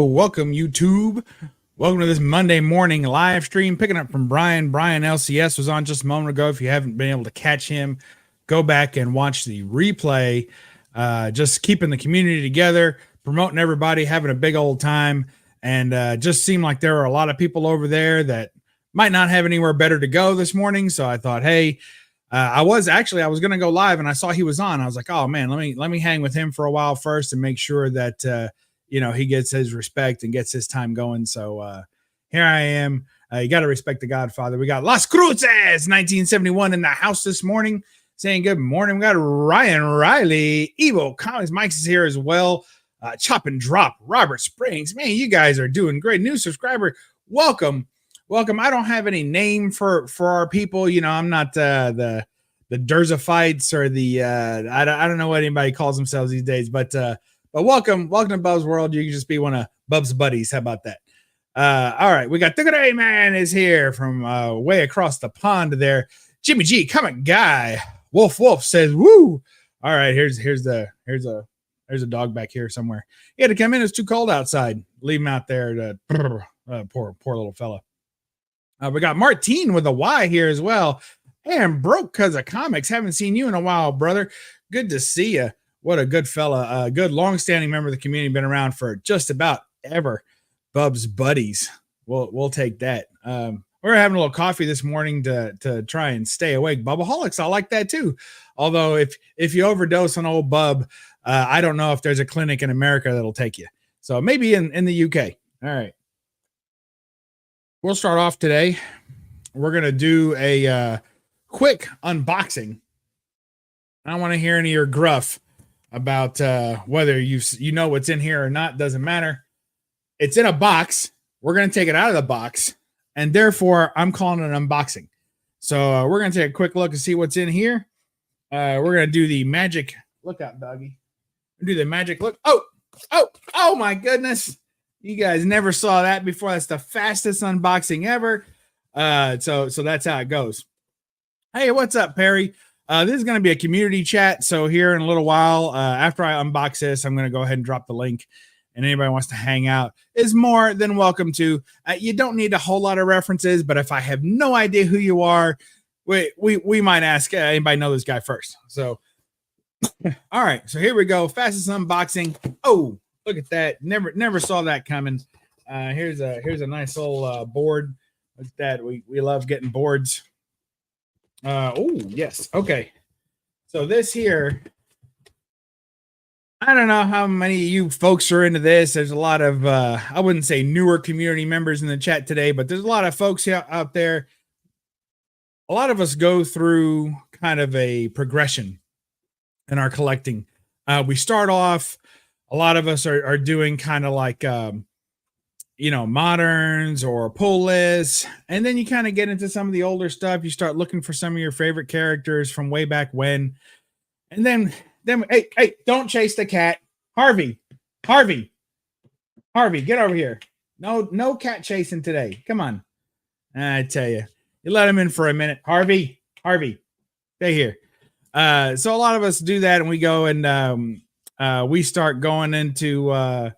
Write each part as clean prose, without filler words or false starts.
Welcome YouTube. Welcome to this Monday morning live stream. Picking up from Brian. Brian LCS was on just a moment ago. If you haven't been able to catch him, go back and watch the replay. Just keeping the community together, promoting everybody, having a big old time. And just seemed like there were a lot of people over there that might not have anywhere better to go this morning. So I thought, hey, I was going to go live and I saw he was on. I was like, oh man, let me hang with him for a while first and make sure that, he gets his respect and gets his time going. So here I am. You got to respect the Godfather. We got Las Cruces 1971 in the house this morning saying good morning. We got Ryan Riley, Evo Comics. Mike's is here as well. Chop and Drop, Robert Springs. Man, you guys are doing great. New subscriber. Welcome. I don't have any name for our people. I'm not the Derzaphites or the I don't know what anybody calls themselves these days, but welcome to BUBSWORLD. You can just be one of Bub's buddies. How about that? All right, we got Tigray Man is here from way across the pond there. Jimmy G, comic guy. Wolf says, "Woo!" All right, here's a dog back here somewhere. He had to come in. It's too cold outside. Leave him out there. Poor little fella. We got Martine with a Y here as well. Hey, I'm broke because of comics. Haven't seen you in a while, brother. Good to see you. What a good fella. Good long-standing member of the community. Been around for just about ever. Bub's buddies. We'll take that. We're having a little coffee this morning to try and stay awake. Bubaholics, I like that too. Although if you overdose on old Bub, I don't know if there's a clinic in America that'll take you. So maybe in the UK. All right. We'll start off today. We're going to do a quick unboxing. I don't want to hear any of your gruff about whether you know what's in here or not. Doesn't matter. It's in a box. We're going to take it out of the box, and therefore I'm calling it an unboxing. So we're going to take a quick look and see what's in here. We're going to do the magic. Look out, doggy. Do the magic look. Oh my goodness. You guys never saw that before. That's the fastest unboxing ever. So that's how it goes. Hey, what's up, Perry? This is going to be a community chat. So here in a little while, after I unbox this, I'm going to go ahead and drop the link. And anybody wants to hang out is more than welcome to. You don't need a whole lot of references, but if I have no idea who you are, we might ask anybody know this guy first. So, all right. So here we go. Fastest unboxing. Oh, look at that. Never saw that coming. Here's a nice little board. Look at that. We love getting boards. Oh, yes. Okay. So this here, I don't know how many of you folks are into this. There's a lot of, I wouldn't say newer community members in the chat today, but there's a lot of folks out there. A lot of us go through kind of a progression in our collecting. We start off, a lot of us are doing kind of like, moderns or pull lists. And then you kind of get into some of the older stuff. You start looking for some of your favorite characters from way back when. And then hey, don't chase the cat. Harvey, get over here. No cat chasing today. Come on. I tell you, you let him in for a minute. Harvey, stay here. So a lot of us do that, and we go and we start going into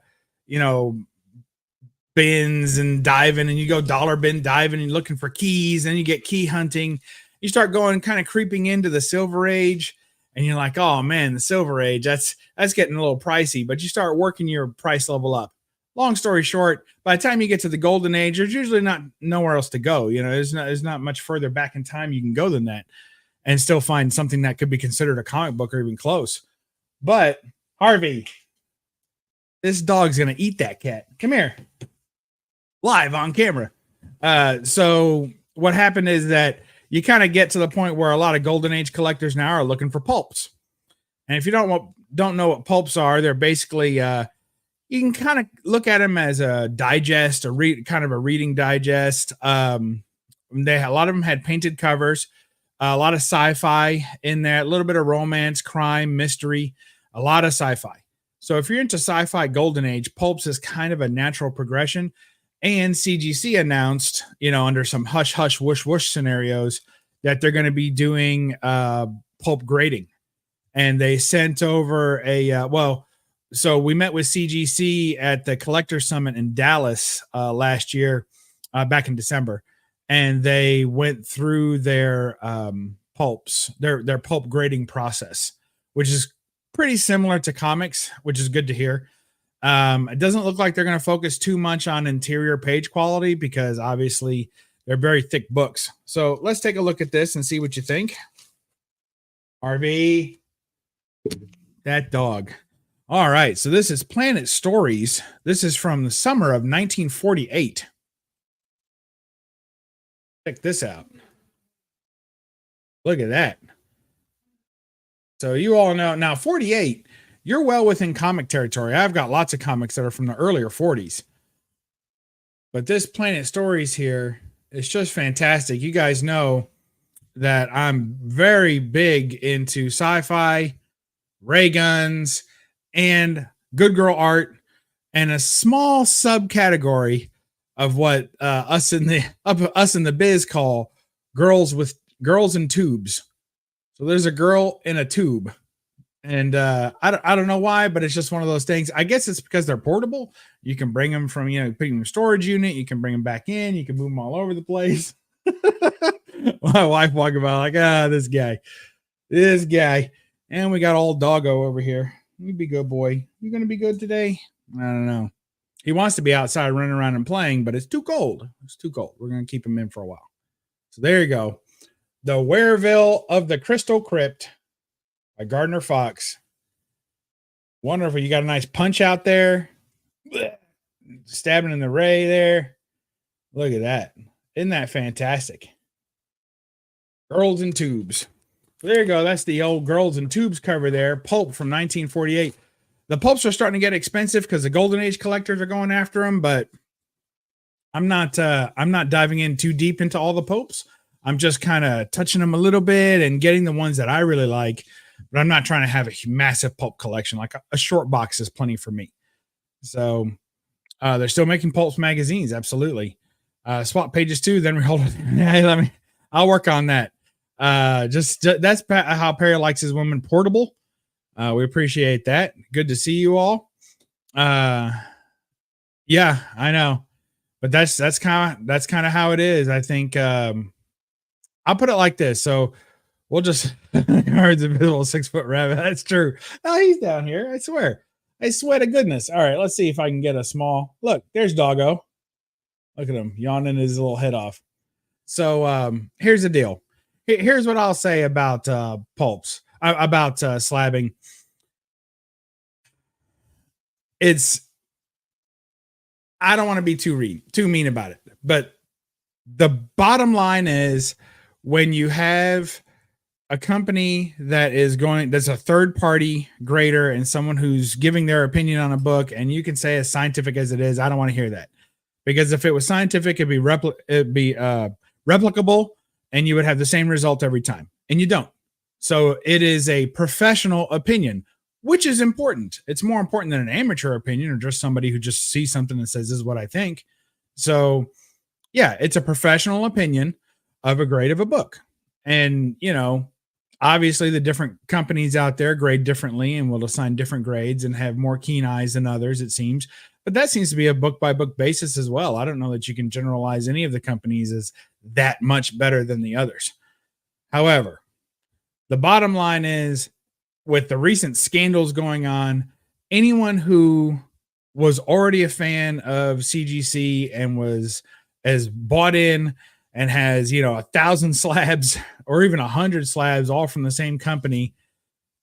bins and diving, and you go dollar bin diving and looking for keys, and you get key hunting. You start going kind of creeping into the Silver Age, and you're like, oh man, the Silver Age, that's getting a little pricey, but you start working your price level up. Long story short, by the time you get to the Golden Age, there's usually not nowhere else to go. There's not much further back in time you can go than that and still find something that could be considered a comic book or even close. But Harvey, this dog's going to eat that cat. Come here. Live on camera. So what happened is that you kind of get to the point where a lot of Golden Age collectors now are looking for pulps. And if you don't know what pulps are, they're basically you can kind of look at them as a digest, kind of a reading digest. A lot of them had painted covers, a lot of sci-fi in there, a little bit of romance, crime, mystery, a lot of sci-fi. So if you're into sci-fi Golden Age, pulps is kind of a natural progression. And CGC announced, under some hush, hush, whoosh, whoosh scenarios that they're going to be doing pulp grading. And they sent over So we met with CGC at the Collector Summit in Dallas last year, back in December, and they went through their pulps, their pulp grading process, which is pretty similar to comics, which is good to hear. It doesn't look like they're going to focus too much on interior page quality because obviously they're very thick books. So let's take a look at this and see what you think. RV, that dog. All right, so this is Planet Stories. This is from the summer of 1948. Check this out. Look at that. So you all know now 48, you're well within comic territory. I've got lots of comics that are from the earlier 40s. But this Planet Stories here is just fantastic. You guys know that I'm very big into sci-fi, ray guns, and good girl art, and a small subcategory of what us in the biz call girls in tubes. So there's a girl in a tube, and I don't know why, but it's just one of those things. I guess it's because they're portable. You can bring them from, put them in a storage unit. You can bring them back in. You can move them all over the place. My wife walking by like, this guy, and we got old doggo over here. You be good, boy. You gonna be good today? I don't know. He wants to be outside running around and playing, but it's too cold. It's too cold. We're gonna keep him in for a while. So there you go. The Wereville of the Crystal Crypt by Gardner Fox. Wonderful. You got a nice punch out there. Stabbing in the ray there. Look at that. Isn't that fantastic? Girls in Tubes. There you go. That's the old Girls in Tubes cover there. Pulp from 1948. The pulps are starting to get expensive because the Golden Age collectors are going after them, but I'm not diving in too deep into all the pulps. I'm just kind of touching them a little bit and getting the ones that I really like, but I'm not trying to have a massive pulp collection. Like a short box is plenty for me. So they're still making pulps magazines. Absolutely. Swap pages too. Then we hold it. Hey, I'll work on that. That's how Perry likes his women portable. We appreciate that. Good to see you all. Yeah, I know, but that's kind of how it is. I think, I'll put it like this. So we'll just heard the visible 6-foot rabbit. That's true. Oh, he's down here. I swear to goodness. All right. Let's see if I can get a small look. There's Doggo. Look at him yawning his little head off. So, here's the deal. Here's what I'll say about pulps, about slabbing. I don't want to be too mean about it, but the bottom line is when you have a company that's a third party grader and someone who's giving their opinion on a book, and you can say as scientific as it is, I don't want to hear that, because if it was scientific, it'd be replicable and you would have the same result every time, and you don't. So it is a professional opinion, which is important. It's more important than an amateur opinion or just somebody who just sees something and says, this is what I think. So yeah, it's a professional opinion of a grade of a book. And, obviously the different companies out there grade differently and will assign different grades and have more keen eyes than others, it seems. But that seems to be a book by book basis as well. I don't know that you can generalize any of the companies as that much better than the others. However, the bottom line is, with the recent scandals going on, anyone who was already a fan of CGC and was as bought in and has, 1,000 slabs or even 100 slabs all from the same company,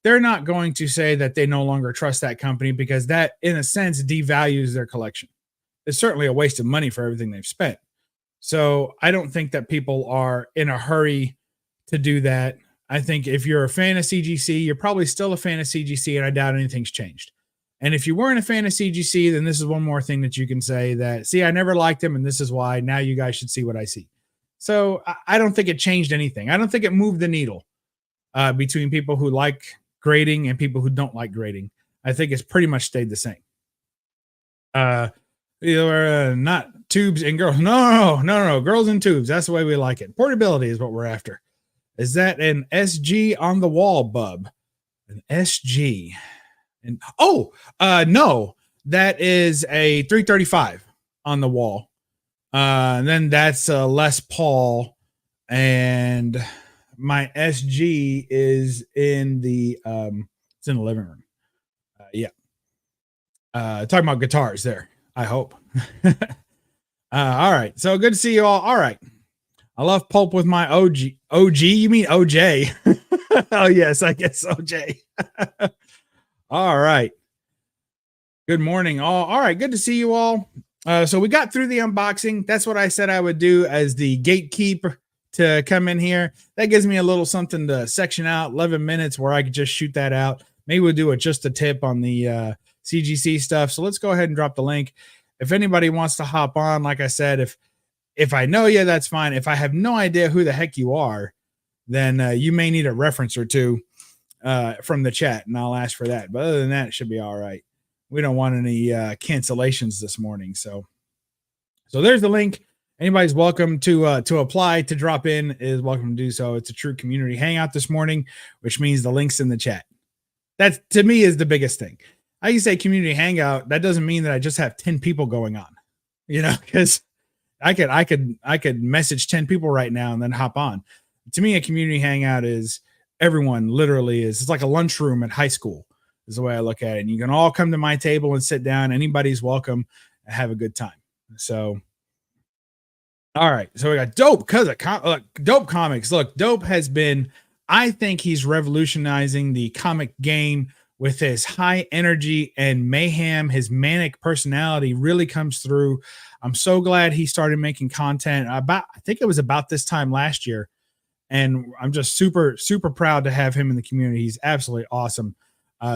they're not going to say that they no longer trust that company, because that, in a sense, devalues their collection. It's certainly a waste of money for everything they've spent. So I don't think that people are in a hurry to do that. I think if you're a fan of CGC, you're probably still a fan of CGC, and I doubt anything's changed. And if you weren't a fan of CGC, then this is one more thing that you can say that, see, I never liked him, and this is why. Now you guys should see what I see. So I don't think it changed anything. I don't think it moved the needle between people who like grading and people who don't like grading. I think it's pretty much stayed the same. Not tubes and girls. No. Girls and tubes. That's the way we like it. Portability is what we're after. Is that an SG on the wall, bub? An SG. And no, that is a 335 on the wall. And then that's Les Paul, and my SG is in the it's in the living room. Yeah. Talking about guitars there, I hope. All right. So good to see you all. All right. I love pulp with my OG. OG? You mean OJ? Oh, yes, I guess OJ. All right. Good morning, all. All right. Good to see you all. So we got through the unboxing. That's what I said I would do as the gatekeeper to come in here. That gives me a little something to section out, 11 minutes where I could just shoot that out. Maybe we'll do it just a tip on the CGC stuff. So let's go ahead and drop the link. If anybody wants to hop on, like I said, if I know you, that's fine. If I have no idea who the heck you are, then you may need a reference or two from the chat, and I'll ask for that. But other than that, it should be all right. We don't want any cancellations this morning. So there's the link. Anybody's welcome to apply to drop in is welcome to do so. It's a true community hangout this morning, which means the link's in the chat. That to me is the biggest thing. I used to say community hangout. That doesn't mean that I just have 10 people going on, because I could message 10 people right now and then hop on. To me, a community hangout is everyone literally is. It's like a lunchroom at high school is the way I look at it. And you can all come to my table and sit down. Anybody's welcome and have a good time. So, all right. So we got Dope because of Dope Comics. Look, Dope has been, I think he's revolutionizing the comic game with his high energy and mayhem. His manic personality really comes through. I'm so glad he started making content I think it was about this time last year. And I'm just super, super proud to have him in the community. He's absolutely awesome.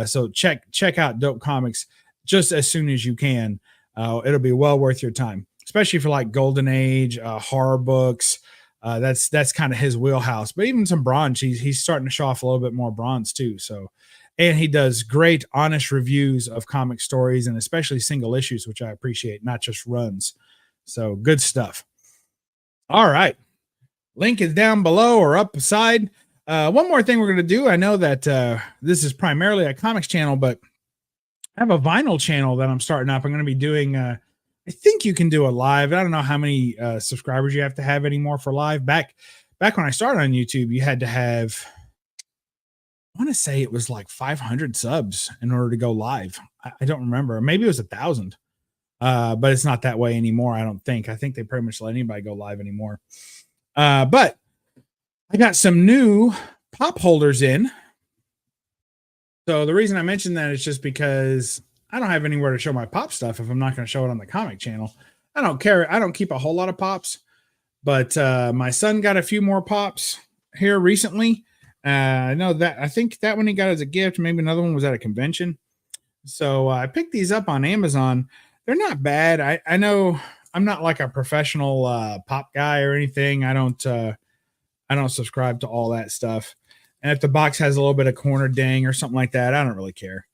So check out Dope Comics just as soon as you can. It'll be well worth your time, especially for like Golden Age, horror books. That's kind of his wheelhouse, but even some bronze, he's starting to show off a little bit more bronze too. So, and he does great, honest reviews of comic stories and especially single issues, which I appreciate, not just runs. So good stuff. All right. Link is down below or up side. One more thing we're going to do. I know that this is primarily a comics channel, but I have a vinyl channel that I'm starting up. I'm going to be doing, I think you can do a live. I don't know how many subscribers you have to have anymore for live. Back when I started on YouTube, you had to have, I want to say it was like 500 subs in order to go live. I don't remember. Maybe it was 1,000. But it's not that way anymore. I don't think. I think they pretty much let anybody go live anymore. But I got some new pop holders in. So the reason I mentioned that is just because I don't have anywhere to show my pop stuff if I'm not going to show it on the comic channel. I don't care. I don't keep a whole lot of pops, but my son got a few more pops here recently. I know that I think that one he got as a gift. Maybe another one was at a convention. So I picked these up on Amazon. They're not bad. I know I'm not like a professional pop guy or anything. I don't subscribe to all that stuff. And if the box has a little bit of corner dang or something like that, I don't really care.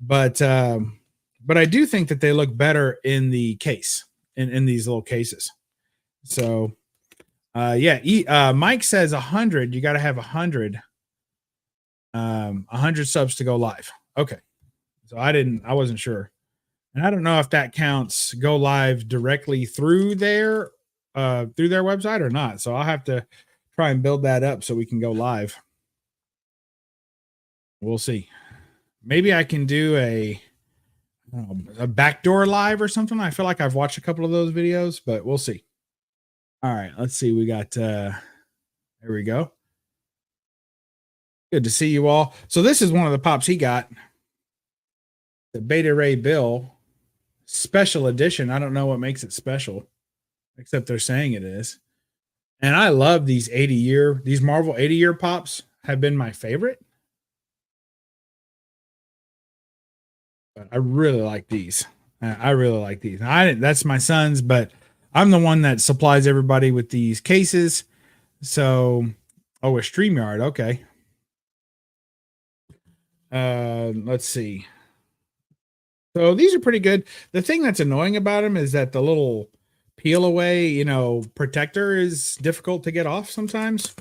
But I do think that they look better in the case, in these little cases. So Mike says 100. You got to have 100 subs to go live. Okay. So I wasn't sure. And I don't know if that counts go live directly through their website or not. So I'll have to try and build that up so we can go live. We'll see. Maybe I can do a backdoor live or something. I feel like I've watched a couple of those videos, but we'll see. All right, let's see. We got there we go. Good to see you all. So this is one of the pops he got. The Beta Ray Bill special edition. I don't know what makes it special, except they're saying it is. And I love these these Marvel 80-year pops have been my favorite. But I really like these. I really like these. That's my son's, but I'm the one that supplies everybody with these cases. So, a StreamYard. Okay. Let's see. So these are pretty good. The thing that's annoying about them is that the little peel away, protector is difficult to get off sometimes.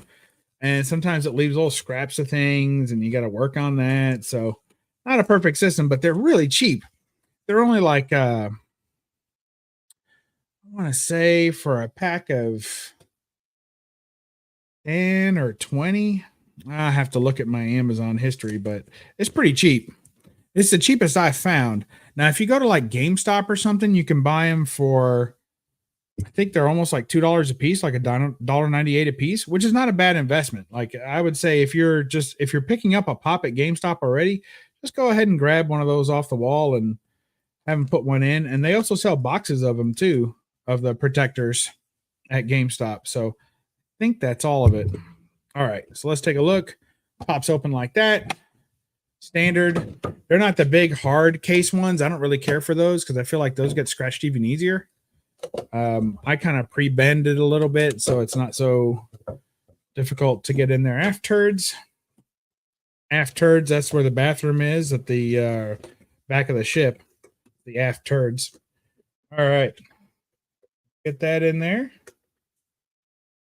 And sometimes it leaves little scraps of things and you got to work on that. So Not a perfect system, but they're really cheap. They're only like I want to say for a pack of 10 or 20. I have to look at my Amazon history, but it's pretty cheap. It's the cheapest I've found. Now, if you go to like GameStop or something, you can buy them for, I think they're almost like $2 a piece, like $1.98 a piece, which is not a bad investment. Like I would say, if you're picking up a pop at GameStop already, just go ahead and grab one of those off the wall and have them put one in. And they also sell boxes of them too, of the protectors at GameStop. So I think that's all of it. All right, so let's take a look. Pops open like that. Standard. They're not the big hard case ones. I don't really care for those because I feel like those get scratched even easier. I kind of pre-bend it a little bit so it's not so difficult to get in there. Afterwards, that's where the bathroom is at the back of the ship. The afterwards. All right. Get that in there.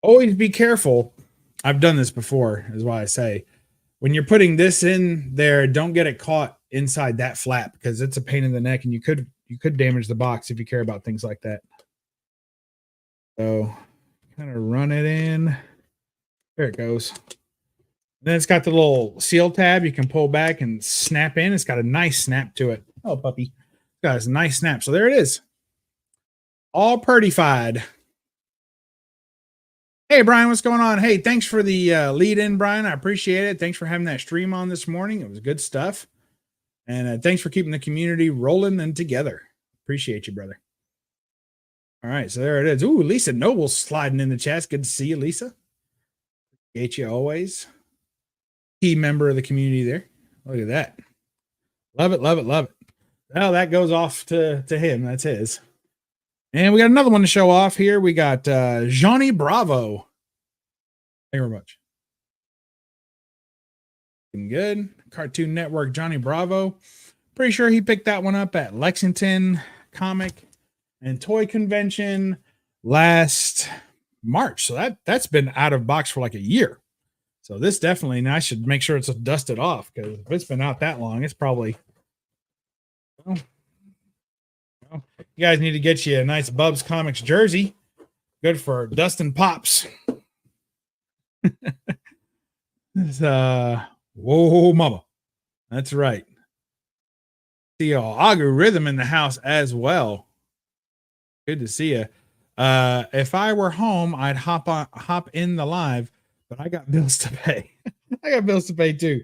Always be careful. I've done this before, is why I say. When you're putting this in there, don't get it caught inside that flap because it's a pain in the neck and you could damage the box if you care about things like that. So kind of run it in. There it goes. Then it's got the little seal tab you can pull back and snap in. It's got a nice snap to it. Oh, puppy. It's got a nice snap. So there it is. All purtified. Hey, Brian, what's going on? Hey, thanks for the lead in, Brian. I appreciate it. Thanks for having that stream on this morning. It was good stuff. And thanks for keeping the community rolling and together. Appreciate you, brother. All right, so there it is. Ooh, Lisa Noble's sliding in the chat. Good to see you, Lisa. Appreciate you always. Key member of the community there. Look at that. Love it, love it, love it. Well, that goes off to him. That's his. And we got another one to show off here. We got Johnny Bravo. Thank you very much. Good. Cartoon Network, Johnny Bravo. Pretty sure he picked that one up at Lexington Comic and Toy Convention last March. So that's been out of box for like a year. So this definitely, and I should make sure it's dusted off because if it's been out that long, it's probably... Well, you guys need to get you a nice BUB'S Comics jersey. Good for Dustin Pops. Whoa, mama. That's right. See y'all. Agu Rhythm in the house as well. Good to see you. If I were home, I'd hop in the live, but I got bills to pay. I got bills to pay too.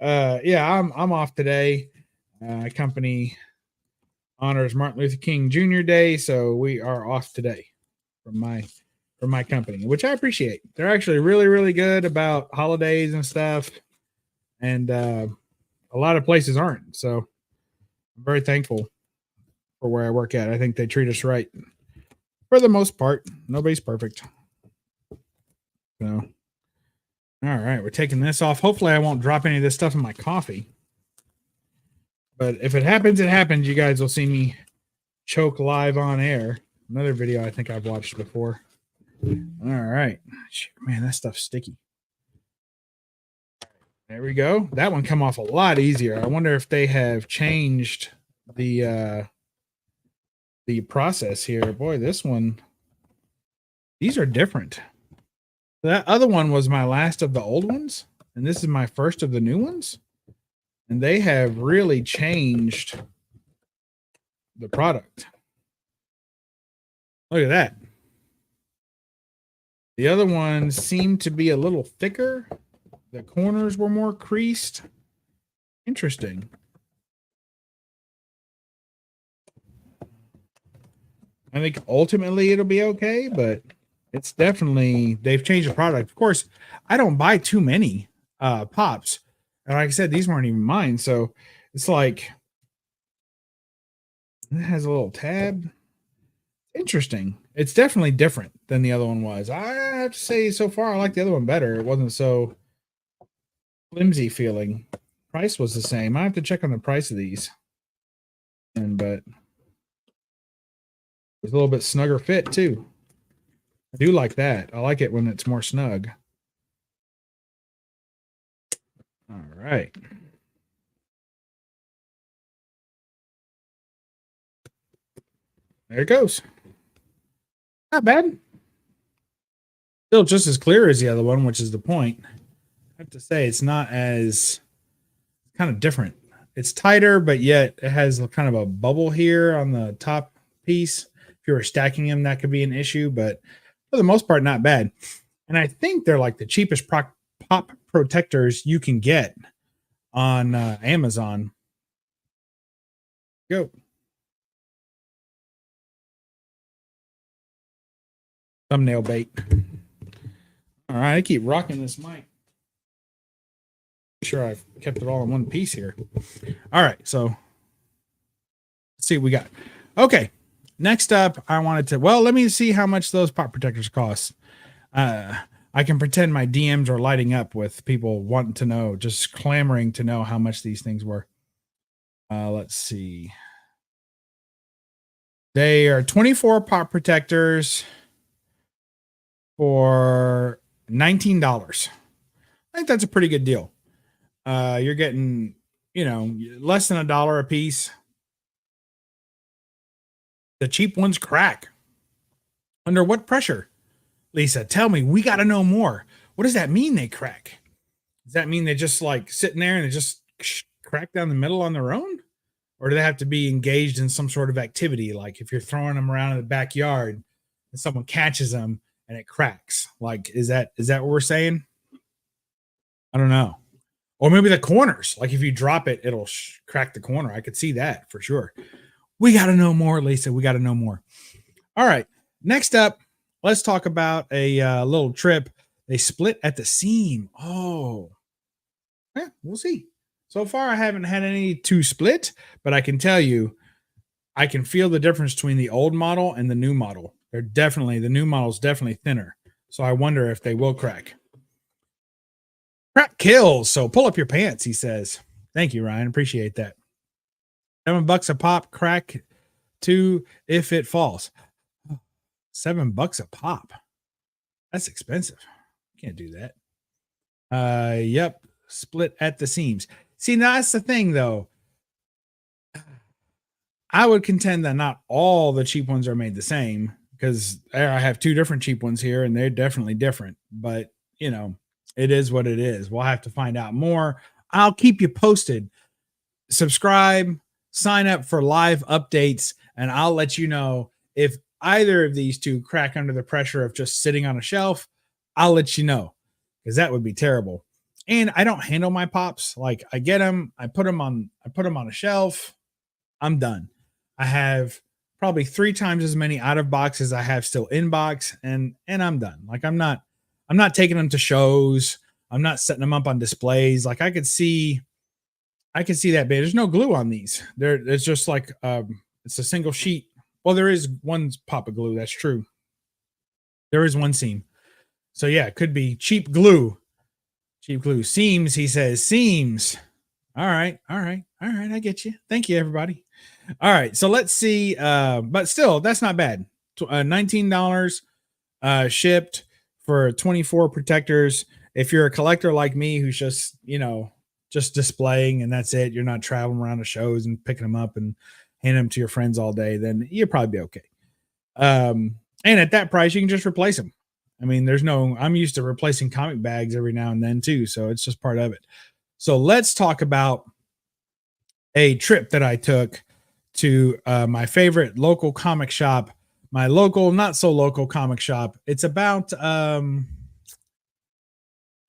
Yeah, I'm off today. Company honors Martin Luther King Jr. Day, so we are off today from my company, which I appreciate. They're actually really, really good about holidays and stuff, and a lot of places aren't. So I'm very thankful for where I work at. I think they treat us right for the most part. Nobody's perfect. So, all right, we're taking this off. Hopefully, I won't drop any of this stuff in my coffee. But if it happens, it happens. You guys will see me choke live on air. Another video I think I've watched before. All right. Man, that stuff's sticky. There we go. That one come off a lot easier. I wonder if they have changed the process here. Boy, this one, these are different. That other one was my last of the old ones, and this is my first of the new ones. And they have really changed the product. Look at that. The other ones seemed to be a little thicker. The corners were more creased. Interesting. I think ultimately it'll be okay, but it's definitely, they've changed the product. Of course, I don't buy too many pops. And like I said, these weren't even mine. So it's like, it has a little tab. Interesting. It's definitely different than the other one was. I have to say, so far, I like the other one better. It wasn't so flimsy feeling. Price was the same. I have to check on the price of these. But it's a little bit snugger fit too. I do like that. I like it when it's more snug. All right. There it goes. Not bad. Still just as clear as the other one, which is the point. I have to say, it's not as kind of different. It's tighter, but yet it has kind of a bubble here on the top piece. If you were stacking them, that could be an issue, but for the most part, not bad. And I think they're like the cheapest pop protectors you can get on Amazon. Go. Thumbnail bait. All right, I keep rocking this mic. Sure, I've kept it all in one piece here. All right, so let's see what we got. Okay, next up, I wanted to, well, let me see how much those pop protectors cost. I can pretend my DMs are lighting up with people wanting to know, just clamoring to know how much these things were. Let's see. They are 24 pop protectors for $19. I think that's a pretty good deal. You're getting, less than $1 a piece. The cheap ones crack. Under what pressure? Lisa, tell me, we got to know more. What does that mean they crack? Does that mean they just like sitting there and they just crack down the middle on their own? Or do they have to be engaged in some sort of activity? Like if you're throwing them around in the backyard and someone catches them and it cracks. Like, is that what we're saying? I don't know. Or maybe the corners. Like if you drop it, it'll crack the corner. I could see that for sure. We got to know more, Lisa. We got to know more. All right. Next up, let's talk about a little trip. They split at the seam. Oh, yeah, we'll see. So far, I haven't had any to split, but I can tell you, I can feel the difference between the old model and the new model. The new model is definitely thinner. So I wonder if they will crack. Crack kills. So pull up your pants, he says. Thank you, Ryan. Appreciate that. $7 a pop, crack 2 if it falls. $7 a pop. That's expensive. Can't do that. Yep. Split at the seams. See, now that's the thing though. I would contend that not all the cheap ones are made the same, because I have 2 different cheap ones here and they're definitely different, but it is what it is. We'll have to find out more. I'll keep you posted. Subscribe, sign up for live updates, and I'll let you know if either of these 2 crack under the pressure of just sitting on a shelf. I'll let you know, because that would be terrible. And I don't handle my pops. Like I get them, I put them on a shelf. I'm done. I have probably 3 times as many out of box as I have still in box, and I'm done. Like I'm not taking them to shows. I'm not setting them up on displays. Like I could see that bit. There's no glue on these. It's just like it's a single sheet. Well, there is one pop of glue. That's true. There is one seam. So yeah, it could be cheap glue. Cheap glue. Seams, he says. Seams. All right. I get you. Thank you, everybody. All right. So let's see. But still, that's not bad. $19 shipped for 24 protectors. If you're a collector like me who's just displaying and that's it, you're not traveling around to shows and picking them up and handing them to your friends all day, then you'll probably be okay. And at that price, you can just replace them. I mean, I'm used to replacing comic bags every now and then too. So it's just part of it. So let's talk about a trip that I took to my favorite local comic shop, my local, not so local comic shop. It's about,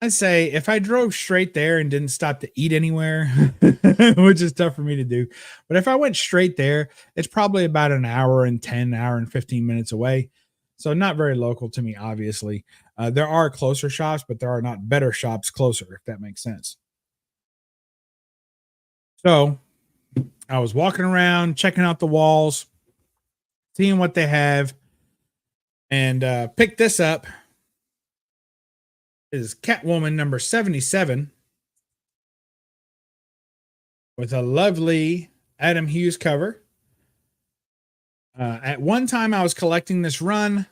I'd say if I drove straight there and didn't stop to eat anywhere, which is tough for me to do, but if I went straight there, it's probably about an hour and 15 minutes away. So not very local to me, obviously. There are closer shops, but there are not better shops closer, if that makes sense. So I was walking around, checking out the walls, seeing what they have, and picked this up. It is Catwoman number 77 with a lovely Adam Hughes cover. At one time, I was collecting this run,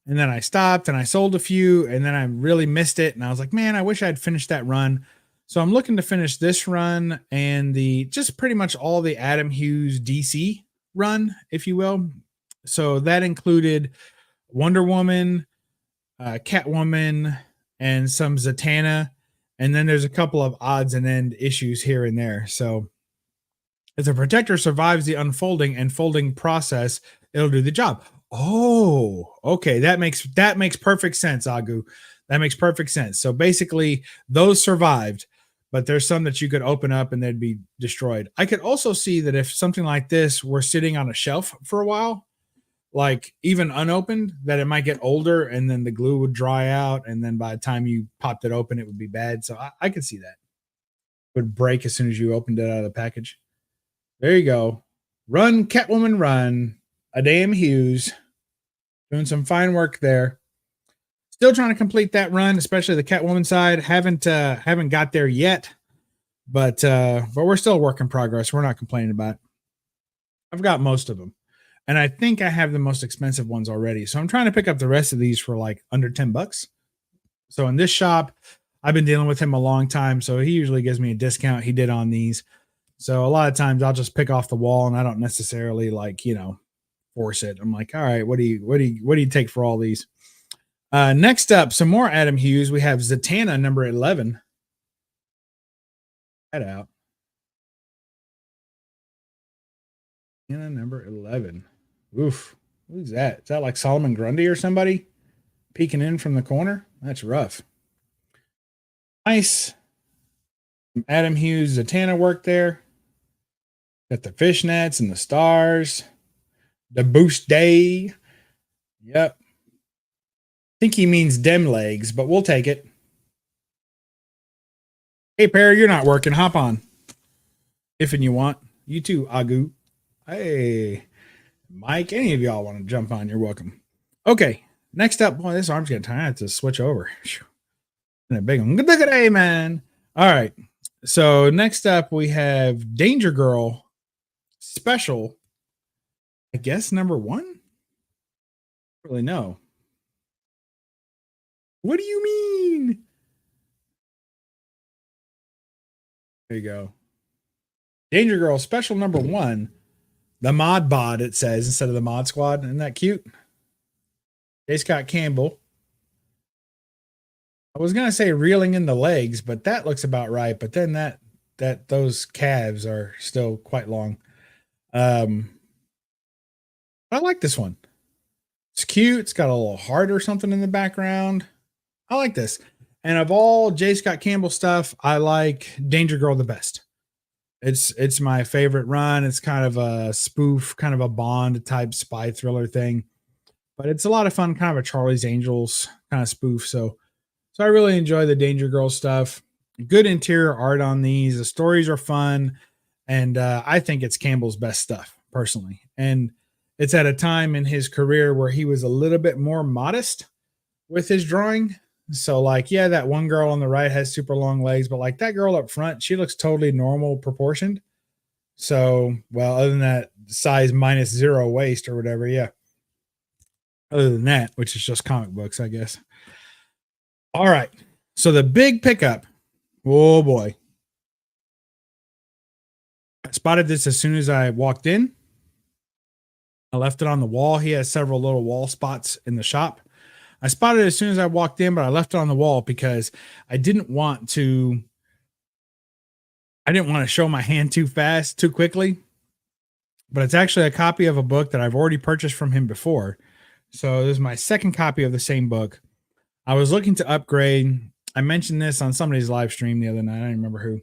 and then I stopped and I sold a few, and then I really missed it. And I was like, man, I wish I'd finished that run. So I'm looking to finish this run and just pretty much all the Adam Hughes DC run, if you will. So that included Wonder Woman, Catwoman, and some Zatanna. And then there's a couple of odds and end issues here and there. So if the protector survives the unfolding and folding process, it'll do the job. Oh, okay. That makes perfect sense, Agu. That makes perfect sense. So basically, those survived, but there's some that you could open up and they'd be destroyed. I could also see that if something like this were sitting on a shelf for a while, like even unopened, that it might get older and then the glue would dry out, and then by the time you popped it open, it would be bad. So I could see that. It would break as soon as you opened it out of the package. There you go. Run, Catwoman, run. A damn Hughes. Doing some fine work there. Still trying to complete that run, especially the Catwoman side. Haven't got there yet, but we're still a work in progress. We're not complaining about it. I've got most of them, and I think I have the most expensive ones already. So I'm trying to pick up the rest of these for like under $10. So in this shop, I've been dealing with him a long time, so he usually gives me a discount. He did on these. So a lot of times I'll just pick off the wall, and I don't necessarily force it. I'm like, all right, what do you take for all these? Next up, some more Adam Hughes. We have Zatanna number 11. That out. Zatanna number 11. Oof. Who's that? Is that like Solomon Grundy or somebody peeking in from the corner? That's rough. Nice. Adam Hughes Zatanna work there. Got the fishnets and the stars. The boost day. Yep. I think he means dem legs, but we'll take it. Hey, Perry, you're not working. Hop on. If and you want. You too, Agu. Hey, Mike, any of y'all want to jump on, you're welcome. Okay, next up. Boy, this arm's getting tired. I have to switch over. And a big one. Look at that, man. All right. So next up, we have Danger Girl Special. I guess number 1? I don't really know. What do you mean? There you go. Danger Girl Special number 1. The Mod Bod, it says, instead of the Mod Squad. Isn't that cute? J. Scott Campbell. I was gonna say reeling in the legs, but that looks about right. But then those calves are still quite long. I like this one. It's cute. It's got a little heart or something in the background. I like this. And of all J. Scott Campbell stuff, I like Danger Girl the best. It's my favorite run. It's kind of a spoof, kind of a Bond type spy thriller thing, but it's a lot of fun, kind of a Charlie's Angels kind of spoof. So I really enjoy the Danger Girl stuff. Good interior art on these. The stories are fun, and I think it's Campbell's best stuff personally. And it's at a time in his career where he was a little bit more modest with his drawing. So like, yeah, that one girl on the right has super long legs, but like that girl up front, she looks totally normal proportioned. So, well, other than that size -0 waist or whatever, yeah. Other than that, which is just comic books, I guess. All right. So the big pickup. Oh boy. I spotted this as soon as I walked in. I left it on the wall. He has several little wall spots in the shop. I spotted it as soon as I walked in, but I left it on the wall because I didn't want to show my hand too fast, too quickly. But it's actually a copy of a book that I've already purchased from him before. So this is my second copy of the same book. I was looking to upgrade. I mentioned this on somebody's live stream the other night. I don't remember who.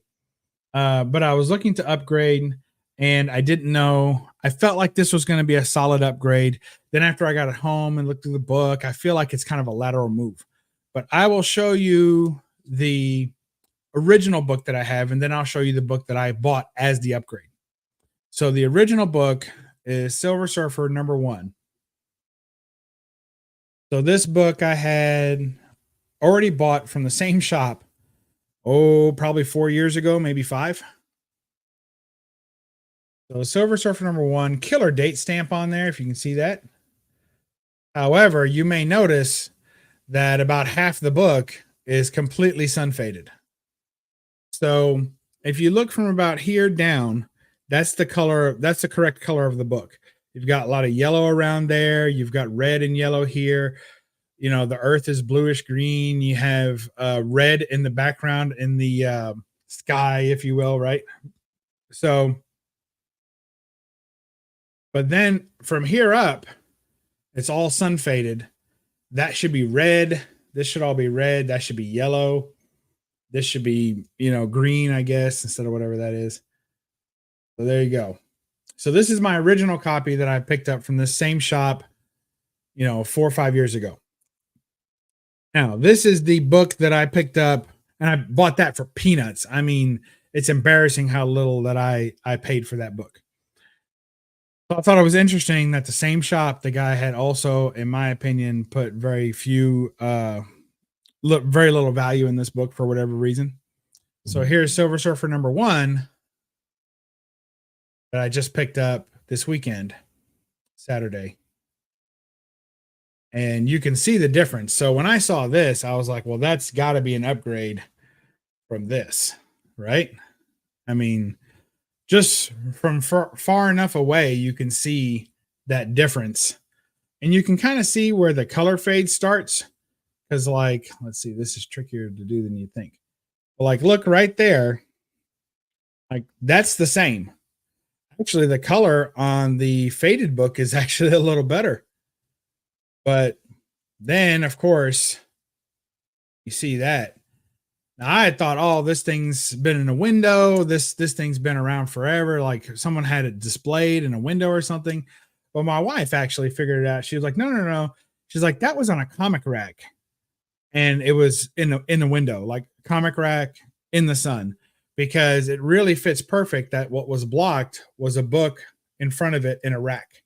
But I was looking to upgrade, and I didn't know. I felt like this was going to be a solid upgrade. Then after I got it home and looked through the book, I feel like it's kind of a lateral move. But I will show you the original book that I have, and then I'll show you the book that I bought as the upgrade. So the original book is Silver Surfer number 1. So this book I had already bought from the same shop. Oh, probably 4 years ago, maybe 5. So Silver Surfer number 1, killer date stamp on there, if you can see that. However, you may notice that about half the book is completely sun faded. So if you look from about here down, that's the color, that's the correct color of the book. You've got a lot of yellow around there. You've got red and yellow here. You know, the earth is bluish green. You have red in the background in the sky, if you will, right? So, but then from here up, it's all sun faded. That should be red. This should all be red. That should be yellow. This should be, you know, green, I guess, instead of whatever that is. So there you go. So this is my original copy that I picked up from this same shop, you know, 4 or 5 years ago. Now, this is the book that I picked up, and I bought that for peanuts. I mean, it's embarrassing how little that I paid for that book. So I thought it was interesting that the same shop, the guy had also, in my opinion, put very little value in this book for whatever reason. So here's Silver Surfer #1 that I just picked up this weekend, Saturday. And you can see the difference. So when I saw this, I was like, well, that's got to be an upgrade from this, right? I mean, just from far enough away, you can see that difference. And you can kind of see where the color fade starts. Because, like, let's see, this is trickier to do than you think. But, like, look right there. Like, that's the same. Actually, the color on the faded book is actually a little better. But then, of course, you see that. Now, I had thought, oh, this thing's been in a window. This thing's been around forever. Like someone had it displayed in a window or something. But my wife actually figured it out. She was like, no. She's like, that was on a comic rack. And it was in the window, like comic rack in the sun, because it really fits perfect that what was blocked was a book in front of it in a rack.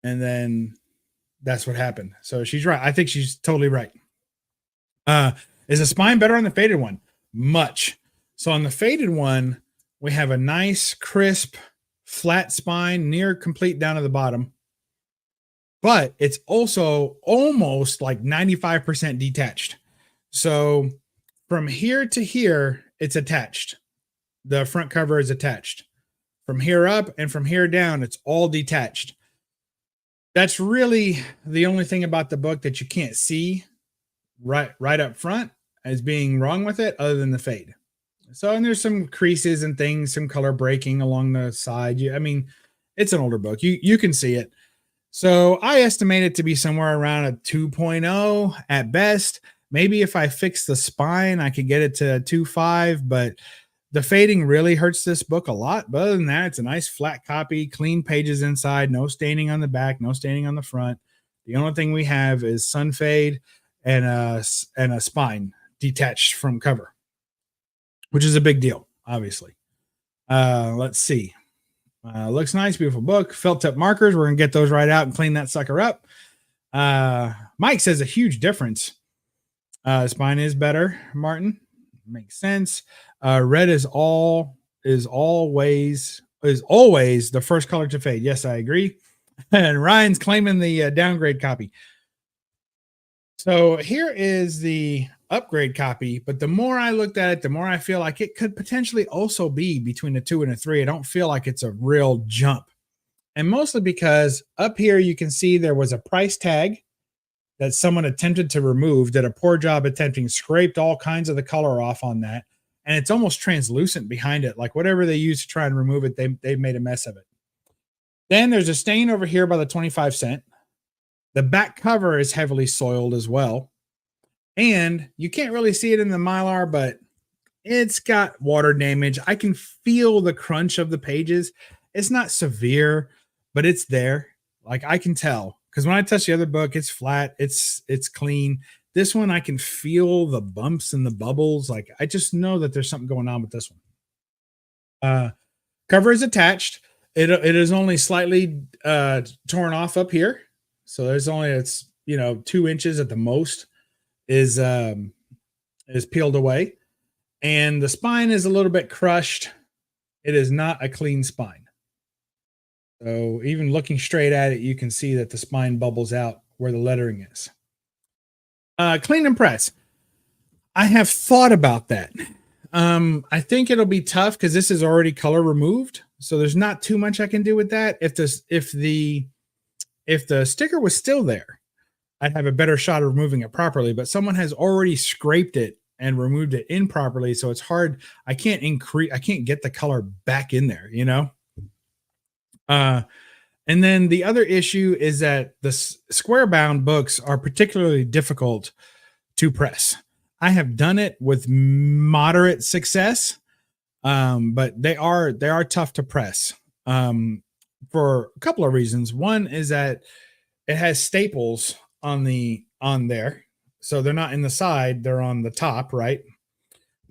And then that's what happened. So she's right. I think she's totally right. Is the spine better on the faded one? Much. So on the faded one, we have a nice, crisp, flat spine, near complete down to the bottom. But it's also almost like 95% detached. So from here to here, it's attached. The front cover is attached. From here up and from here down, it's all detached. That's really the only thing about the book that you can't see right up front as being wrong with it, other than the fade. So, and there's some creases and things, some color breaking along the side. I mean, it's an older book. You can see it. So I estimate it to be somewhere around a 2.0 at best. Maybe if I fix the spine, I could get it to 2.5, but the fading really hurts this book a lot. But other than that, it's a nice flat copy, clean pages inside, no staining on the back, no staining on the front. The only thing we have is sun fade and a spine detached from cover, which is a big deal, obviously. Let's see. Looks nice, beautiful book. Felt tip markers. We're going to get those right out and clean that sucker up. Mike says a huge difference. Spine is better, Martin. Makes sense. Red is always the first color to fade. Yes, I agree. And Ryan's claiming the downgrade copy. So here is the upgrade copy, but the more I looked at it, the more I feel like it could potentially also be between a 2 and a 3. I don't feel like it's a real jump. And mostly because up here you can see there was a price tag that someone attempted to remove, did a poor job attempting, scraped all kinds of the color off on that. And it's almost translucent behind it. Like whatever they used to try and remove it, they made a mess of it. Then there's a stain over here by the 25 cent. The back cover is heavily soiled as well. And you can't really see it in the Mylar, but it's got water damage. I can feel the crunch of the pages. It's not severe, but it's there. Like I can tell. Because when I touch the other book, it's flat, it's clean. This one, I can feel the bumps and the bubbles. Like I just know that there's something going on with this one. Cover is attached. It is only slightly torn off up here. So there's only, it's 2 inches at the most is peeled away. And the spine is a little bit crushed. It is not a clean spine. So even looking straight at it, you can see that the spine bubbles out where the lettering is. Clean and press. I have thought about that. I think it'll be tough because this is already color removed. So there's not too much I can do with that. If the sticker was still there, I'd have a better shot of removing it properly, but someone has already scraped it and removed it improperly, so it's hard. I can't get the color back in there, you know? Uh and then the other issue is that the square bound books are particularly difficult to press. I have done it with moderate success, but they are tough to press, for a couple of reasons. One is that it has staples on there, so they're not in the side; they're on the top, right,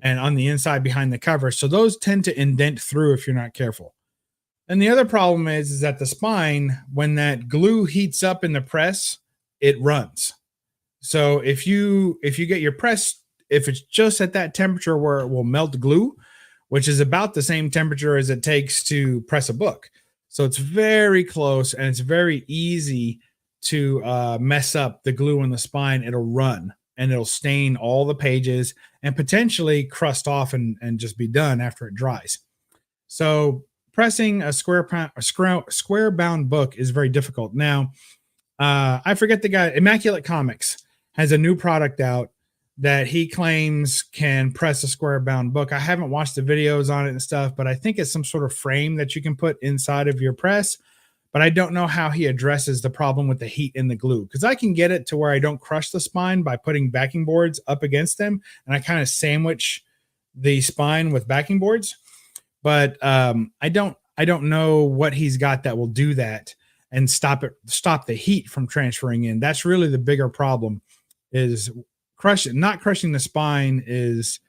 and on the inside behind the cover. So those tend to indent through if you're not careful. And the other problem is that the spine, when that glue heats up in the press, it runs. So if you get your press, if it's just at that temperature where it will melt glue, which is about the same temperature as it takes to press a book. So it's very close and it's very easy to mess up the glue in the spine. It'll run and it'll stain all the pages and potentially crust off and just be done after it dries. So pressing a square bound book is very difficult. Now, I forget the guy, Immaculate Comics has a new product out that he claims can press a square bound book. I haven't watched the videos on it and stuff, but I think it's some sort of frame that you can put inside of your press. But I don't know how he addresses the problem with the heat in the glue, because I can get it to where I don't crush the spine by putting backing boards up against them, and I kind of sandwich the spine with backing boards. But I don't know what he's got that will do that and stop the heat from transferring in. That's really the bigger problem. Is not crushing the spine is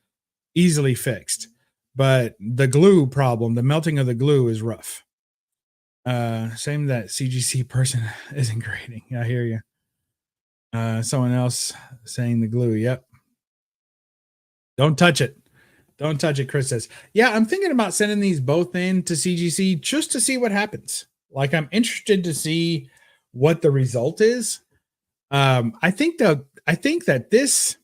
easily fixed, but the glue problem, the melting of the glue, is rough. Same that CGC person isn't grading. I hear you. Someone else saying the glue. Yep. Don't touch it. Don't touch it, Chris says. Yeah, I'm thinking about sending these both in to CGC just to see what happens. Like, I'm interested to see what the result is. I think that this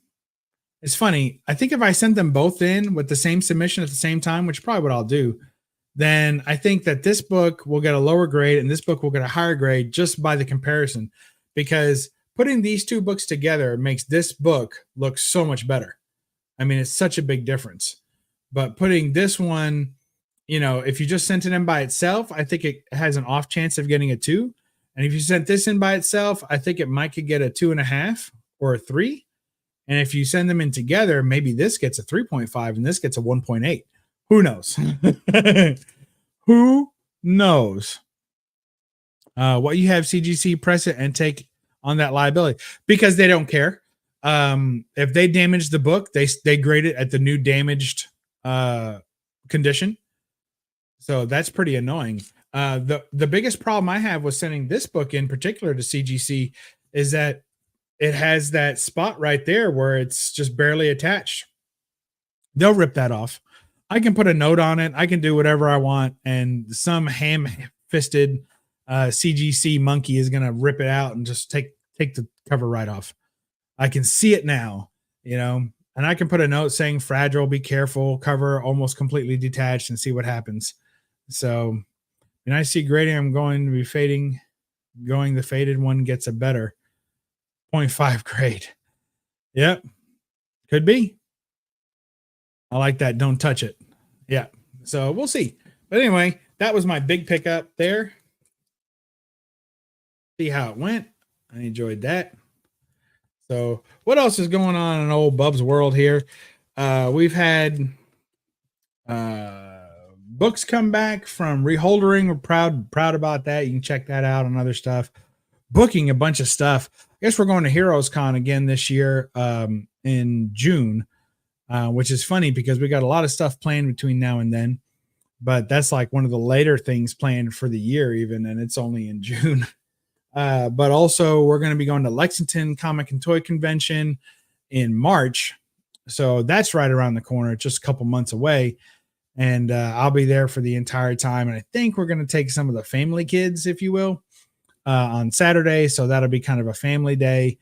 is funny. I think if I sent them both in with the same submission at the same time, which is probably what I'll do, then I think that this book will get a lower grade and this book will get a higher grade just by the comparison, because putting these two books together makes this book look so much better. I mean, it's such a big difference. But putting this one, if you just sent it in by itself, I think it has an off chance of getting a 2. And if you sent this in by itself, I think it might could get a 2.5 or a 3. And if you send them in together, maybe this gets a 3.5 and this gets a 1.8. Who knows? Who knows? What you have CGC press it and take on that liability, because they don't care. If they damage the book, they grade it at the new damaged condition. So that's pretty annoying. The biggest problem I have with sending this book in particular to CGC is that it has that spot right there where it's just barely attached. They'll rip that off. I can put a note on it. I can do whatever I want, and some ham-fisted CGC monkey is going to rip it out and just take the cover right off. I can see it now, and I can put a note saying fragile, be careful, cover almost completely detached, and see what happens. So when I see grading, I'm going to be fading. Going the faded one gets a better 0.5 grade. Yep. Could be. I like that. Don't touch it. Yeah. So we'll see. But anyway, that was my big pickup there. See how it went. I enjoyed that. So what else is going on in old Bub's world here? We've had books come back from reholdering. We're proud about that. You can check that out and other stuff. Booking a bunch of stuff. I guess we're going to Heroes Con again this year in June, which is funny because we got a lot of stuff planned between now and then. But that's like one of the later things planned for the year even, and it's only in June. But also we're going to be going to Lexington Comic and Toy Convention in March. So that's right around the corner, just a couple months away. And I'll be there for the entire time. And I think we're going to take some of the family kids, if you will, on Saturday. So that'll be kind of a family day.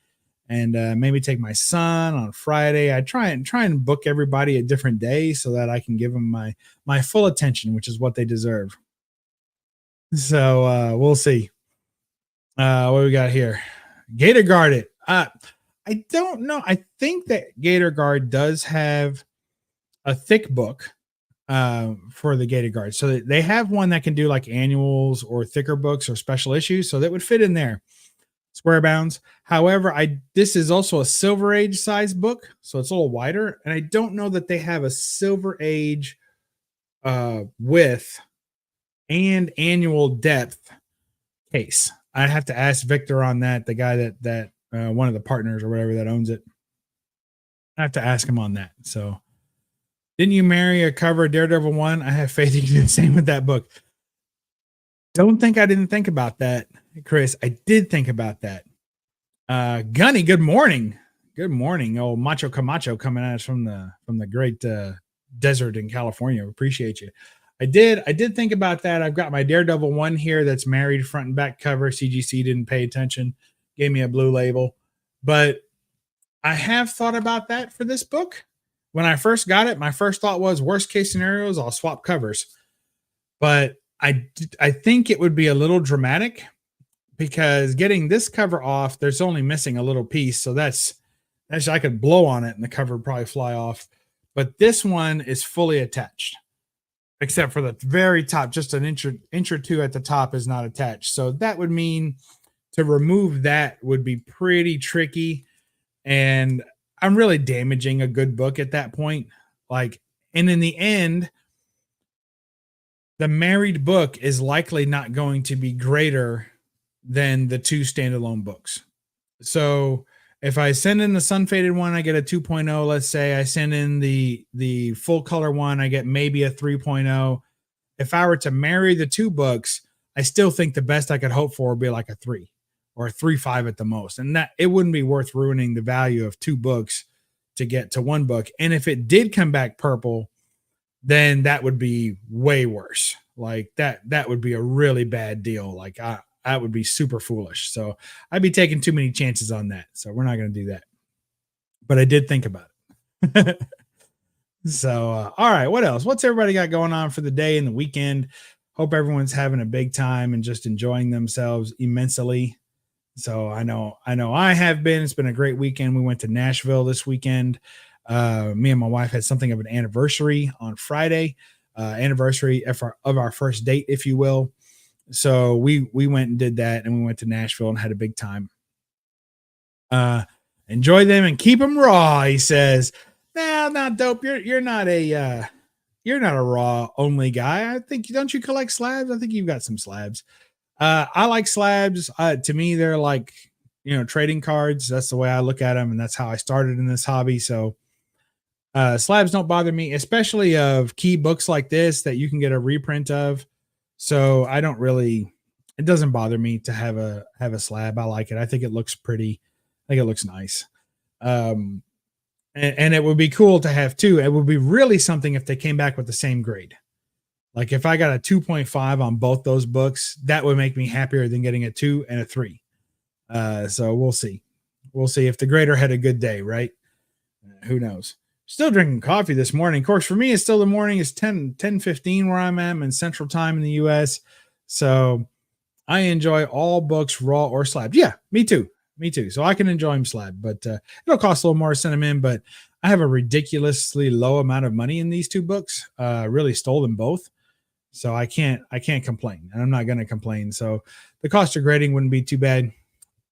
And maybe take my son on Friday. I try and book everybody a different day so that I can give them my full attention, which is what they deserve. So we'll see. What we got here? Gator Guard it. I don't know. I think that Gator Guard does have a thick book for the Gator Guard. So they have one that can do like annuals or thicker books or special issues. So that would fit in there. Square bounds. However, this is also a Silver Age size book, so it's a little wider. And I don't know that they have a Silver Age width and annual depth case. I'd have to ask Victor on that, the guy that one of the partners or whatever that owns it. I have to ask him on that. So, didn't you marry a cover of Daredevil 1? I have faith you can do the same with that book. Don't think I didn't think about that, Chris. I did think about that. Gunny, good morning. Good morning. Oh, Macho Camacho coming at us from the great desert in California. Appreciate you. I did think about that. I've got my Daredevil 1 here that's married front and back cover. CGC didn't pay attention, gave me a blue label. But I have thought about that for this book. When I first got it, my first thought was worst case scenarios, I'll swap covers. But I think it would be a little dramatic because getting this cover off, there's only missing a little piece. So that's I could blow on it and the cover would probably fly off. But this one is fully attached, except for the very top, just an inch or two at the top is not attached. So that would mean to remove that would be pretty tricky. And I'm really damaging a good book at that point. And in the end, the married book is likely not going to be greater than the two standalone books. So if I send in the sun faded one, I get a 2.0. Let's say I send in the full color one, I get maybe a 3.0. If I were to marry the two books, I still think the best I could hope for would be like a 3 or a 3.5 at the most. And that it wouldn't be worth ruining the value of two books to get to one book. And if it did come back purple, then that would be way worse. Like that would be a really bad deal. Like that would be super foolish. So I'd be taking too many chances on that. So we're not going to do that. But I did think about it. So, all right, what else? What's everybody got going on for the day and the weekend? Hope everyone's having a big time and just enjoying themselves immensely. So I know I have been. It's been a great weekend. We went to Nashville this weekend. Me and my wife had something of an anniversary on Friday, anniversary of our first date, if you will. So we went and did that, and we went to Nashville and had a big time. Enjoy them and keep them raw, he says. Nah, not dope. You're not a raw only guy. I think, don't you collect slabs? I think you've got some slabs. I like slabs. To me, they're like, trading cards. That's the way I look at them. And that's how I started in this hobby. So, slabs don't bother me, especially of key books like this that you can get a reprint of. So it doesn't bother me to have a slab. I like it. I think it looks pretty. I think it looks nice. And it would be cool to have two. It would be really something if they came back with the same grade. Like if I got a 2.5 on both those books, that would make me happier than getting a 2 and a 3. So we'll see. We'll see if the grader had a good day, right? Who knows? Still drinking coffee this morning. Of course, for me, it's still the morning. It's 10:15 where I'm at. I'm in Central Time in the U.S. So I enjoy all books, raw or slabbed. Yeah, me too. Me too. So I can enjoy them slabbed, but it'll cost a little more to send them in. But I have a ridiculously low amount of money in these two books. Really stole them both. So I can't complain, and I'm not going to complain. So the cost of grading wouldn't be too bad.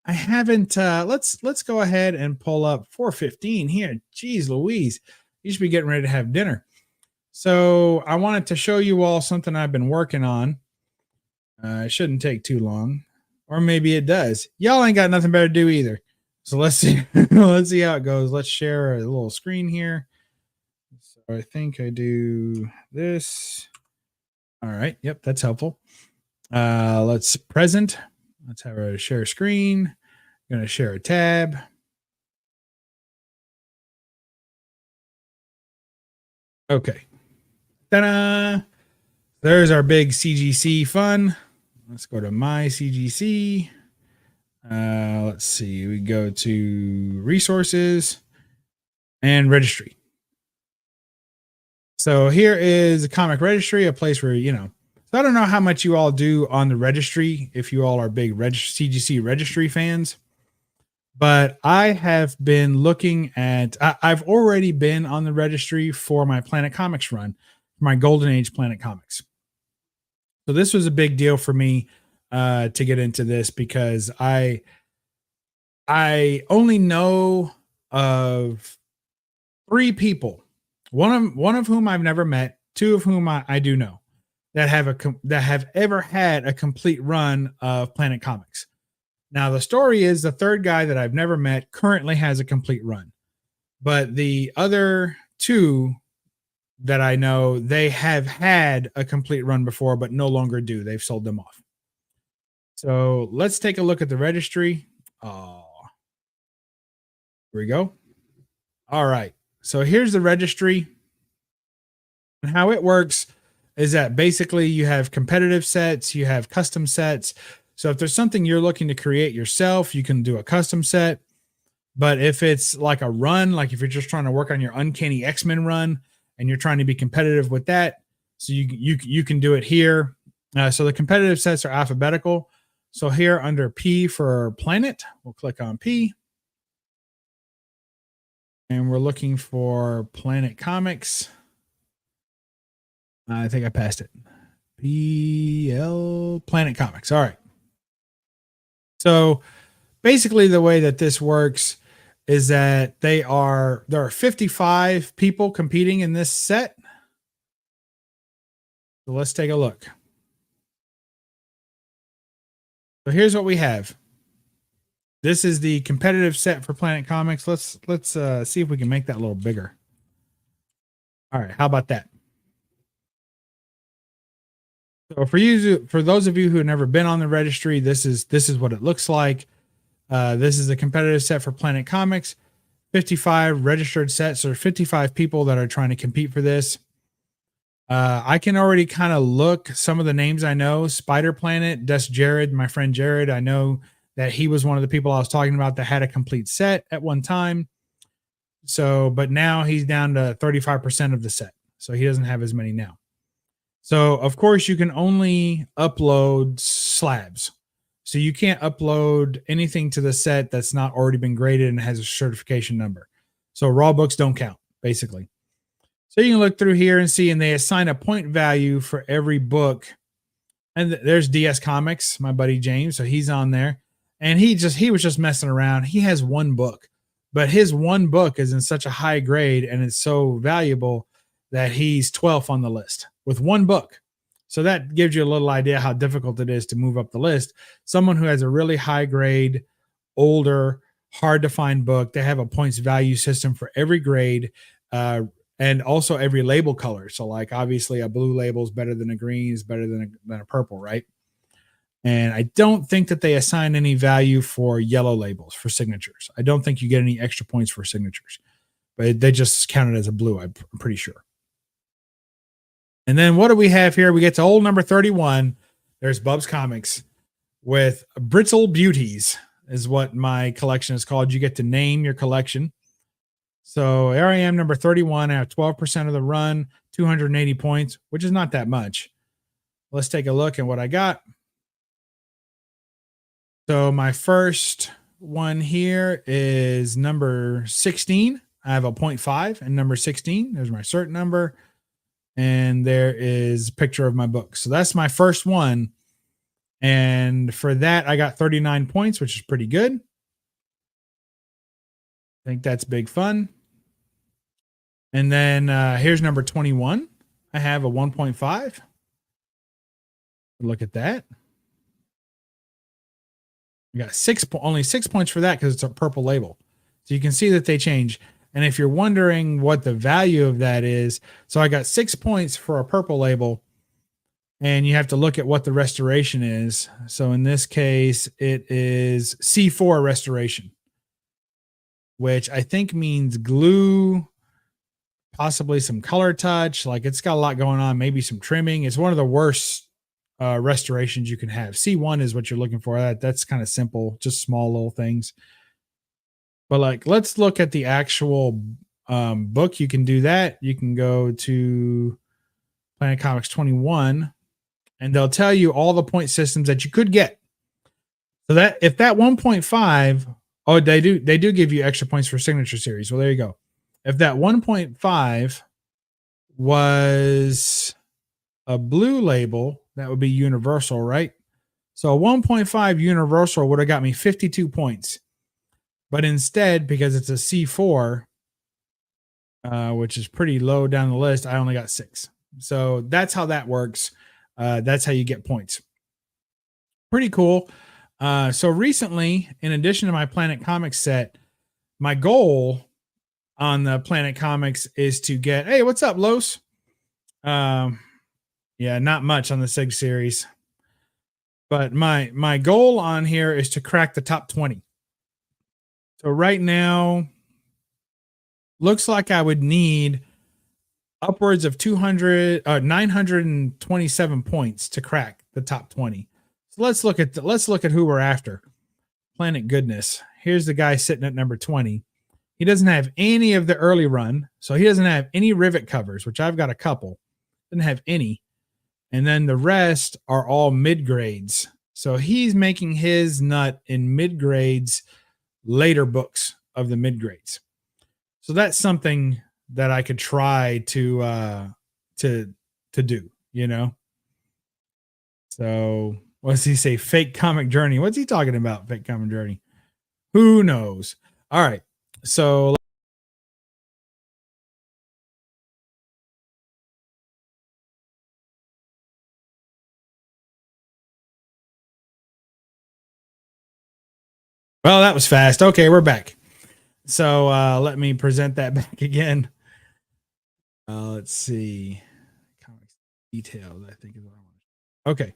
I haven't. Let's go ahead and pull up 4:15 here. Jeez Louise, you should be getting ready to have dinner. So I wanted to show you all something I've been working on. It shouldn't take too long, or maybe it does. Y'all ain't got nothing better to do either. So let's see. Let's see how it goes. Let's share a little screen here. So I think I do this. All right. Yep, that's helpful. Let's present. Let's have a share screen. I'm going to share a tab. Okay. Ta-da! There's our big CGC fun. Let's go to my CGC. Let's see. We go to resources and registry. So here is a comic registry, a place where, So I don't know how much you all do on the registry, if you all are big CGC registry fans, but I have been looking at, I've already been on the registry for my Planet Comics run, my Golden Age Planet Comics. So this was a big deal for me to get into this because I only know of 3 people, one of whom I've never met, 2 of whom I do know, that have ever had a complete run of Planet Comics. Now the story is the third guy that I've never met currently has a complete run, but the other 2 that I know, they have had a complete run before, but no longer do. They've sold them off. So let's take a look at the registry. Oh, here we go. All right. So here's the registry. And how it works is that basically you have competitive sets, you have custom sets. So if there's something you're looking to create yourself, you can do a custom set. But if it's like a run, like if you're just trying to work on your Uncanny X-Men run and you're trying to be competitive with that, so you can do it here. So the competitive sets are alphabetical. So here under P for Planet, we'll click on P. And we're looking for Planet Comics. I think I passed it. PL Planet Comics. All right. So basically the way that this works is that there are 55 people competing in this set. So let's take a look. So here's what we have. This is the competitive set for Planet Comics. Let's see if we can make that a little bigger. All right, how about that? So for those of you who have never been on the registry, this is what it looks like. This is a competitive set for Planet Comics. 55 registered sets, or 55 people that are trying to compete for this. I can already kind of look some of the names I know. Spider Planet, that's Jared, my friend Jared. I know that he was one of the people I was talking about that had a complete set at one time. So, but now he's down to 35% of the set. So he doesn't have as many now. So of course you can only upload slabs. So you can't upload anything to the set that's not already been graded and has a certification number. So raw books don't count, basically. So you can look through here and see, and they assign a point value for every book. And there's DS Comics, my buddy James. So he's on there. And he was just messing around. He has 1 book, but his 1 book is in such a high grade and it's so valuable that he's 12th on the list with 1 book. So that gives you a little idea how difficult it is to move up the list. Someone who has a really high grade, older, hard to find book, they have a points value system for every grade, and also every label color. So like obviously a blue label is better than a green, is better than a purple, right? And I don't think that they assign any value for yellow labels for signatures. I don't think you get any extra points for signatures, but they just count it as a blue, I'm pretty sure. And then what do we have here? We get to old number 31. There's BUB'S Comics with Brittle Beauties is what my collection is called. You get to name your collection. So here I am, number 31. I have 12% of the run, 280 points, which is not that much. Let's take a look at what I got. So my first one here is number 16. I have a 0.5 and number 16. There's my cert number. And there is a picture of my book. So that's my first one. And for that, I got 39 points, which is pretty good. I think that's big fun. And then here's number 21. I have a 1.5. Look at that. We got only 6 points for that because it's a purple label. So you can see that they change. And if you're wondering what the value of that is, so I got 6 points for a purple label, and you have to look at what the restoration is. So in this case, it is C4 restoration, which I think means glue, possibly some color touch. Like it's got a lot going on, maybe some trimming. It's one of the worst restorations you can have. C1 is what you're looking for. That's kind of simple, just small little things. But like, let's look at the actual book. You can do that. You can go to Planet Comics 21, and they'll tell you all the point systems that you could get. So that if that 1.5, oh, they do give you extra points for signature series. Well, there you go. If that 1.5 was a blue label, that would be universal, right? So a 1.5 universal would have got me 52 points. But instead, because it's a C4, which is pretty low down the list, I only got 6. So that's how that works. That's how you get points. Pretty cool. So recently, in addition to my Planet Comics set, my goal on the Planet Comics is to get, hey, what's up, Los? Yeah, not much on the SIG series. But my goal on here is to crack the top 20. So right now, looks like I would need upwards of 927 points to crack the top 20. So let's look at who we're after. Planet Goodness. Here's the guy sitting at number 20. He doesn't have any of the early run, so he doesn't have any rivet covers, which I've got a couple. Doesn't have any. And then the rest are all mid grades. So he's making his nut in mid grades, later books of the mid grades. So that's something that I could try to do, you know. So what does he say? Fake comic journey. What's he talking about? Fake comic journey. Who knows? All right. So well, that was fast. Okay, we're back. So let me present that back again. Let's see. Comics details, I think is what I want. Okay.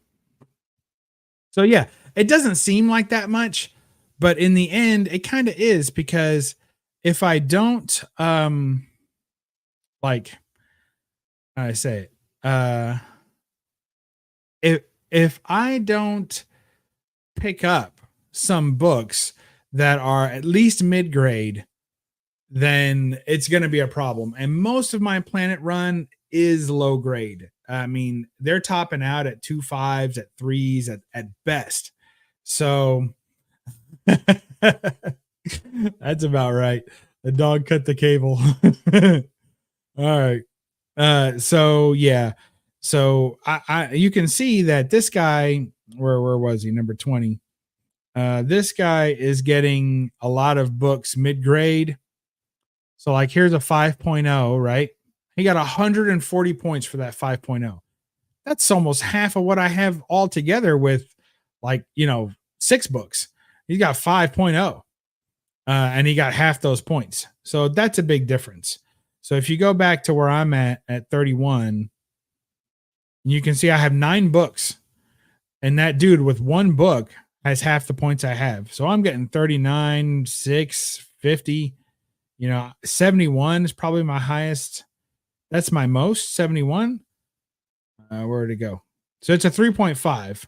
So yeah, it doesn't seem like that much, but in the end, it kind of is, because if I don't like how I say it, if I don't pick up some books that are at least mid grade, then it's going to be a problem. And most of my Planet run is low grade. I mean, they're topping out at 2.5s, at 3s, at best. So that's about right. The dog cut the cable. All right. So yeah. So I you can see that this guy, where was he? Number 20. This guy is getting a lot of books mid-grade. So like here's a 5.0, right? He got 140 points for that 5.0. That's almost half of what I have all together with, like, 6 books. He's got 5.0. And he got half those points. So that's a big difference. So if you go back to where I'm at 31, you can see I have 9 books. And that dude with 1 book has half the points I have. So I'm getting 39, 6, 50. 71 is probably my highest. That's my most, 71. Where'd it go? So it's a 3.5.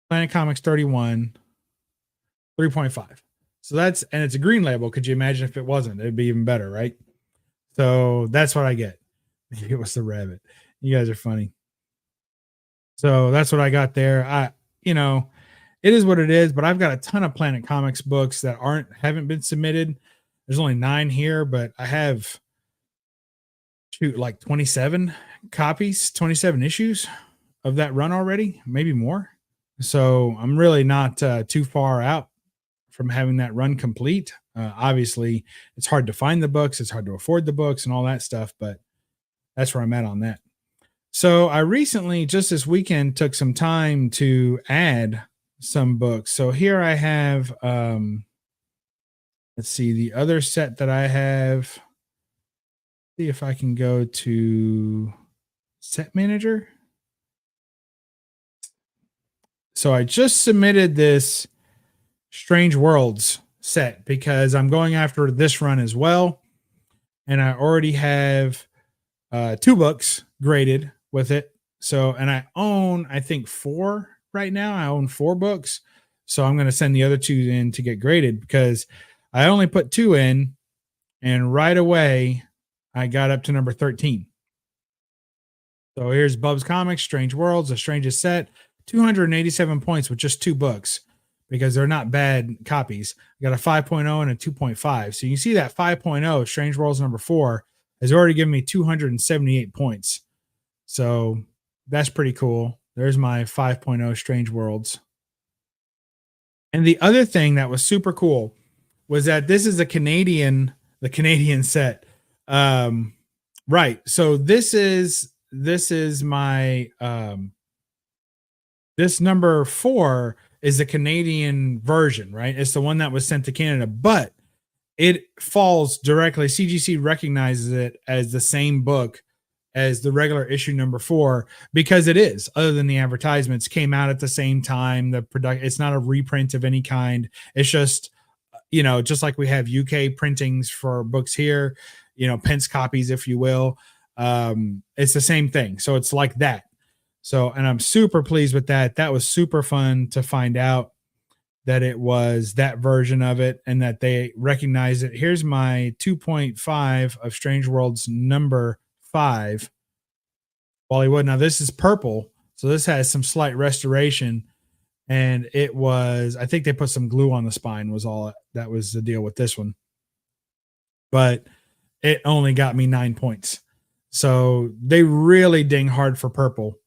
Planet Comics 31, 3.5. So that's, and it's a green label. Could you imagine if it wasn't? It'd be even better, right? So that's what I get. It was the rabbit. You guys are funny. So that's what I got there. It is what it is, but I've got a ton of Planet Comics books that haven't been submitted. There's only 9 here, but I have like 27 copies, 27 issues of that run already, maybe more. So I'm really not too far out from having that run complete. Obviously, it's hard to find the books, it's hard to afford the books and all that stuff, but that's where I'm at on that. So I recently, just this weekend, took some time to add some books. So here I have, let's see, the other set that I have. See if I can go to set manager. So I just submitted this Strange Worlds set because I'm going after this run as well. And I already have 2 books graded with it. So, and I own, I think 4 right now. I own 4 books. So I'm going to send the other 2 in to get graded because I only put 2 in, and right away I got up to number 13. So here's Bub's Comics, Strange Worlds, The Strangest Set, 287 points with just 2 books because they're not bad copies. I got a 5.0 and a 2.5. So you can see that 5.0, Strange Worlds #4, has already given me 278 points. So that's pretty cool. There's my 5.0 Strange Worlds. And the other thing that was super cool was that this is the Canadian set. Right. So this is my this #4 is the Canadian version, right? It's the one that was sent to Canada, but it falls directly. CGC recognizes it as the same book as the regular issue #4 because it is. Other than the advertisements, came out at the same time. The product, it's not a reprint of any kind. It's just just like we have UK printings for books here, Pence copies, if you will. It's the same thing. So it's like that. So, and I'm super pleased with that. That was super fun to find out that it was that version of it and that they recognize it. Here's my 2.5 of Strange Worlds #5. Bollywood. Now this is purple, so this has some slight restoration, and it was, I think they put some glue on the spine was all that was the deal with this one. But it only got me 9 points. So they really ding hard for purple.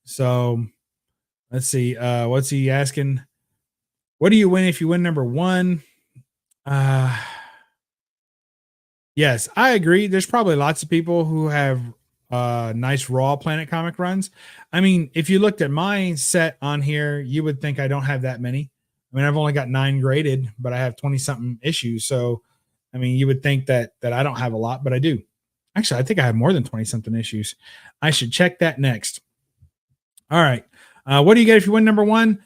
So let's see. What's he asking? What do you win if you win #1? Yes, I agree. There's probably lots of people who have nice raw Planet Comic runs. I mean, if you looked at my set on here, you would think I don't have that many. I mean, I've only got 9 graded, but I have 20 something issues. So, I mean, you would think that I don't have a lot, but I do. Actually, I think I have more than 20 something issues. I should check that next. All right. What do you get if you win #1?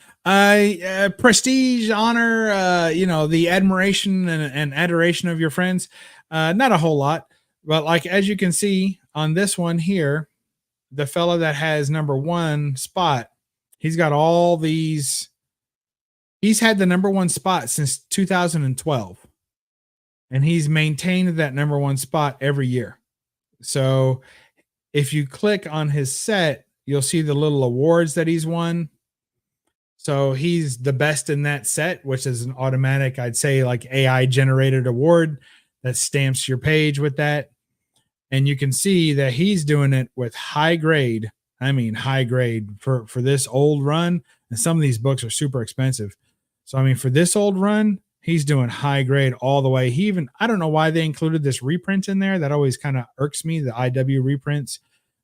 Prestige, honor, the admiration and adoration of your friends. Not a whole lot, but like as you can see on this one here, the fella that has #1 spot, he's got all these. He's had the #1 spot since 2012, and he's maintained that #1 spot every year. So if you click on his set, you'll see the little awards that he's won. So he's the best in that set, which is an automatic, I'd say, like AI generated award that stamps your page with that. And you can see that he's doing it with high grade. I mean, high grade for this old run. And some of these books are super expensive. So, I mean, for this old run, he's doing high grade all the way. He even, I don't know why they included this reprint in there. That always kind of irks me, the IW reprints.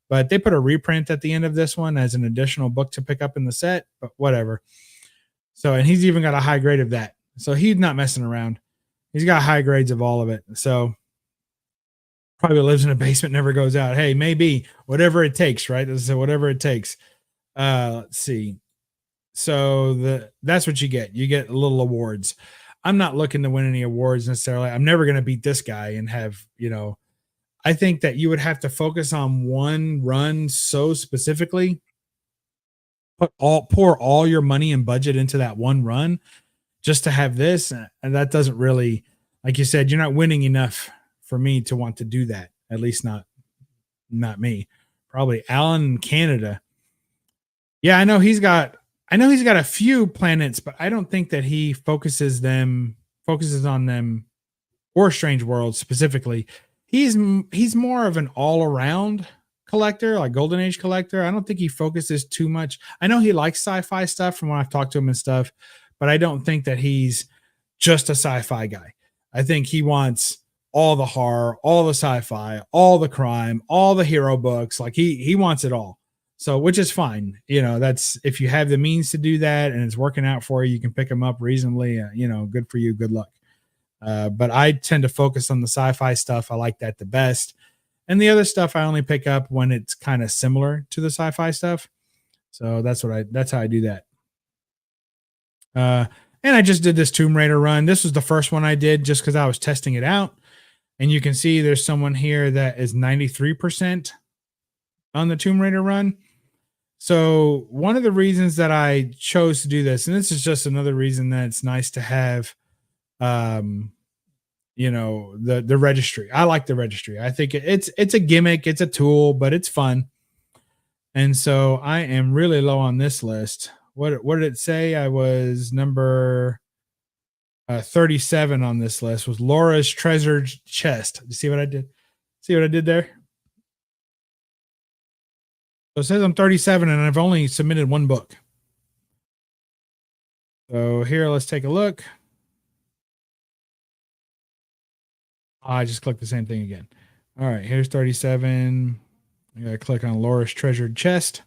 But they put a reprint at the end of this one as an additional book to pick up in the set, but whatever. So, and he's even got a high grade of that. So he's not messing around. He's got high grades of all of it. So probably lives in a basement, never goes out. Hey, maybe whatever it takes, right? So whatever it takes. Let's see. So that's what you get. You get little awards. I'm not looking to win any awards necessarily. I'm never going to beat this guy and have, I think that you would have to focus on one run so specifically, pour all your money and budget into that one run just to have this. And that doesn't really, like you said, you're not winning enough for me to want to do that. At least not me. Probably Alan in Canada. Yeah, I know he's got a few planets, but I don't think that he focuses on them or Strange Worlds specifically. He's more of an all-around collector, like Golden Age collector. I don't think he focuses too much. I know he likes sci-fi stuff from when I've talked to him and stuff, but I don't think that he's just a sci-fi guy. I think he wants all the horror, all the sci-fi, all the crime, all the hero books. Like he wants it all. So, which is fine. That's, if you have the means to do that and it's working out for you, you can pick them up reasonably. Good for you. Good luck. But I tend to focus on the sci-fi stuff. I like that the best. And the other stuff I only pick up when it's kind of similar to the sci-fi stuff. So that's how I do that. And I just did this Tomb Raider run. This was the first one I did just because I was testing it out. And you can see there's someone here that is 93% on the Tomb Raider run. So one of the reasons that I chose to do this, and this is just another reason that it's nice to have, the registry. I like the registry. I think it's a gimmick, it's a tool, but it's fun. And so I am really low on this list. What did it say? I was number 37 on this list was Laura's Treasured Chest. You see what I did? See what I did there? So it says I'm 37 and I've only submitted one book. So here, let's take a look. I just clicked the same thing again. All right, here's 37. I gotta click on Laura's Treasured Chest.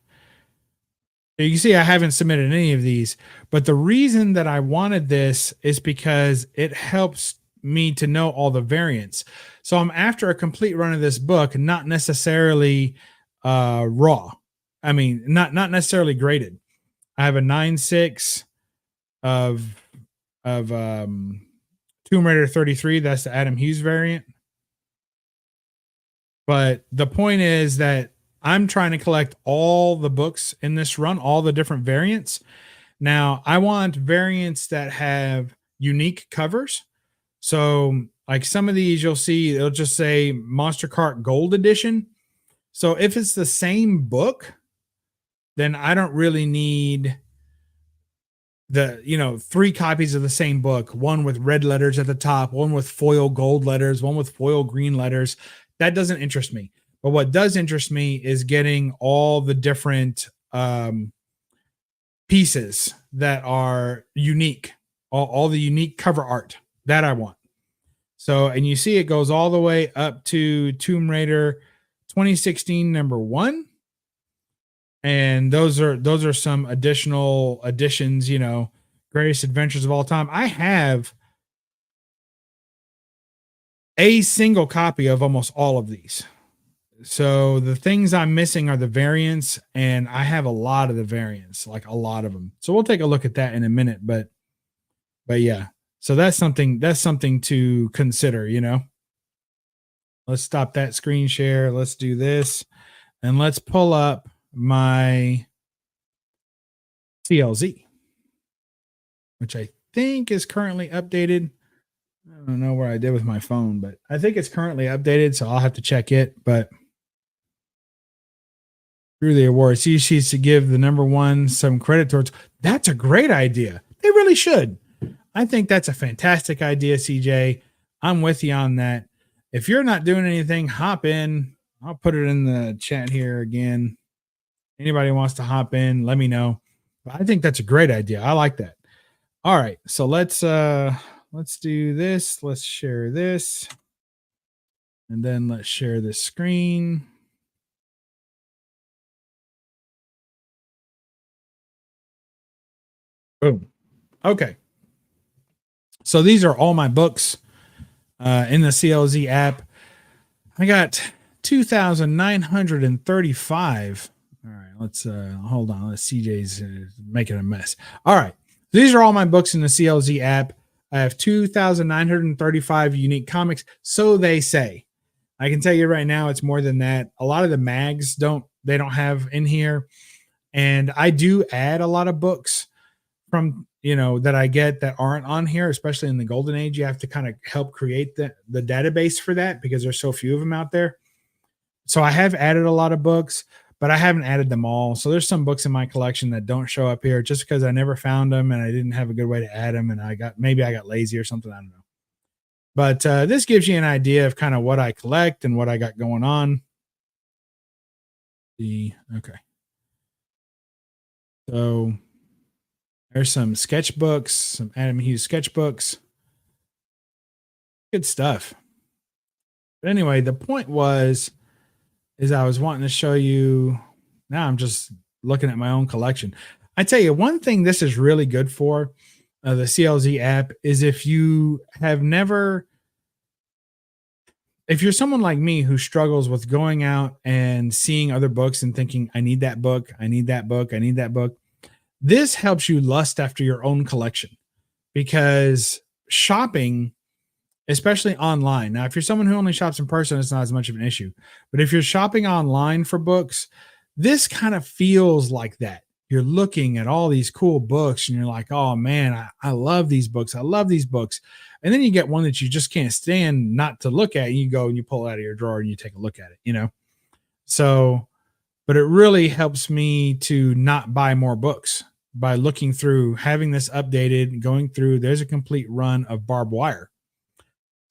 You can see I haven't submitted any of these, but the reason that I wanted this is because it helps me to know all the variants. So I'm after a complete run of this book, not necessarily raw. I mean, not necessarily graded. I have a 9.6 of Tomb Raider 33. That's the Adam Hughes variant. But the point is that I'm trying to collect all the books in this run, all the different variants. Now, I want variants that have unique covers. So, like some of these, you'll see it'll just say Monster Cart Gold Edition. So, if it's the same book, then I don't really need the 3 copies of the same book, one with red letters at the top, one with foil gold letters, one with foil green letters. That doesn't interest me. But what does interest me is getting all the different pieces that are unique, all the unique cover art that I want. So, and you see it goes all the way up to Tomb Raider 2016 #1. And those are some additional additions, greatest adventures of all time. I have a single copy of almost all of these. So the things I'm missing are the variants, and I have a lot of the variants, like a lot of them. So we'll take a look at that in a minute, but yeah. So that's something to consider. Let's stop that screen share. Let's do this, and let's pull up my CLZ, which I think is currently updated. I don't know where I did with my phone, but I think it's currently updated, so I'll have to check it. But through the awards, he needs to give the #1 some credit towards. That's a great idea. They really should. I think that's a fantastic idea, CJ. I'm with you on that. If you're not doing anything, hop in. I'll put it in the chat here again. Anybody wants to hop in, let me know. But I think that's a great idea. I like that. All right, so let's do this. Let's share this, and then let's share this screen. Boom. Okay. So these are all my books in the CLZ app. I got 2,935. All right, let's hold on. Let's CJ's making a mess. All right. These are all my books in the CLZ app. I have 2,935 unique comics. So they say. I can tell you right now, it's more than that. A lot of the mags don't have in here. And I do add a lot of books from, that I get that aren't on here, especially in the golden age. You have to kind of help create the database for that because there's so few of them out there. So I have added a lot of books, but I haven't added them all. So there's some books in my collection that don't show up here just because I never found them and I didn't have a good way to add them. And maybe I got lazy or something. I don't know. But this gives you an idea of kind of what I collect and what I got going on. Okay. So there's some sketchbooks, some Adam Hughes sketchbooks. Good stuff. But anyway, the point is I was wanting to show you. Now I'm just looking at my own collection. I tell you, one thing this is really good for, the CLZ app, is if you're someone like me who struggles with going out and seeing other books and thinking, I need that book, I need that book, I need that book. This helps you lust after your own collection, because shopping, especially online. Now, if you're someone who only shops in person, it's not as much of an issue. But if you're shopping online for books, this kind of feels like that. You're looking at all these cool books and you're like, oh man, I love these books. I love these books. And then you get one that you just can't stand not to look at. And you go and you pull it out of your drawer and you take a look at it, So but it really helps me to not buy more books by looking through, having this updated, going through. There's a complete run of barbed wire.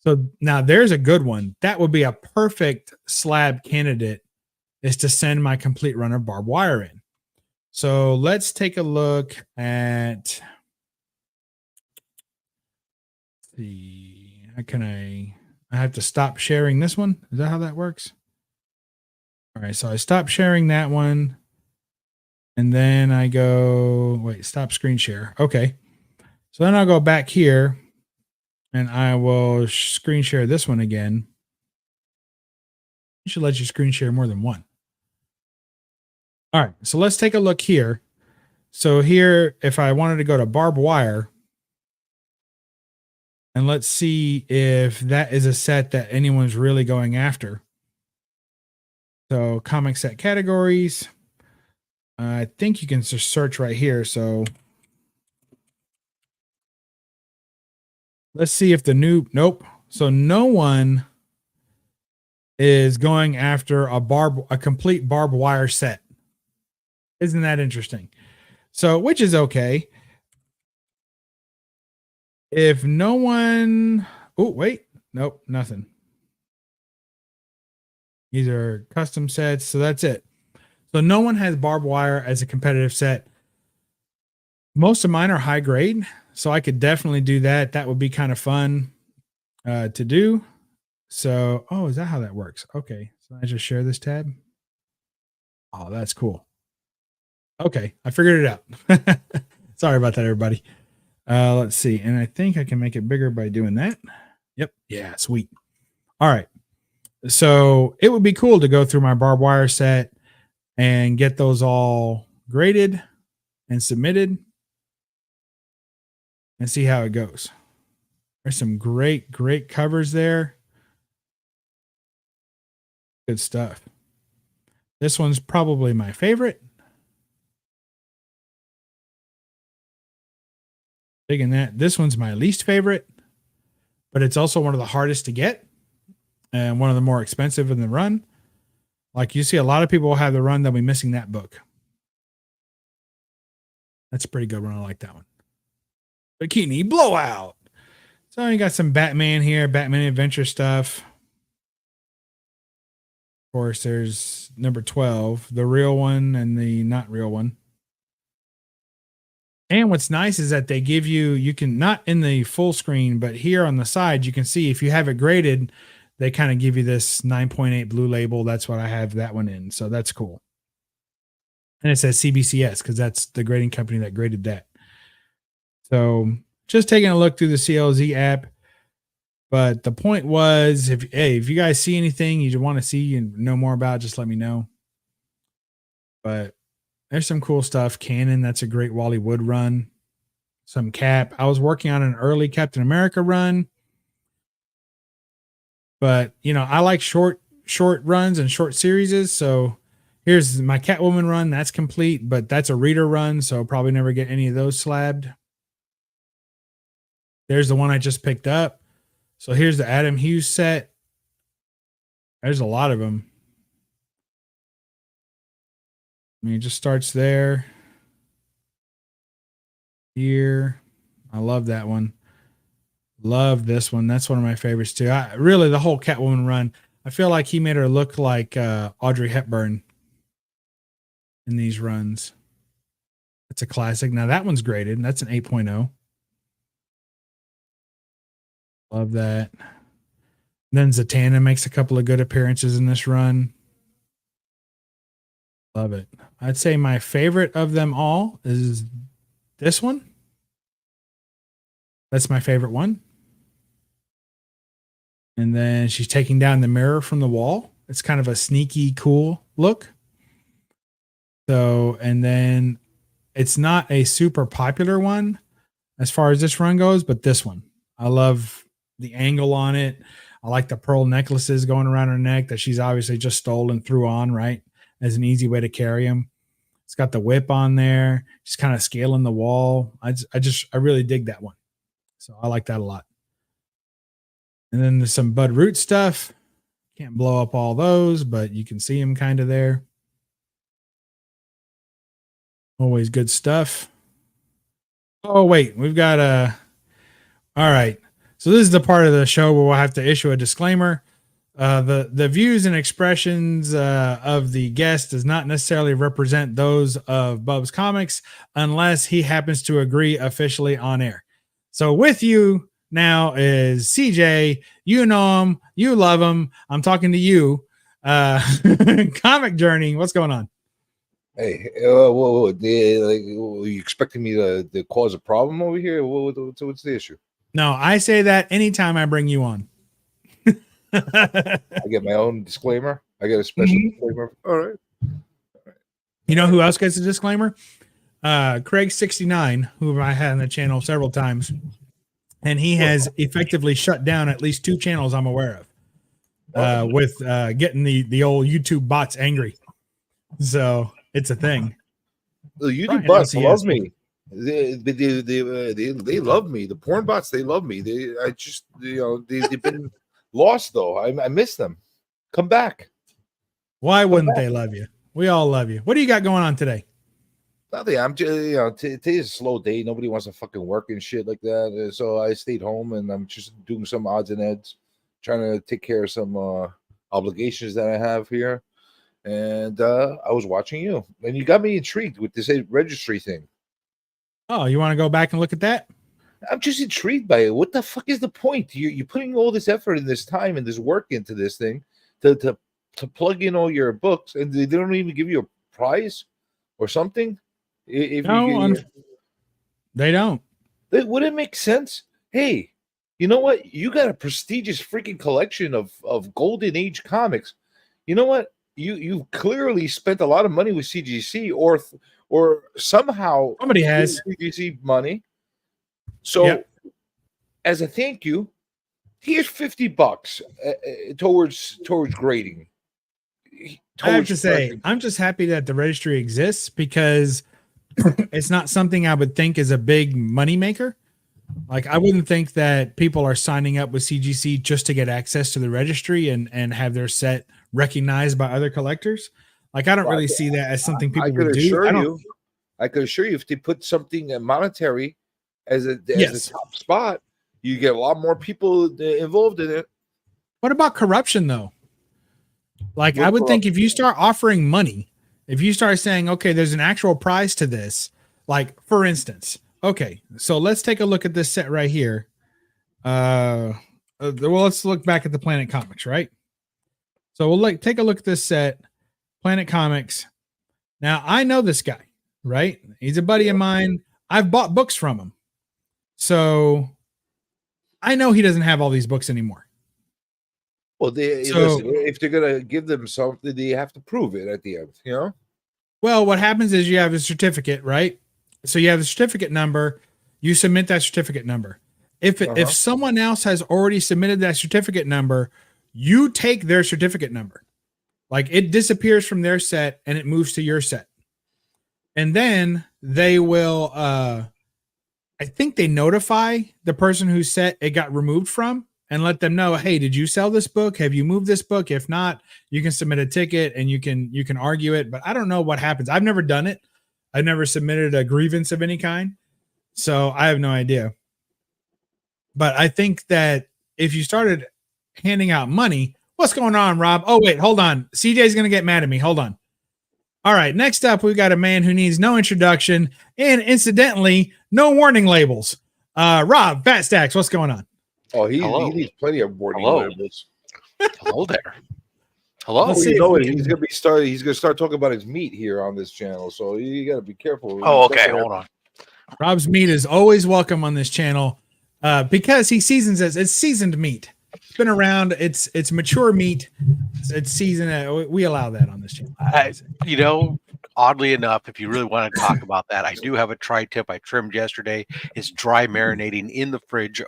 So now there's a good one. That would be a perfect slab candidate, is to send my complete run of barbed wire in. So let's take a look at, how can I have to stop sharing this one. Is that how that works? All right. So I stop sharing that one. And then I go, wait, stop screen share. Okay. So then I'll go back here and I will screen share this one again. You should let you screen share more than one. All right. So let's take a look here. So here, if I wanted to go to barbed wire, and let's see if that is a set that anyone's really going after. So comic set categories. I think you can just search right here. So let's see if the new, nope. So no one is going after a complete barbed wire set. Isn't that interesting? So, which is okay. If no one, oh, wait, nope, nothing. These are custom sets. So that's it. So no one has barbed wire as a competitive set. Most of mine are high grade. So I could definitely do that. That would be kind of fun to do. So, oh, is that how that works? Okay. So I just share this tab. Oh, that's cool. Okay. I figured it out. Sorry about that, everybody. Let's see. And I think I can make it bigger by doing that. Yep. Yeah. Sweet. All right. So it would be cool to go through my barbed wire set and get those all graded and submitted and see how it goes. There's some great covers there. Good stuff. This one's probably my favorite. Digging that. This one's my least favorite, but it's also one of the hardest to get and one of the more expensive in the run. Like, you see a lot of people have the run, they'll be missing that book. That's a pretty good one. I like that one. Bikini Blowout. So you got some Batman here, Batman Adventure stuff. Of course, there's number 12, the real one and the not real one. And what's nice is that they give you, you can, not in the full screen, but here on the side, you can see if you have it graded, they kind of give you this 9.8 blue label. That's what I have that one in. So that's cool. And it says CBCS because that's the grading company that graded that. So just taking a look through the CLZ app. But the point was, if you guys see anything you want to see and know more about, just let me know. But there's some cool stuff. Canon, that's a great Wally Wood run. Some Cap. I was working on an early Captain America run. But, I like short runs and short series. So here's my Catwoman run. That's complete, but that's a reader run. So I'll probably never get any of those slabbed. There's the one I just picked up. So here's the Adam Hughes set. There's a lot of them. I mean, it just starts there. Here. I love that one. Love this one. That's one of my favorites too. Really, the whole Catwoman run, I feel like he made her look like Audrey Hepburn in these runs. It's a classic. Now that one's graded. That's an 8.0. Love that. Then Zatanna makes a couple of good appearances in this run. Love it. I'd say my favorite of them all is this one. That's my favorite one. And then she's taking down the mirror from the wall. It's kind of a sneaky, cool look. So, and then it's not a super popular one as far as this run goes, but this one, I love the angle on it. I like the pearl necklaces going around her neck that she's obviously just stole and threw on, right? As an easy way to carry them. It's got the whip on there. She's kind of scaling the wall. I really dig that one. So I like that a lot. And then there's some Bud Root stuff. Can't blow up all those, but you can see them kind of there. Always good stuff. Oh, wait, we've got all right. So this is the part of the show where we'll have to issue a disclaimer. The views and expressions of the guest does not necessarily represent those of Bub's Comics unless he happens to agree officially on air. So with you now is CJ. You know him. You love him. I'm talking to you. Comic Journey. What's going on? Hey, you expecting me to cause a problem over here? What's the issue? No, I say that anytime I bring you on. I get my own disclaimer. I get a special disclaimer. All right. You know who else gets a disclaimer? Craig69, who I had on the channel several times, and he has effectively shut down at least 2 channels I'm aware of with getting the old YouTube bots angry. So it's a thing. The YouTube bots love me. They love me. The porn bots, they love me. They've been lost though. I miss them. Come back. Why wouldn't they love you? We all love you. What do you got going on today? Nothing. I'm just today's a slow day. Nobody wants to fucking work and shit like that. So I stayed home and I'm just doing some odds and ends, trying to take care of some obligations that I have here. And I was watching you, and you got me intrigued with this registry thing. Oh, you want to go back and look at that? I'm just intrigued by it. What the fuck is the point? You're putting all this effort and this time and this work into this thing to plug in all your books, and they don't even give you a prize or something. They don't. Would it make sense? Hey, you know what? You got a prestigious freaking collection of golden age comics. You know what? You clearly spent a lot of money with CGC, or somehow somebody has CGC money. So, as a thank you, here's $50 towards grading. I have to say, I'm just happy that the registry exists because it's not something I would think is a big money maker. Like, I wouldn't think that people are signing up with CGC just to get access to the registry and have their set recognized by other collectors. Like, I don't really see that as something people would do. I could assure you, if they put something monetary as a top spot, you get a lot more people involved in it. What about corruption, though? Like, I would think if you start offering money, if you start saying, okay, there's an actual prize to this, like, for instance, okay, so let's take a look at this set right here. Well, let's look back at the Planet Comics, right? So we'll take a look at this set, Planet Comics. Now, I know this guy, right? He's a buddy of mine. I've bought books from him. So I know he doesn't have all these books anymore. Well, listen, if they're going to give them something, they have to prove it at the end, you know? Well, what happens is you have a certificate, right? So you have the certificate number. You submit that certificate number. If someone else has already submitted that certificate number, you take their certificate number. Like, it disappears from their set and it moves to your set. And then they will, I think they notify the person whose set it got removed from and let them know, hey, did you sell this book? Have you moved this book? If not, you can submit a ticket and you can argue it. But I don't know what happens. I've never done it. I've never submitted a grievance of any kind. So I have no idea. But I think that if you started handing out money, what's going on, Rob? Oh, wait, hold on. CJ's going to get mad at me. Hold on. All right. Next up, we've got a man who needs no introduction and incidentally, no warning labels. Rob, Fat Stacks, what's going on? Oh, he needs plenty of warning labels. Hello there. Hello. He's going to start talking about his meat here on this channel. So you got to be careful. Oh, okay. Hold on. Rob's meat is always welcome on this channel because he seasons it. It's seasoned meat. It's been around. It's mature meat. It's seasoned. We allow that on this channel. Oddly enough, if you really want to talk about that, I do have a tri-tip I trimmed yesterday. It's dry marinating in the fridge,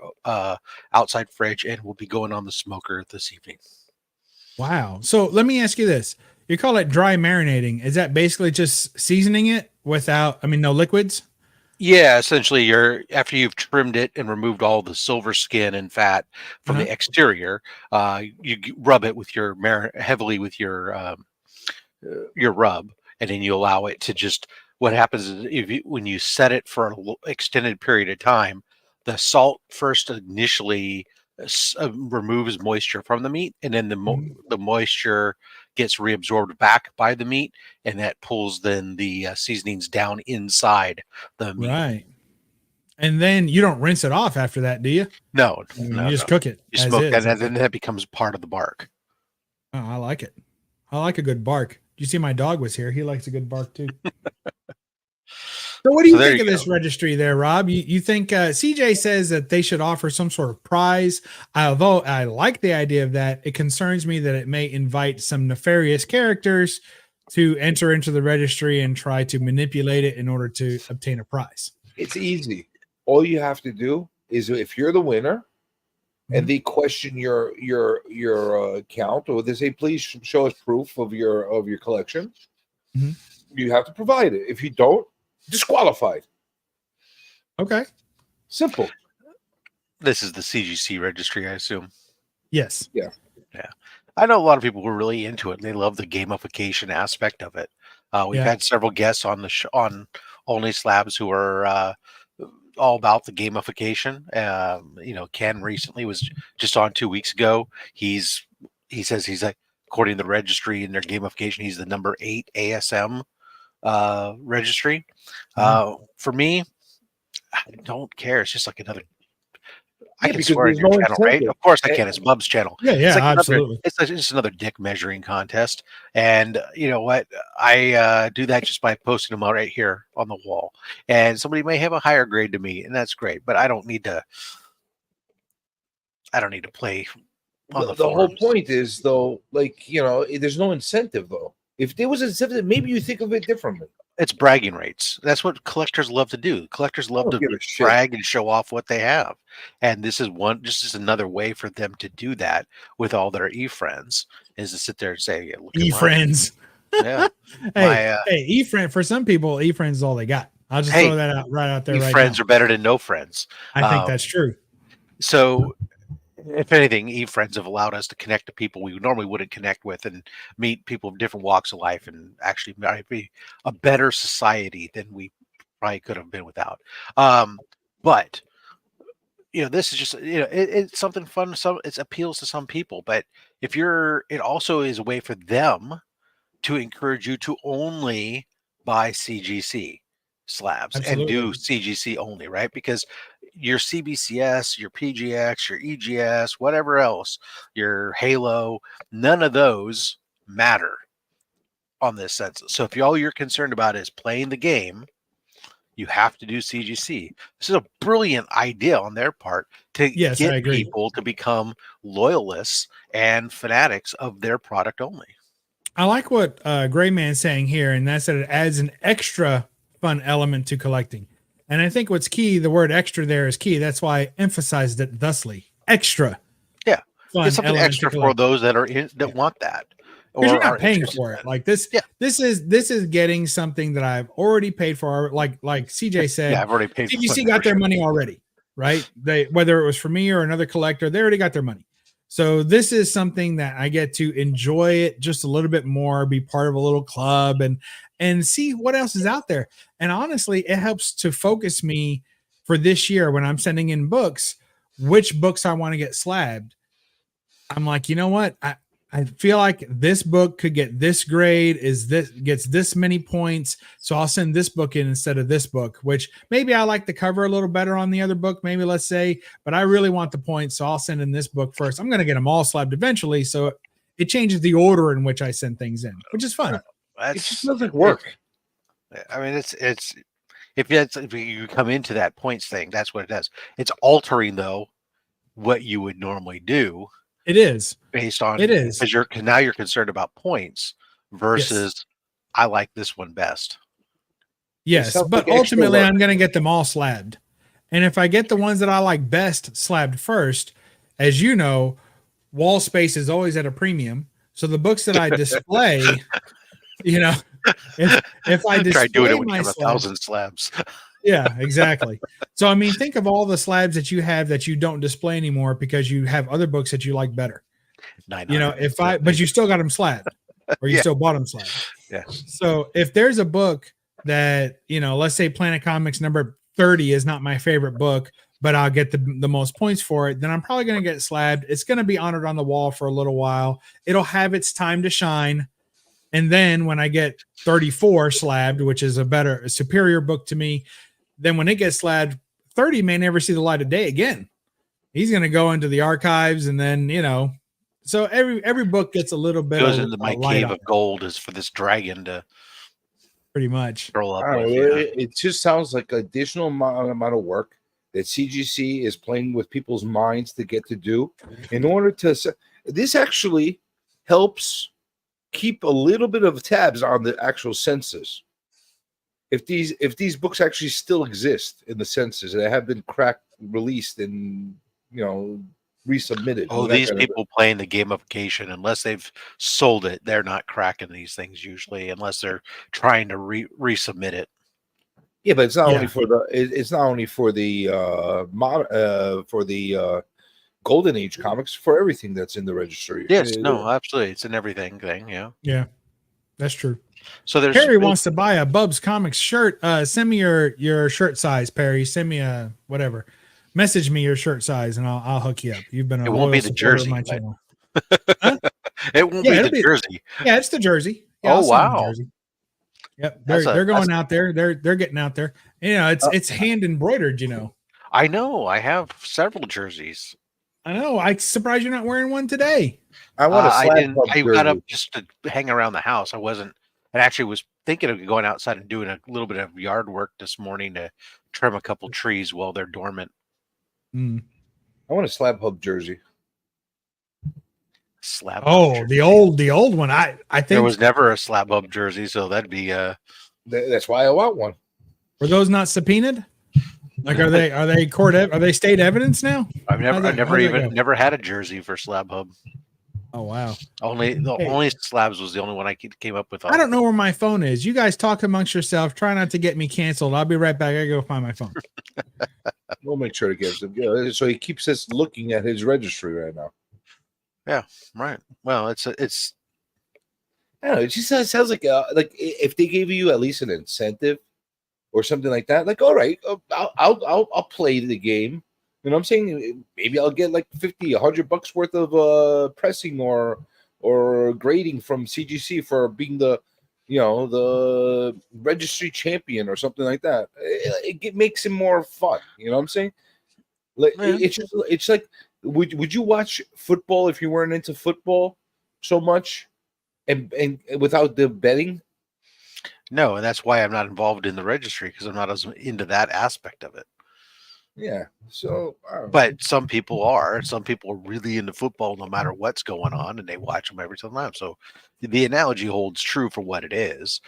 outside fridge, and will be going on the smoker this evening. Wow. So let me ask you this. You call it dry marinating. Is that basically just seasoning it without, no liquids? Yeah, essentially, after you've trimmed it and removed all the silver skin and fat from the exterior, you rub it with heavily with your rub, and then you allow it to just what happens is when you set it for an extended period of time, the salt first initially removes moisture from the meat, and then the moisture gets reabsorbed back by the meat, and that pulls then the seasonings down inside the meat. Right. And then you don't rinse it off after that, do you? No, You just cook it. You smoke that, and then that becomes part of the bark. Oh, I like it. I like a good bark. You see, my dog was here. He likes a good bark too. So what do you think of this registry there, Rob? You think CJ says that they should offer some sort of prize? Although I like the idea of that, it concerns me that it may invite some nefarious characters to enter into the registry and try to manipulate it in order to obtain a prize. It's easy. All you have to do is, if you're the winner and they question your account, or they say, please show us proof of your collection, you have to provide it. If you don't, disqualified. Okay. Simple. This is the CGC registry, I assume. Yes. Yeah. I know a lot of people were really into it, and they love the gamification aspect of it. We've had several guests on the on Only Slabs who are all about the gamification. Ken recently was just on 2 weeks ago. He says he's like, according to the registry and their gamification, he's the number 8 ASM registry. For me, I don't care. It's just like another. I can swear on your channel, right? Of course I can. It's BUB'S channel. Yeah, it's like absolutely. It's just another dick measuring contest. And you know what? I do that just by posting them out right here on the wall. And somebody may have a higher grade to me, and that's great. But I don't need to. I don't need to play. On the whole point is, though, there's no incentive, though. If there was an incentive, maybe you think of it differently. It's bragging rights. That's what collectors love to do. Collectors love to brag and show off what they have. And this is another way for them to do that with all their e-friends, is to sit there and say, look, e-friends. Yeah. Hey, e-friend, for some people, e-friends is all they got. I'll just throw that out right out there. E-friends are better than no friends. I think that's true. So if anything, e-friends have allowed us to connect to people we normally wouldn't connect with, and meet people of different walks of life, and actually might be a better society than we probably could have been without. But this is just it's something fun. It appeals to some people, but it also is a way for them to encourage you to only buy CGC slabs. Absolutely. And do CGC only, right? Because your CBCS, your PGX, your EGS, whatever else, your Halo, none of those matter on this census. So if all you're concerned about is playing the game, you have to do CGC. This is a brilliant idea on their part to get people to become loyalists and fanatics of their product only. I like what Gray Man's saying here, and that's that it adds an extra fun element to collecting. And I think what's key, the word extra there is key. That's why I emphasized it thusly. Extra. Yeah. It's something extra for those that are that want that. Or you're not paying for it. Like this, this is getting something that I've already paid for. Like CJ said, I've already paid for it. CGC got their money already, right? Whether it was for me or another collector, they already got their money. So this is something that I get to enjoy it just a little bit more, be part of a little club and see what else is out there. And honestly, it helps to focus me for this year when I'm sending in books, which books I want to get slabbed. I'm like, you know what? I feel like this book could get this grade, gets this many points. So I'll send this book in instead of this book, which maybe I like the cover a little better on the other book, maybe let's say, but I really want the points. So I'll send in this book first. I'm going to get them all slabbed eventually. So it changes the order in which I send things in, which is fun. It just doesn't work. I mean, it's if you come into that points thing, that's what it does. It's altering though what you would normally do. It is based on because now you're concerned about points versus I like this one best. Yes, but ultimately I'm going to get them all slabbed. And if I get the ones that I like best slabbed first, as you know, wall space is always at a premium. So the books that I display, if I display try doing it when my you have 1,000 slabs. Yeah, exactly. So, I mean, think of all the slabs that you have that you don't display anymore because you have other books that you like better. But you still got them slabbed or you still bought them slabbed. Yeah. So if there's a book that, you know, let's say Planet Comics number 30 is not my favorite book, but I'll get the most points for it, then I'm probably going to get slabbed. It's going to be honored on the wall for a little while. It'll have its time to shine. And then when I get 34 slabbed, which is a superior book to me, then when it gets slabbed, 30 may never see the light of day again. He's going to go into the archives, and then, you know, so every book gets a little bit Goes of into my light cave on of it, gold is for this dragon to pretty much. curl up I don't with. know, Yeah. it just sounds like additional amount of work that CGC is playing with people's minds to get to do in order to. This actually helps keep a little bit of tabs on the actual census. If these books actually still exist in the census, they have been released and, you know, resubmitted. Oh, these people playing the gamification, unless they've sold it, they're not cracking these things usually, unless they're trying to resubmit it. Yeah, but it's not Yeah. only for it's not only for the Golden Age comics, for everything that's in the registry. Yes, no, absolutely, it's an everything thing. Yeah, Yeah, that's true. so there's Perry wants to buy a Bub's Comics shirt. Send me your shirt size, Perry. Send me a whatever. Message me your shirt size, and I'll hook you up. You've been a It won't loyal be the supporter jersey, of my but- channel. It won't Yeah, be it'll the be- jersey. Yeah, it's the jersey. Yeah, Oh, I'll send them the wow. jersey. Yep, That's they're going that's- out there. They're getting out there. You know, it's hand embroidered. You know, I know. I have several jerseys. I know. I'm surprised you're not wearing one today. I want a I slab didn't. pub I got up jersey. just to hang around the house. I wasn't. I actually was thinking of going outside and doing a little bit of yard work this morning to trim a couple trees while they're dormant. Mm. I want a slab pub jersey. Slab. Oh, jersey. the old one. I think There was never a slab up jersey, so that'd be That's why I want one. were those not subpoenaed? Like, are they are they state evidence now? I've never How's that go? never had a jersey for Slab Hub. Oh wow. Only Hey. only Slabs was the only one I came up with. I don't know where my phone is. You guys talk amongst yourself. Try not to get me canceled. I'll be right back. I gotta go find my phone. We'll make sure to get them. Yeah, so he keeps us looking at his registry right now. Right. Well, it's I don't know. It just sounds like if they gave you at least an incentive or something like that. Like, all right, I'll play the game. You know what I'm saying? Maybe I'll get like $50, $100 worth of pressing or grading from CGC for being the registry champion or something like that. It makes it more fun. You know what I'm saying? Like Yeah. it's like would you watch football if you weren't into football so much and without the betting? no, and that's why I'm not involved in the registry because I'm not as into that aspect of it. Yeah. So I don't know. But some people are. Some people are really into football no matter what's going on, and they watch them every time. So the analogy holds true for what it is.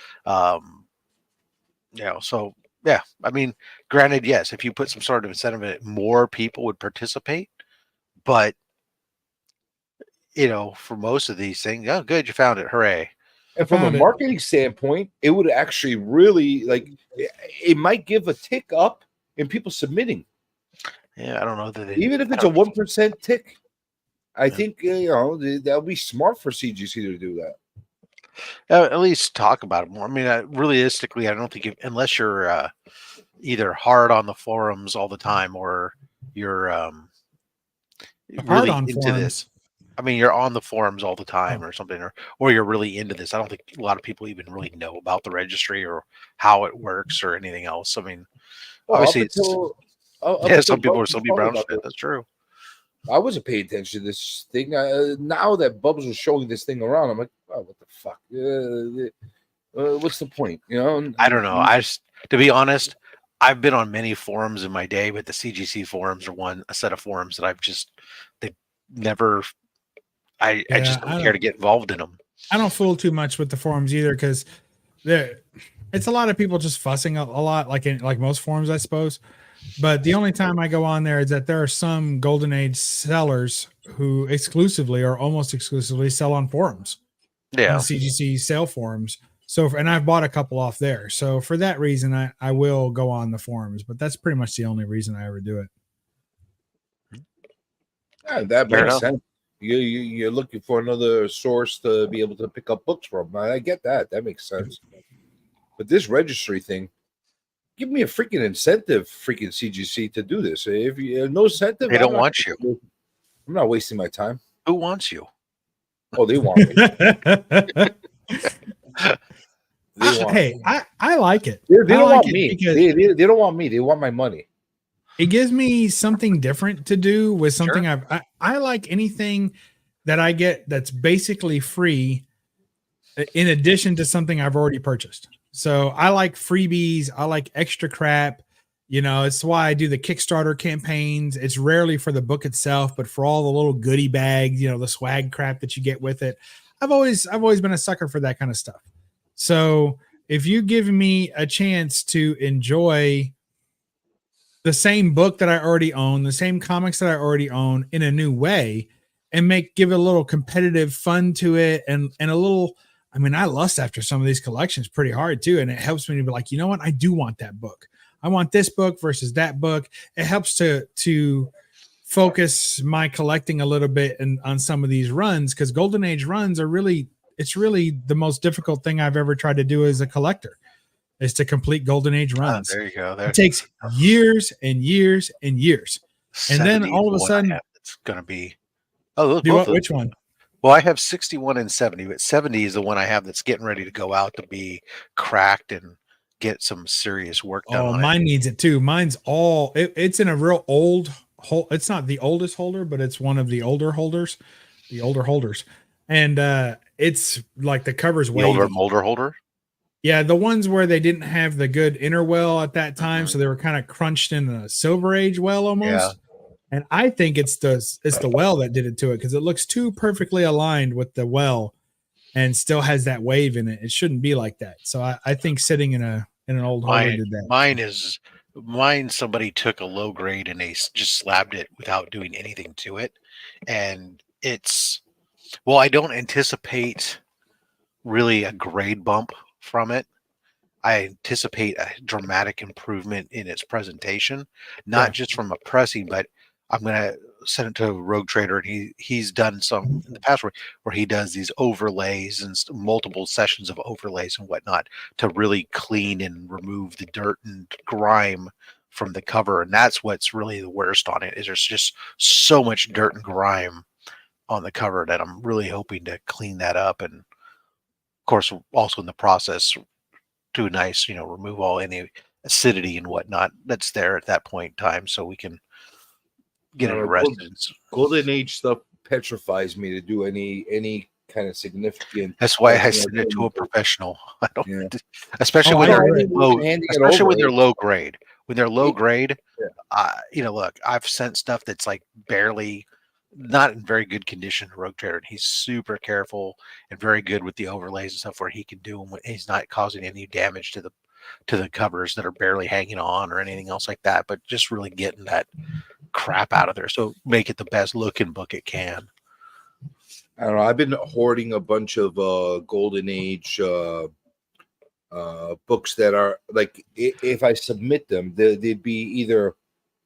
So yeah, I mean, granted, yes, if you put some sort of incentive in it, more people would participate. But for most of these things, oh, good, you found it, hooray! And from a Found it. marketing standpoint, it would actually really it might give a tick up in people submitting, Yeah, I don't know that they, even if it's a 1% tick. I think that would be smart for CGC to do that. at least talk about it more. I mean, realistically, I don't think unless you're either hard on the forums all the time or you're really on into forums. this. I mean, you're on the forums all the time or something, or you're really into this. I don't think a lot of people even really know about the registry or how it works or anything else. I mean, Well, obviously, some people are still be brown shit. That's true. I wasn't paying attention to this thing. Now that Bubs was showing this thing around, I'm like, oh, what the fuck? What's the point? I don't know. To be honest, I've been on many forums in my day, but the CGC forums are a set of forums that they never. I just don't care to get involved in them. I don't fool too much with the forums either because it's a lot of people just fussing a lot, like most forums, I suppose. But the only time I go on there is that there are some Golden Age sellers who exclusively or almost exclusively sell on forums. Yeah. On CGC sale forums. So, and I've bought a couple off there. So for that reason, I will go on the forums, but that's pretty much the only reason I ever do it. Yeah, that Fair makes enough. sense. You're looking for another source to be able to pick up books from. I get that. That makes sense. But this registry thing, give me a freaking incentive, freaking CGC, to do this. If you no incentive, They don't want you. I'm not wasting my time. Who wants you? Oh, they want me. I like it. They I don't like want it me. because They don't want me. They want my money. it gives me something different to do with something I like anything that I get that's basically free in addition to something I've already purchased. So I like freebies. I like extra crap. You know, it's why I do the Kickstarter campaigns. It's rarely for the book itself, but for all the little goodie bags, you know, the swag crap that you get with it. I've always been a sucker for that kind of stuff. So if you give me a chance to enjoy the same book that I already own, the same comics that I already own in a new way, and give it a little competitive fun to it, and a little, I mean, I lust after some of these collections pretty hard too. And it helps me to be like, you know what? I do want that book. I want this book versus that book. It helps to focus my collecting a little bit on some of these runs, because Golden Age runs are it's really the most difficult thing I've ever tried to do as a collector, is to complete Golden Age runs. There you go. It takes years and years and years. And then all of a sudden, it's going to be, oh, which one? Well, I have 61 and 70, but 70 is the one I have that's getting ready to go out to be cracked and get some serious work done. Oh, mine needs it too. Mine's it's in a real old hole. It's not the oldest holder, but it's one of the older holders, And it's like the cover's way older molder holder. Yeah, the ones where they didn't have the good inner well at that time, so they were kind of crunched in a Silver Age well almost. Yeah. And I think it's the well that did it to it, because it looks too perfectly aligned with the well and still has that wave in it. It shouldn't be like that. So I think sitting in an old holder did that. Mine somebody took a low grade and they just slabbed it without doing anything to it. And I don't anticipate really a grade bump from it. I anticipate a dramatic improvement in its presentation, not just from a pressing, but I'm going to send it to Rogue Trader, and he's done some in the past where he does these overlays and multiple sessions of overlays and whatnot to really clean and remove the dirt and grime from the cover. And that's what's really the worst on it, is there's just so much dirt and grime on the cover that I'm really hoping to clean that up. And of course, also in the process, do a nice, remove all any acidity and whatnot that's there at that point in time, so we can get it arrested. Golden Age stuff petrifies me to do any kind of significant. That's why I send it to a professional. I don't, especially when they're low grade. When they're low grade, look, I've sent stuff that's like barely, not in very good condition to Rogue Trader, and he's super careful and very good with the overlays and stuff where he can do them when he's not causing any damage to the covers that are barely hanging on or anything else like that, but just really getting that crap out of there, so make it the best looking book it can. I don't know. I've been hoarding a bunch of Golden Age books that are like, if I submit them, they'd be either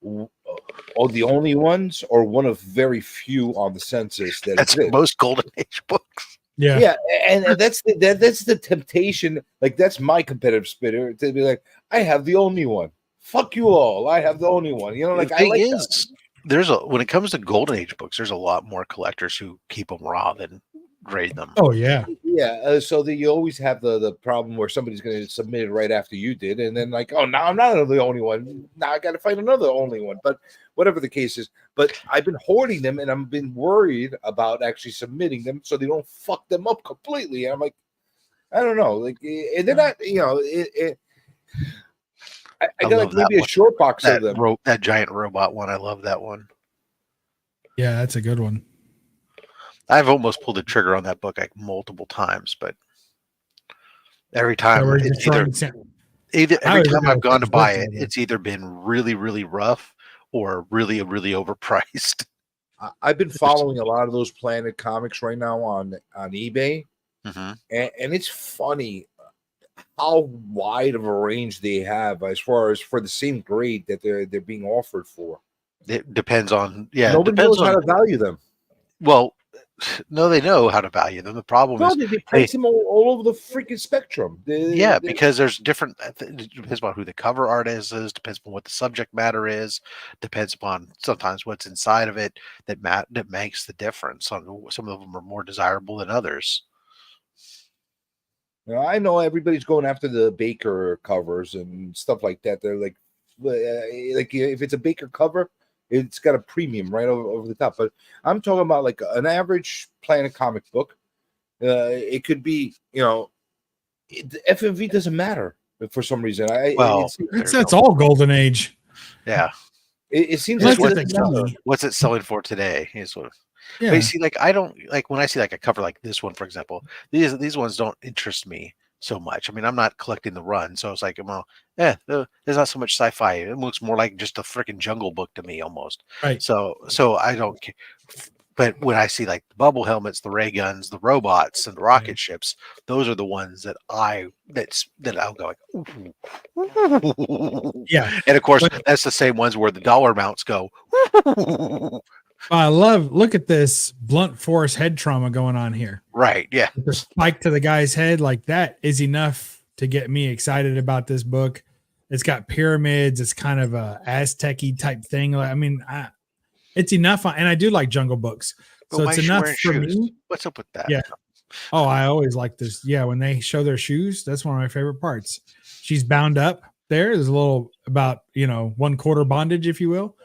the only ones or one of very few on the census that's most Golden Age books. Yeah, and that's the temptation. Like, that's my competitive spirit to be like, I have the only one. Fuck you all. I have the only one. Like, the thing is, when it comes to Golden Age books, there's a lot more collectors who keep them raw than grade them. Oh yeah, yeah. So you always have the problem where somebody's going to submit it right after you did, and then like, oh, now I'm not the only one. Now I got to find another only one. But whatever the case is, but I've been hoarding them, and I've been worried about actually submitting them so they don't fuck them up completely. And I'm like, I don't know, like, and they're not, I got like maybe a short box of them. That giant robot one, I love that one. Yeah, that's a good one. I've almost pulled the trigger on that book like multiple times, but every time every time I've gone to buy it, it's either been really, really rough or really, really overpriced. I've been following a lot of those Planet Comics right now on eBay, and it's funny how wide of a range they have as far as for the same grade that they're being offered for. It depends on Nobody knows how to value them. Well, No, they know how to value them. The problem No, is they they price them all over the freaking spectrum. yeah, because there's different. It depends upon who the cover artist is. Depends upon what the subject matter is. Depends upon sometimes what's inside of it that makes the difference. Some of them are more desirable than others. I know everybody's going after the Baker covers and stuff like that. They're like if it's a Baker cover, it's got a premium right over the top. But I'm talking about like an average Planet comic book. It could be, FMV doesn't matter for some reason. Well, That's all Golden Age. Yeah. It seems Unless like it's money. What's it selling for today? Is what. Yeah. But you see, like I don't like when I see like a cover like this one, for example. These ones don't interest me so much. I mean, I'm not collecting the run, so it's like, well, there's not so much sci-fi. It looks more like just a freaking Jungle Book to me, almost. Right. So I don't care. But when I see like the bubble helmets, the ray guns, the robots, and the rocket ships, those are the ones that I'll go like, ooh. Yeah. And of course, that's the same ones where the dollar amounts go. Look at this blunt force head trauma going on here. Right. Yeah. The spike to the guy's head, like that is enough to get me excited about this book. It's got pyramids. It's kind of a Aztec-y type thing. I mean, it's enough. And I do like Jungle Books. So it's enough for me. What's up with that? Yeah. Oh, I always like this. Yeah. When they show their shoes, that's one of my favorite parts. She's bound up there. There's a little about, 1/4 bondage, if you will.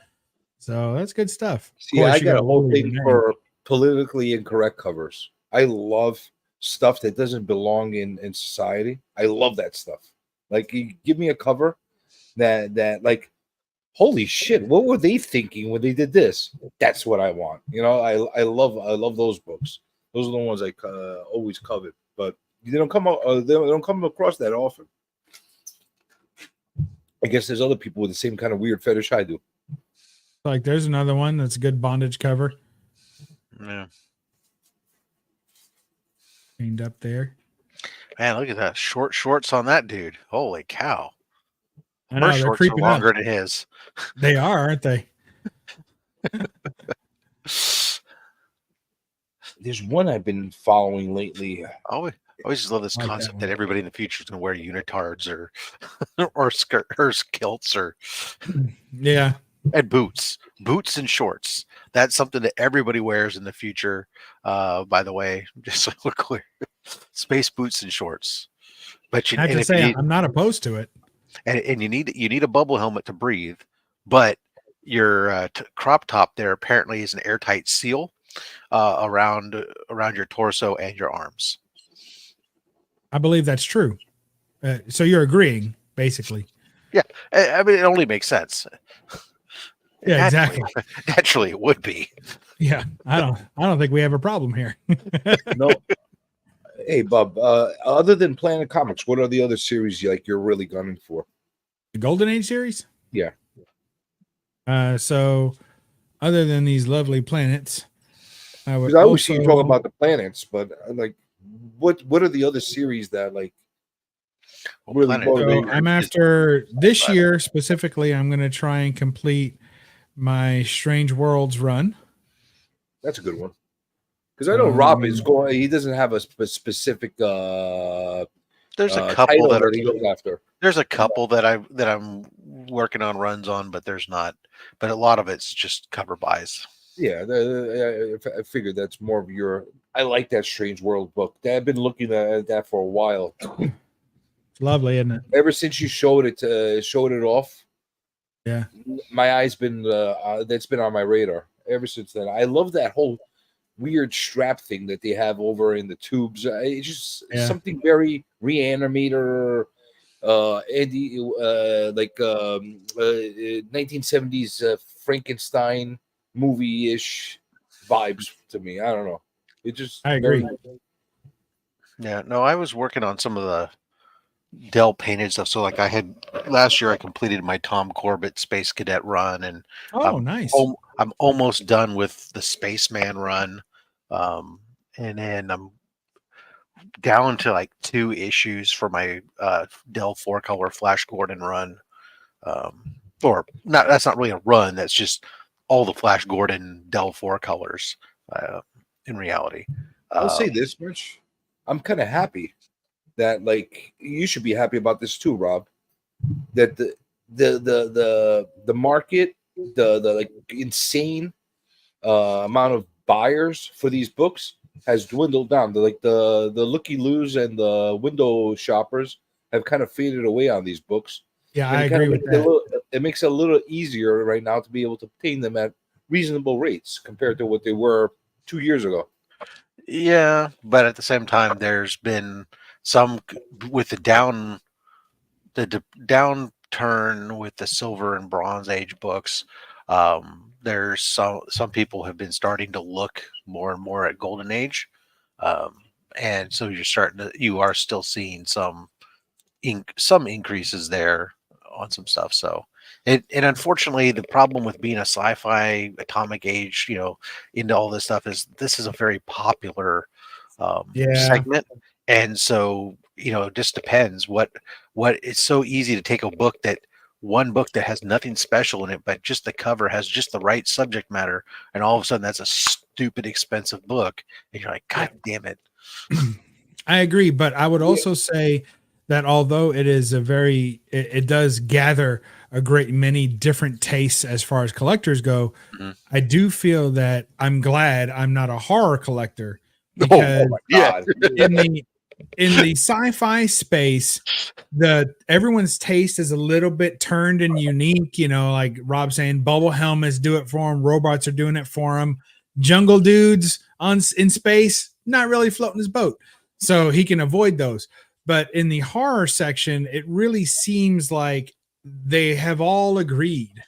So that's good stuff. See, I got a whole thing for politically incorrect covers. I love stuff that doesn't belong in society. I love that stuff. Like, you give me a cover that like, holy shit, what were they thinking when they did this? That's what I want. I love those books. Those are the ones I always covet, but they don't come across that often. I guess there's other people with the same kind of weird fetish I do. Like there's another one that's a good bondage cover. Yeah. Cleaned up there. Man, look at that. Shorts on that dude. Holy cow. I know, her shorts are longer than his. They are, aren't they? There's one I've been following lately. I always just love this concept that everybody in the future is going to wear unitards or or kilts or yeah. And boots and shorts. That's something that everybody wears in the future. By the way, just so we're clear, space boots and shorts. But I have to say, I'm not opposed to it. And you need a bubble helmet to breathe. But your crop top there apparently is an airtight seal around your torso and your arms. I believe that's true. So you're agreeing, basically. Yeah, I mean, it only makes sense. Yeah, exactly. Naturally, it would be. Yeah, I don't think we have a problem here. No. Hey, Bub. Other than Planet Comics, what are the other series you're really gunning for? The Golden Age series? Yeah. So, other than these lovely planets, I always see you talking about the planets, but like, what are the other series that like? Really so I'm after this year specifically. I'm going to try and complete my Strange Worlds run. That's a good one. Because I know Rob is going. He doesn't have a specific. There's a couple that he goes after. There's a couple that I'm working on runs on, but there's not. But a lot of it's just cover buys. Yeah, I figured that's more of your. I like that Strange World book. I've been looking at that for a while. It's lovely, isn't it? Ever since you showed it off. Yeah, my eyes been that's been on my radar ever since then. I love that whole weird strap thing that they have over in the tubes. It's just something very Reanimator, Andy, 1970s Frankenstein movie-ish vibes to me. I don't know. It just I agree. Yeah, no, I was working on some of the Dell painted stuff. So like last year I completed my Tom Corbett Space Cadet run, and nice. I'm almost done with the Spaceman run. And then I'm down to like 2 issues for my Dell 4-color Flash Gordon run. Or not, that's not really a run, that's just all the Flash Gordon Dell 4 colors. in reality. I'll say this much: I'm kind of happy that, like, you should be happy about this too, Rob. That the market, the like insane amount of buyers for these books has dwindled down. The looky loos and the window shoppers have kind of faded away on these books. Yeah, And I agree with that. It makes it a little easier right now to be able to obtain them at reasonable rates compared to what they were 2 years ago. Yeah, but at the same time, there's been some with the downturn with the silver and bronze age books. There's some people have been starting to look more and more at golden age, and so you are still seeing some increases there on some stuff. So and unfortunately, the problem with being a sci-fi atomic age, into all this stuff is this is a very popular Yeah. segment, and so it just depends what it's so easy to take one book that has nothing special in it, but just the cover has just the right subject matter, and all of a sudden that's a stupid expensive book, and you're like, God damn it. I agree, but I would also say that although it does gather a great many different tastes as far as collectors go, I do feel that I'm glad I'm not a horror collector, because in the sci-fi space, everyone's taste is a little bit turned and unique. Like Rob saying, bubble helmets do it for them, robots are doing it for them, jungle dudes in space not really floating his boat, so he can avoid those. But in the horror section, it really seems like they have all agreed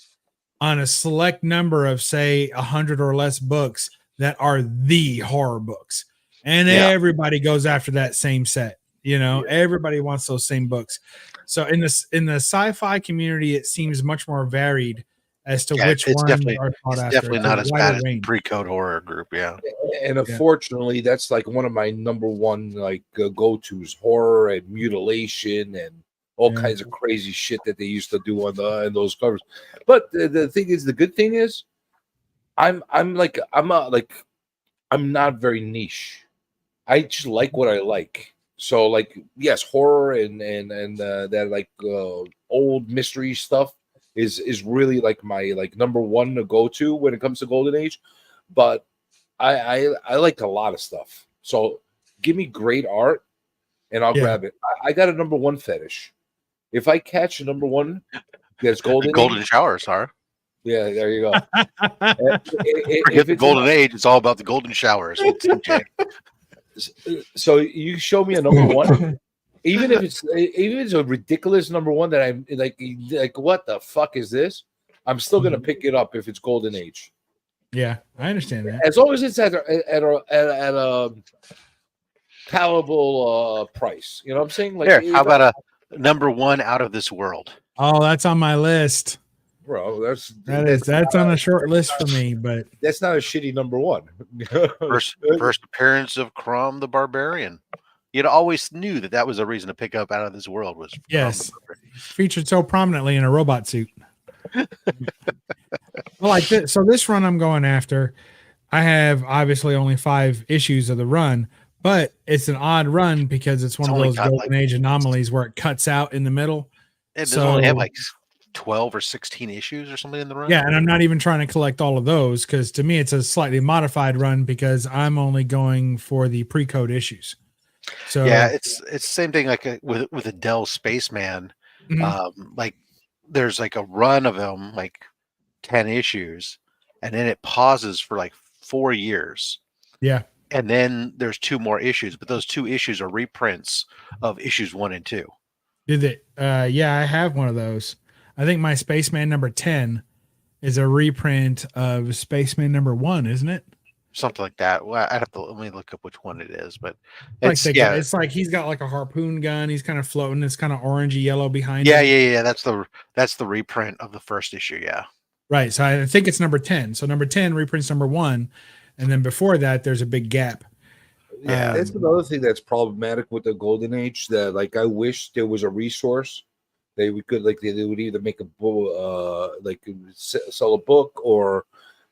on a select number of, say, 100 or less books that are the horror books. And everybody goes after that same set. Everybody wants those same books. So in the sci-fi community, it seems much more varied as to which ones are sought after. Definitely not as bad as the pre-code horror group. Yeah. And unfortunately, that's like one of my number one go-tos: horror and mutilation and all kinds of crazy shit that they used to do in those covers. But the thing is, the good thing is, I'm not very niche. I just like what I like. So, like, yes, horror and that old mystery stuff is really like my number one to go to when it comes to Golden Age. But I like a lot of stuff. So give me great art and I'll grab it. I got a number one fetish. If I catch a number one that's golden showers, huh? Yeah, there you go. Forget the golden age, it's all about the golden showers. So you show me a number one, even if it's a ridiculous number one that I'm like what the fuck is this? I'm still gonna pick it up if it's golden age. Yeah, I understand that. As long as it's at a palatable price. You know what I'm saying? Like, how about a number one Out of This World? Oh, that's on my list. Bro, that's on a short list for me, but that's not a shitty number one. first appearance of Crom the Barbarian. You'd always knew that was a reason to pick up Out of This World. Was featured so prominently in a robot suit. Well, like this. So this run I'm going after, I have obviously only 5 issues of the run, but it's an odd run because it's one of those golden age anomalies where it cuts out in the middle. It doesn't only have 12 or 16 issues or something in the run. Yeah, and I'm not even trying to collect all of those because to me it's a slightly modified run because I'm only going for the pre-code issues. So yeah, it's the same thing like with a Dell Spaceman. There's a run of them 10 issues, and then it pauses for 4 years. Yeah. And then there's 2 more issues, but those 2 issues are reprints of issues 1 and 2. Did it? Yeah, I have one of those. I think my Spaceman number 10 is a reprint of Spaceman number 1, isn't it? Something like that. Well, I'd have to let me look up which one it is, but it's like he's got a harpoon gun. He's kind of floating. It's kind of orangey yellow behind him. Yeah. That's the reprint of the first issue. Yeah. Right. So I think it's number 10. So number 10 reprints number 1, and then before that, there's a big gap. Yeah, that's another thing that's problematic with the Golden Age. That I wish there was a resource they would either make a book, sell a book, or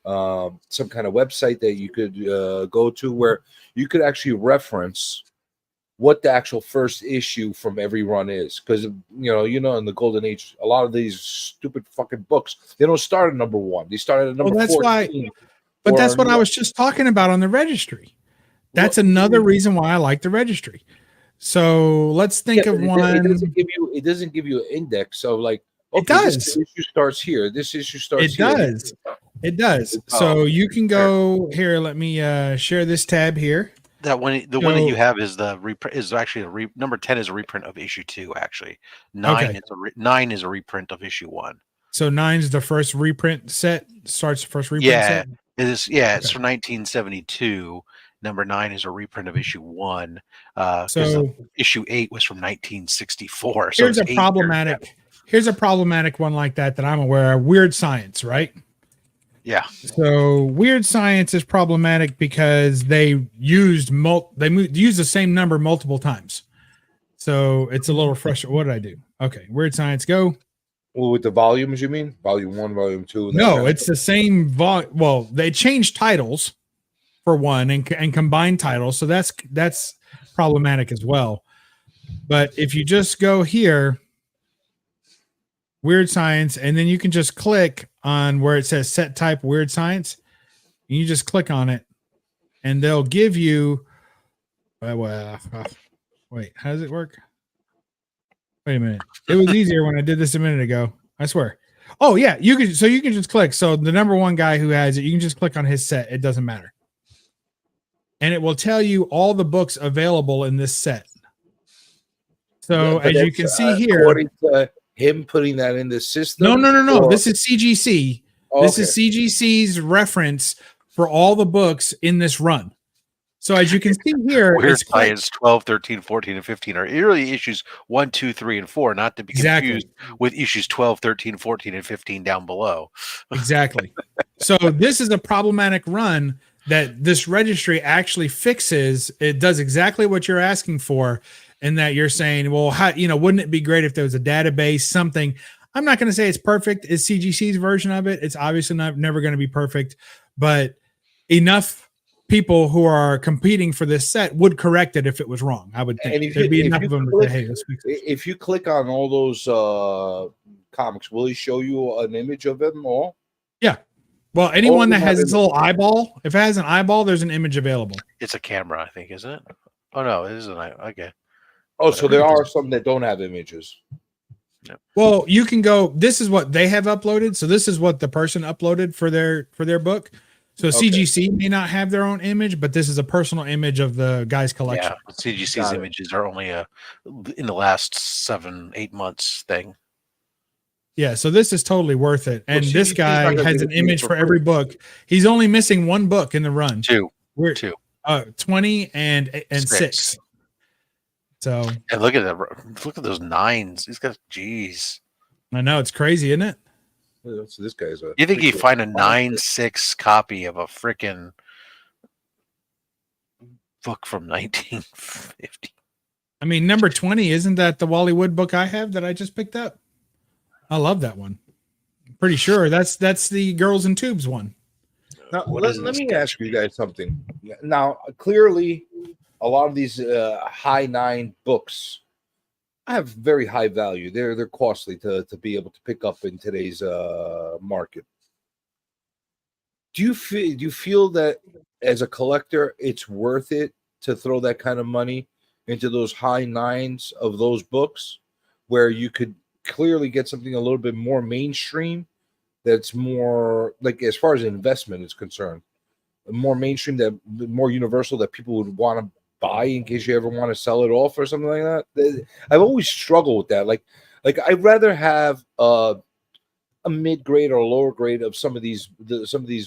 some kind of website that you could go to where you could actually reference what the actual first issue from every run is, because in the golden age, a lot of these stupid fucking books, they don't start at number 1, they start at number 14. But that's what I was just talking about on the registry. That's another reason why I like the registry. So let's think of one. It doesn't give you an index. So like, okay, it does. This issue starts here. This issue starts here. It does. So you can go here. Let me share this tab here. That one, one that you have is actually number 10 is a reprint of issue 2. Actually, 9 is a reprint of issue 1. So 9 is the first reprint set. Starts the first reprint set. It is. Yeah, it's from 1972. Number 9 is a reprint of issue 1. So issue 8 was from 1964. So here's a problematic one like that I'm aware of. Weird Science, right? Yeah. So Weird Science is problematic because they used the same number multiple times. So it's a little frustrating. What did I do? Okay, Weird Science, go. Well, with the volumes, you mean volume 1, volume 2? No, it's the same volume. Well, they changed titles for one and combined titles, so that's problematic as well. But if you just go here, Weird Science, and then you can just click on where it says set type Weird Science, and you just click on it, and they'll give you. Wait, how does it work? Wait a minute. It was easier when I did this a minute ago. I swear. Oh yeah, you can just click. So the number 1 guy who has it, you can just click on his set. It doesn't matter, and it will tell you all the books available in this set. So as you can see here. According to him putting that in the system? No. This is CGC. Oh, this is CGC's reference for all the books in this run. So as you can see here, Weird Science 12, 13, 14, and 15 are early issues 1, 2, 3, and 4, not to be confused with issues 12, 13, 14, and 15 down below. Exactly. So this is a problematic run that this registry actually fixes. It does exactly what you're asking for. And that you're saying, well, how, wouldn't it be great if there was a database, something? I'm not going to say it's perfect. It's CGC's version of it. It's obviously never going to be perfect, but enough people who are competing for this set would correct it if it was wrong. I would think there'd be enough of them to say, hey, let's fix it. If you click on all those comics, will he show you an image of them all? Yeah. Well, anyone that has this little eyeball, if it has an eyeball, there's an image available. It's a camera, I think, isn't it? Oh no, it isn't. Okay. Oh, so there are some that don't have images. Well, you can go. This is what they have uploaded. So this is what the person uploaded for their book. So CGC may not have their own image, but this is a personal image of the guy's collection. Yeah, CGC's images are only in the last 7-8 months thing. Yeah, so this is totally worth it. And this guy has an image for every book. He's only missing 1 book in the run. 2. 20 and 6. So and look at that! Look at those 9s. He's got geez. I know it's crazy, isn't it? So this guy's you think you find a 9.6 copy of a freaking book from 1950? I mean, number 20 isn't that the Wally Wood book I have that I just picked up? I love that one. I'm pretty sure that's the Girls in Tubes one. Now, let me ask you guys something. Now, clearly, a lot of these high 9 books have very high value. They're costly to be able to pick up in today's market. Do you feel that as a collector, it's worth it to throw that kind of money into those high 9s of those books, where you could clearly get something a little bit more mainstream, that's more like, as far as investment is concerned, more mainstream, that more universal, that people would want to buy in case you ever want to sell it off or something like that? I've always struggled with that. Like I'd rather have a mid grade or lower grade of some of these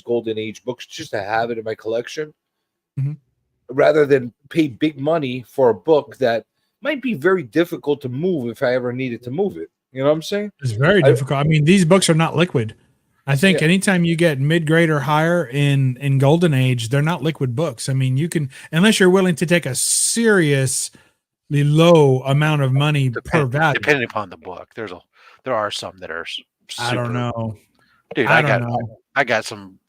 golden age books just to have it in my collection, rather than pay big money for a book that might be very difficult to move if I ever needed to move it. You know what I'm saying? It's very difficult. I mean, these books are not liquid. I think anytime you get mid-grade or higher in Golden Age, they're not liquid books. I mean, you can, unless you're willing to take a seriously low amount of money per value. Depending upon the book, there are some that are super, I don't know. Dude, I don't know. I got some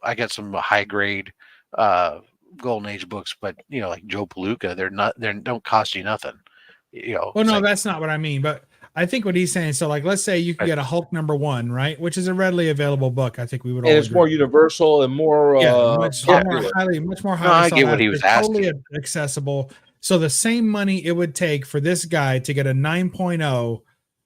high grade golden age books, but like Joe Palooka, they don't cost you nothing. Well, It's no, like, that's not what I mean. But I think what he's saying. So, like, let's say you could get a Hulk #1, right? Which is a readily available book. I think we would all And it's agree. more universal and more Much popular. more No, highly I sought get what he after, was totally asking. accessible. So the same money it would take for this guy to get a 9.0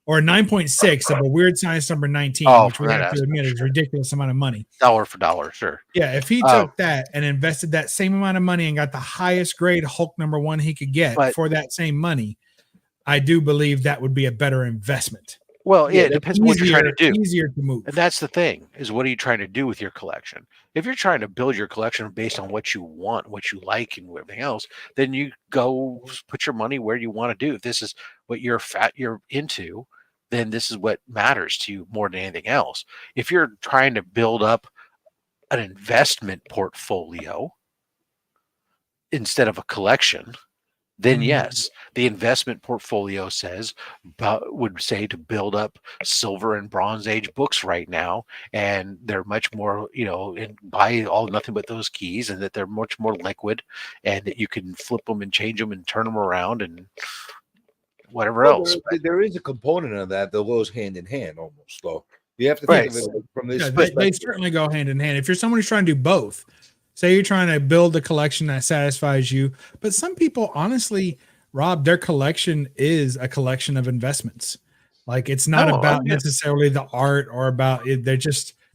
or 9.6 of a weird science number 19, Oh, which from we that have to aspect, admit is sure. ridiculous amount of money. Dollar for dollar, sure. Yeah, if he took that and invested that same amount of money and got the highest grade Hulk #1 he could get But- for that same money, I do believe that would be a better investment. Well, Yeah, it depends what you're trying to do. Easier to move. And that's the thing, is what are you trying to do with your collection? If you're trying to build your collection based on what you want, what you like, and everything else, then you go put your money where you want to do. If this is what you're into, then this is what matters to you more than anything else. If you're trying to build up an investment portfolio instead of a collection, then yes, the investment portfolio would say to build up silver and bronze age books right now, and they're much more, and buy nothing but those keys, and that they're much more liquid, and that you can flip them and change them and turn them around and whatever else. There is a component of that goes hand in hand almost, though. You have to think of it from this perspective. They certainly go hand in hand. If you're someone who's trying to do both, say you're trying to build a collection that satisfies you, but some people, honestly, Rob, their collection is a collection of investments. Like, it's not about necessarily the art or about it.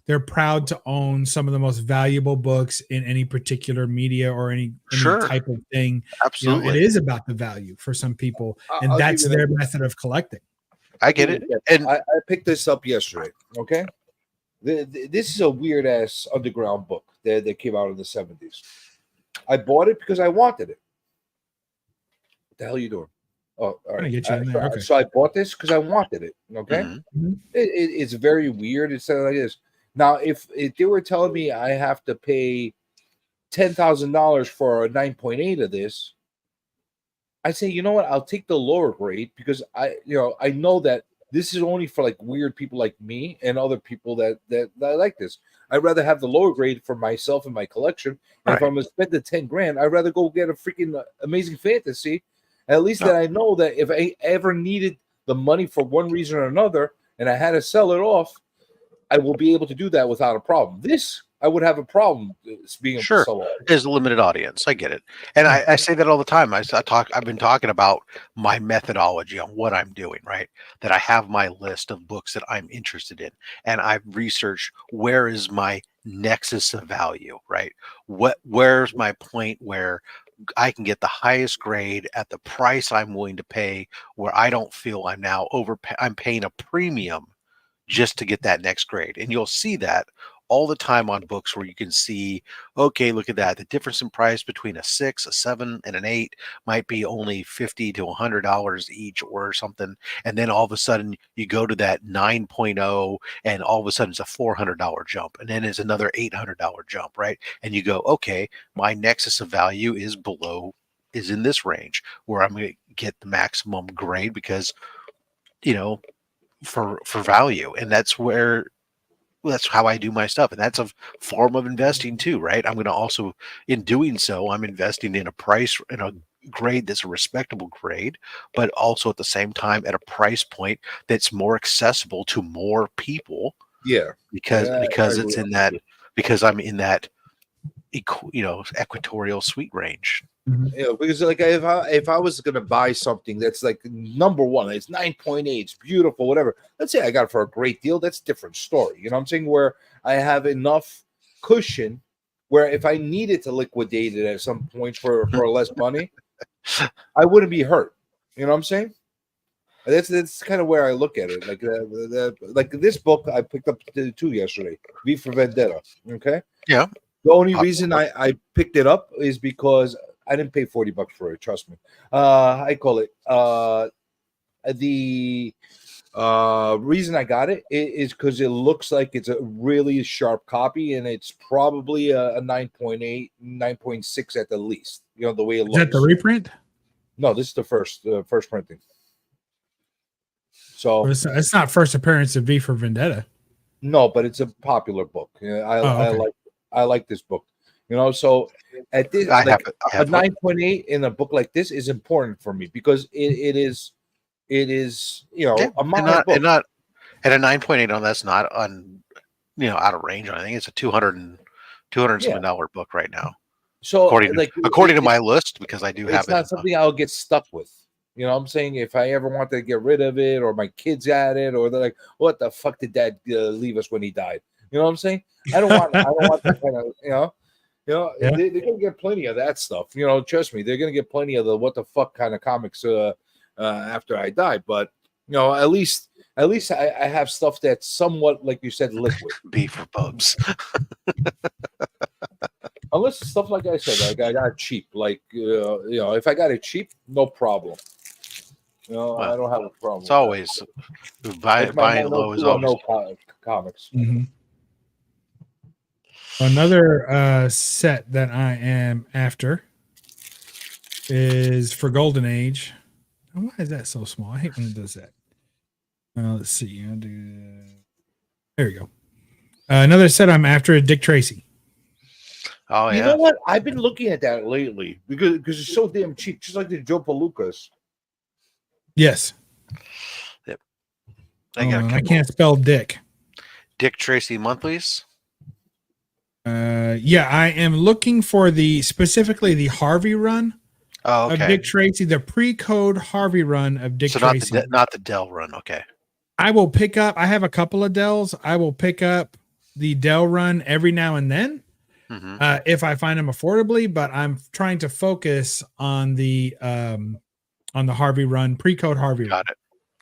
They're proud to own some of the most valuable books in any particular media or any type of thing. Absolutely. It is about the value for some people, and that's their method of collecting. I get it. And I picked this up yesterday. Okay. This is a weird ass underground book that came out in the 70s. I bought it because I wanted it. What the hell are you doing? Oh, all right. Get you in there. Okay. So I bought this because I wanted it. Okay. Mm-hmm. It's very weird. It's like this. Now, if they were telling me I have to pay $10,000 for a 9.8 of this, I say, you know what? I'll take the lower grade because I know that this is only for like weird people like me and other people that like this. I'd rather have the lower grade for myself and my collection. And if I'm gonna spend the 10 grand, I'd rather go get a freaking Amazing Fantasy. At least that I know that if I ever needed the money for one reason or another and I had to sell it off, I will be able to do that without a problem. This, I would have a problem being able to sell off. There's a limited audience. I get it. And I say that all the time. I've been talking about my methodology on what I'm doing, right? That I have my list of books that I'm interested in. And I've researched where is my nexus of value, right? Where's my point where I can get the highest grade at the price I'm willing to pay, where I don't feel I'm paying a premium just to get that next grade. And you'll see that all the time on books where you can see, okay, look at that. The difference in price between a 6, a 7, and an 8 might be only $50 to $100 each or something. And then all of a sudden you go to that 9.0 and all of a sudden it's a $400 jump. And then it's another $800 jump, right? And you go, okay, my nexus of value is in this range where I'm going to get the maximum grade because, for value. And that's how I do my stuff. And that's a form of investing too, right? I'm going to also, in doing so, I'm investing in a grade that's a respectable grade, but also at the same time at a price point that's more accessible to more people. Yeah. Because I'm in that, equatorial sweet range. Mm-hmm. Because like if I was gonna buy something that's like number one, it's 9.8, it's beautiful, whatever. Let's say I got it for a great deal, that's a different story. You know what I'm saying? Where I have enough cushion where if I needed to liquidate it at some point for less money, I wouldn't be hurt. You know what I'm saying? That's kind of where I look at it. Like like this book I picked up two yesterday, V for Vendetta. Okay. Yeah. The only reason I picked it up is because I didn't pay $40 for it. Trust me. I call it the reason I got it is because it looks like it's a really sharp copy, and it's probably a 9.8, 9.6 at the least. The way it looks. Is that the reprint? No, this is the first printing. So it's not first appearance of V for Vendetta. No, but it's a popular book. Okay. I like this book. So at this, I have like it. I a have one. 9.8 in a book like this is important for me because it is Yeah, a and modern not book. and not at a 9.8 on that's not on out of range or anything. It's a 200 Yeah. something dollar book right now, So like according to my list, because I do have it's it. not something I'll get stuck with. You know what I'm saying? If I ever want to get rid of it or my kids at it or they're like, what the fuck did dad leave us when he died? You know what I'm saying? I don't want that kind of, Yeah. they're gonna get plenty of that stuff. Trust me, they're gonna get plenty of the what the fuck kind of comics after I die. But at least I have stuff that's somewhat, like you said, liquid. B for Bubs. Unless it's stuff like I said, like I got it cheap. Like if I got it cheap, no problem. I Well, don't have a problem. It's with always that. buying My low is always. comics. Mhm. Another set that I am after is for Golden Age. Why is that so small? I hate when it does that. Let's see. I'll do. There you go. Another set I'm after is Dick Tracy. Oh You yeah. know what? I've been looking at that lately because it's so damn cheap, just like the Joe Palookas. Yes. Yep. I can't spell Dick. Dick Tracy monthlies. Yeah, I am looking for specifically the Harvey run Oh, of okay. Dick Tracy, the pre-code Harvey run of Dick So Tracy. not the Dell run. Okay. I will pick up. I have a couple of Dells. I will pick up the Dell run every now and then Mm-hmm. if I find them affordably. But I'm trying to focus on the Harvey run, pre-code Harvey run.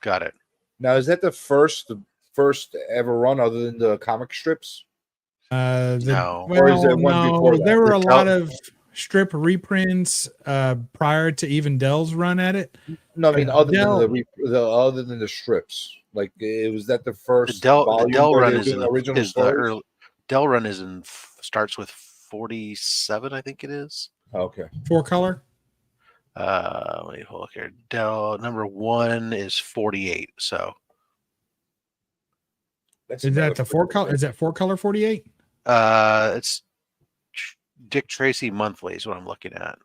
Got it. Now, is that the first ever run other than the comic strips? No. Or is there one before that? There were a The lot Dell- of strip reprints prior to even Dell's run at it. No, I mean other Dell- than other than the strips. Like, was that the The first Dell volume where run they're is in doing the original is the stories? early Dell run is in starts with 47, I think it is. Okay. 4-color. Let me look here. Dell number 1 is 48. So That's Is that another the 4-color? Is that 4-color 48? it's Dick Tracy monthly is what I'm looking at.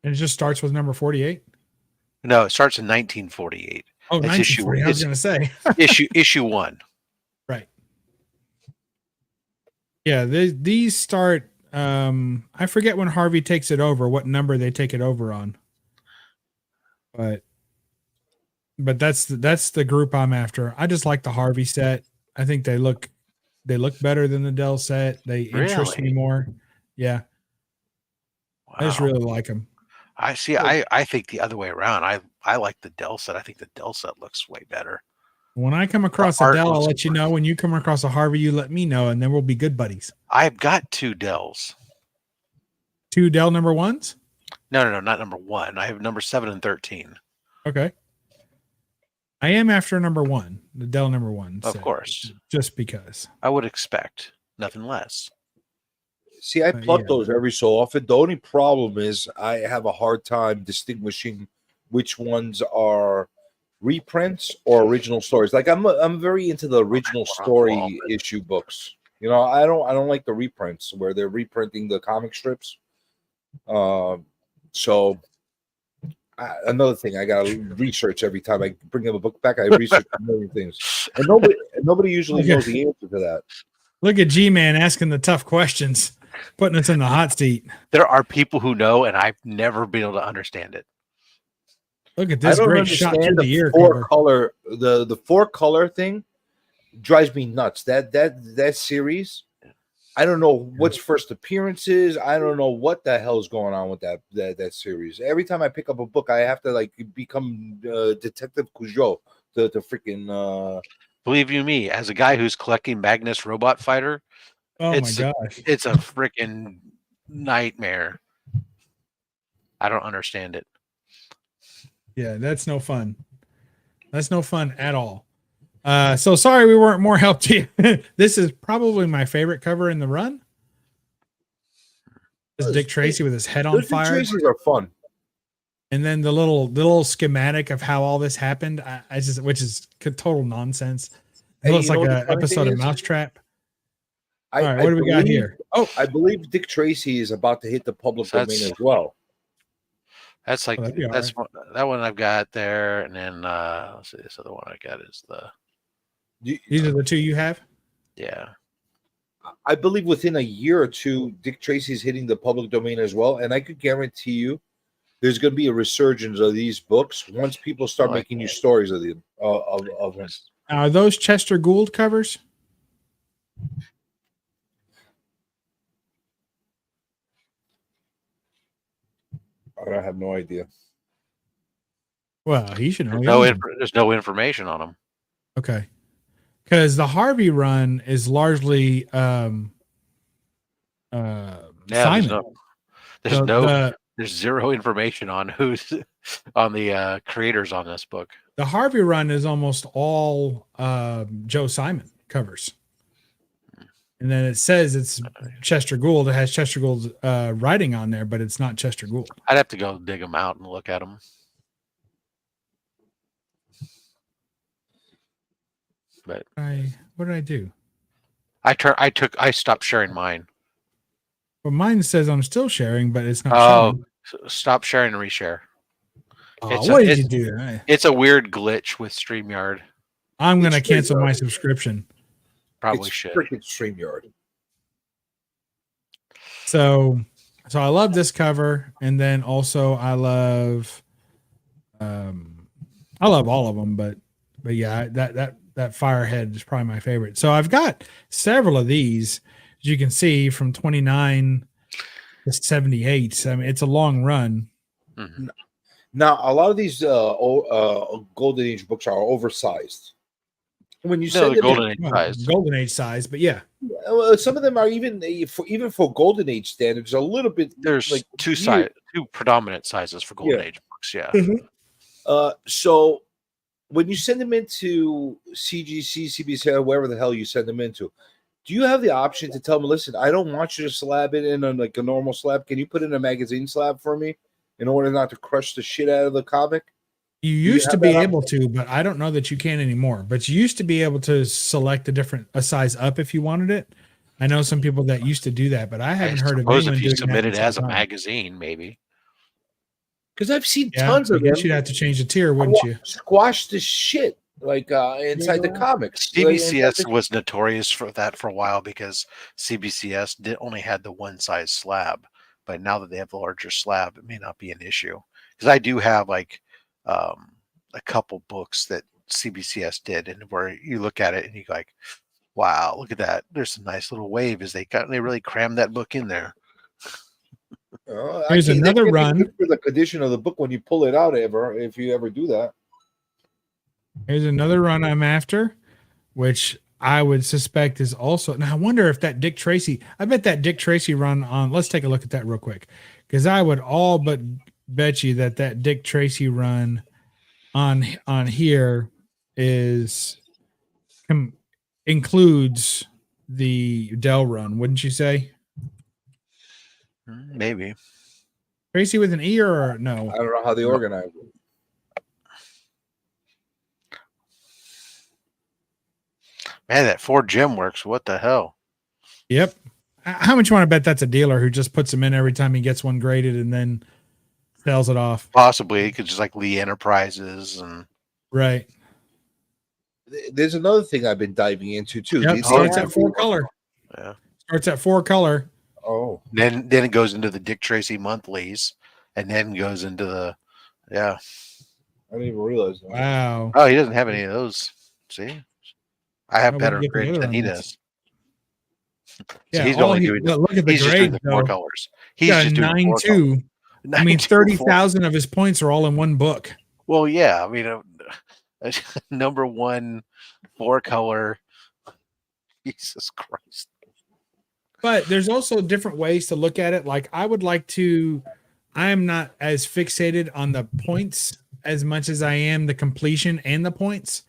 And it just starts with number 48? No, it starts in 1948. Oh, That's 1940. I was going to say. issue 1. Right. Yeah, these start. I forget when Harvey takes it over, what number they take it over on. But that's the group I'm after. I just like the Harvey set. I think they look better than the Dell set. They interest me Really? more. Yeah, Wow. I just really like them. I see. I think the other way around. I like the Dell set. I think the Dell set looks way better. When I come across The a art Dell, I'll looks let you know. When you come across a Harvey, you let me know, and then we'll be good buddies. I've got 2 Dells. 2 Dell number 1s? No, not number 1. I have number 7 and 13. Okay. I am after number 1, the Dell number 1. Of set, course. just because. I would expect nothing less. See, I pluck yeah. those every so often. The only problem is I have a hard time distinguishing which ones are reprints or original stories. Like I'm very into the original story issue books. I don't like the reprints where they're reprinting the comic strips. So another thing, I gotta research every time I bring up a book back. I research a million things, and nobody usually knows the answer to that. Look at G-Man asking the tough questions, putting us in the hot seat. There are people who know, and I've never been able to understand it. Look at this great shot through the ear cover. 4-color, the 4-color thing drives me nuts. That series, I don't know what's first appearances. I don't know what the hell is going on with that series. Every time I pick up a book, I have to like become Detective Cujo to freaking. Believe you me, as a guy who's collecting Magnus Robot Fighter, Oh it's my gosh, it's a freaking nightmare. I don't understand it. Yeah, that's no fun. That's no fun at all. So sorry we weren't more help to you. This is probably my favorite cover in the run. This Dick Tracy with his head on fire. Dick Tracy's are fun. And then the little schematic of how all this happened, which is total nonsense. Hey, looks you know like what the an funny thing episode of is? Mousetrap. I, All right, I what do we got believe here? Oh, I believe Dick Tracy is about to hit the public So domain as well. That's like that'd be all that's right. that one I've got there, and then let's see, this other one I got is These are the two you have. yeah. I believe within a year or two, Dick Tracy's hitting the public domain as well, and I could guarantee you, there's going to be a resurgence of these books once people start Like- making new stories of them of him. Are those Chester Gould covers? I have no idea. Well, he should know. There's He no, owns them. there's no information on them. Okay. Because the Harvey run is largely Yeah, Simon. There's zero information on who's on the creators on this book. The Harvey run is almost all Joe Simon covers. And then it says it's Chester Gould. It has Chester Gould's writing on there, but it's not Chester Gould. I'd have to go dig them out and look at them. But What did I do? I stopped sharing mine. Well, mine says I'm still sharing, but it's not Oh, showing. stop sharing and reshare. What did you do? It's a weird glitch with StreamYard. I'm going to It's cancel StreamYard. my subscription. Probably It's should. freaking StreamYard. So I love this cover, and then also I love all of them, but yeah, that Firehead is probably my favorite. So I've got several of these, as you can see, from 29 to 78. I mean, it's a long run. Mm-hmm. Now, a lot of these Golden Age books are oversized. When you send the them Golden in, Age size. Golden Age size, but yeah. some of them are even for Golden Age standards a little bit. There's like two weird. two predominant sizes for Golden Yeah. Age books. Yeah. So when you send them into CGC, CBC, wherever the hell you send them into, do you have the option to tell them, listen, I don't want you to slab it in on like a normal slab. Can you put in a magazine slab for me in order not to crush the shit out of the comic? You used to be able to, but I don't know that you can anymore. But you used to be able to select a size up if you wanted it. I know some people that used to do that, but I haven't heard of suppose anyone if you doing submit that it in as a some time. magazine, maybe. Because I've seen Yeah, tons I of them guess you'd have to change the tier, wouldn't you? squash the shit like inside the comics. CBCS was notorious for that for a while because CBCS only had the one size slab, but now that they have the larger slab, it may not be an issue. Because I do have like a couple books that CBCS did, and where you look at it and you go like, "Wow, look at that! There's a nice little wave." As they really crammed that book in there. Here's another run for the condition of the book when you pull it out. If you ever do that. Here's another run I'm after, which I would suspect is also. Now I wonder if that Dick Tracy. I bet that Dick Tracy run on. Let's take a look at that real quick, because I would all but bet you that Dick Tracy run on here includes the Dell run, wouldn't you say? Maybe. Tracy with an E or no? I don't know how they organize it. Man, that 4 gem works. What the hell? Yep. How much you want to bet that's a dealer who just puts them in every time he gets one graded and then sells it off? Possibly, it could just like Lee Enterprises and right. There's another thing I've been diving into too. Yep, starts at 4 color. Yeah. Starts at 4 color. Oh. Then it goes into the Dick Tracy monthlies, and then goes into the I didn't even realize that. Wow. Oh, he doesn't have any of those. See, I have I better wouldn't get the grades other than he ones. does. Yeah, So he's all only he- doing. look at the He's just doing grade, the 4 though. colors. He's He's got just a doing 4 9.2. I mean, 9.2 30,000 of his points are all in one book. Well, yeah. I mean, number 1 4 color. Jesus Christ. But there's also different ways to look at it. Like I am not as fixated on the points as much as I am the completion and the points.